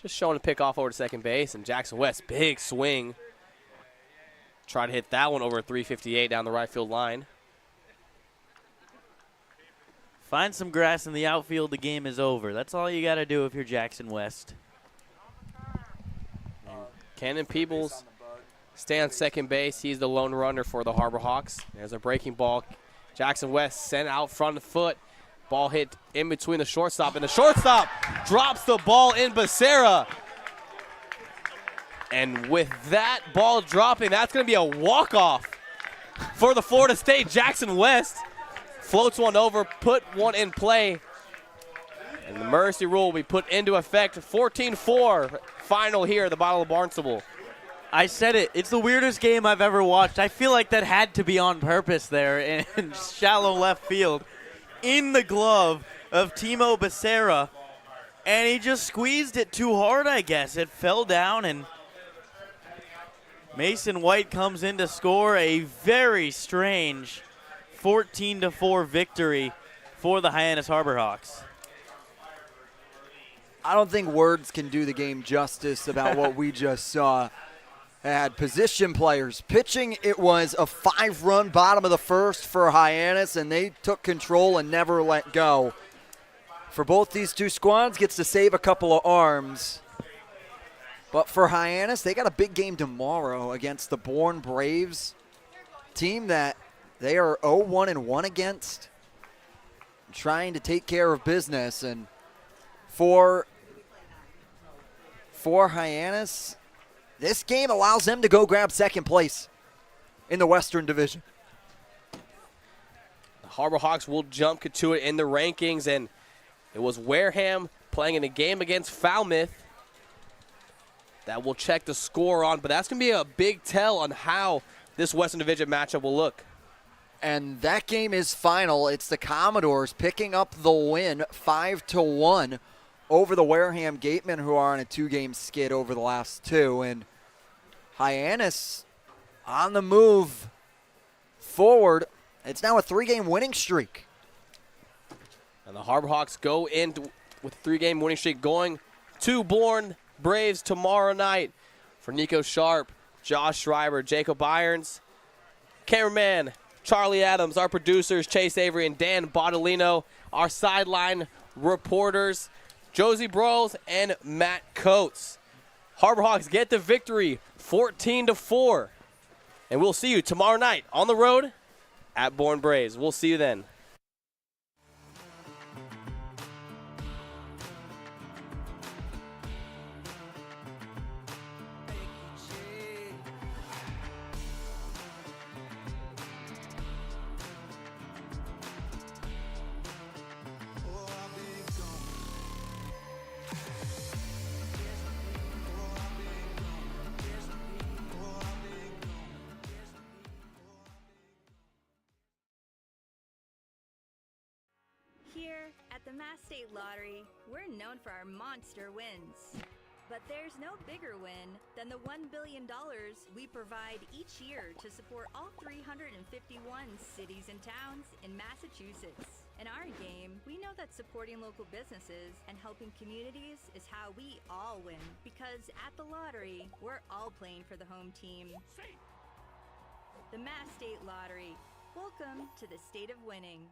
just showing a pick off over to second base. And Jackson West, big swing. Try to hit that one over 358 down the right field line. Find some grass in the outfield, the game is over. That's all you got to do if you're Jackson West. And Cannon Peebles stay on second base. He's the lone runner for the Harbor Hawks. There's a breaking ball. Jackson West sent out front of the foot. Ball hit in between the shortstop, and the shortstop drops the ball in Becerra. And with that ball dropping, that's going to be a walk-off for the Florida State. Jackson West floats one over, put one in play. And the mercy rule will be put into effect. 14-4 final here at the Battle of Barnstable. I said it. It's the weirdest game I've ever watched. I feel like that had to be on purpose there in shallow left field. In the glove of Timo Becerra. And he just squeezed it too hard, I guess. It fell down, and Mason White comes in to score a very strange 14-4 victory for the Hyannis Harbor Hawks. I don't think words can do the game justice about what we just saw. Had position players pitching. It was a 5-run bottom of the first for Hyannis, and they took control and never let go. For both these two squads, gets to save a couple of arms. But for Hyannis, they got a big game tomorrow against the Bourne Braves, team that they are 0-1-1 against, trying to take care of business. And for Hyannis, this game allows them to go grab second place in the Western Division. The Harbor Hawks will jump Cotuit in the rankings, and it was Wareham playing in a game against Falmouth that we'll check the score on, but that's going to be a big tell on how this Western Division matchup will look. And that game is final. It's the Commodores picking up the win 5-1 over the Wareham Gatemen, who are on a 2-game skid over the last 2. And Hyannis on the move forward. It's now a 3-game winning streak. And the Harbor Hawks go in with a 3-game winning streak, going to Bourne Braves tomorrow night. For Nico Sharp, Josh Schreiber, Jacob Irons, cameraman Charlie Adams, our producers Chase Avery and Dan Bodolino, our sideline reporters Josie Broyles and Matt Coates. Harbor Hawks get the victory 14-4. And we'll see you tomorrow night on the road at Bourne Braves. We'll see you then. Here at the Mass State Lottery, we're known for our monster wins. But there's no bigger win than the $1 billion we provide each year to support all 351 cities and towns in Massachusetts. In our game, we know that supporting local businesses and helping communities is how we all win. Because at the lottery, we're all playing for the home team. The Mass State Lottery. Welcome to the state of winning.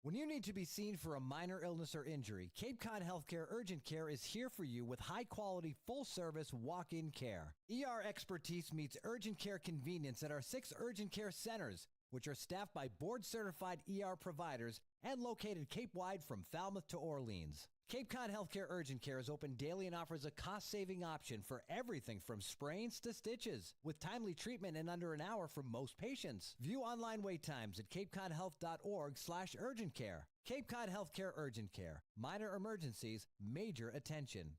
When you need to be seen for a minor illness or injury, Cape Cod Healthcare Urgent Care is here for you with high-quality, full-service walk-in care. ER expertise meets urgent care convenience at our 6 urgent care centers, which are staffed by board-certified ER providers and located Cape-wide from Falmouth to Orleans. Cape Cod Healthcare Urgent Care is open daily and offers a cost-saving option for everything from sprains to stitches, with timely treatment in under an hour for most patients. View online wait times at capecodhealth.org/urgent care. Cape Cod Healthcare Urgent Care. Minor emergencies, major attention.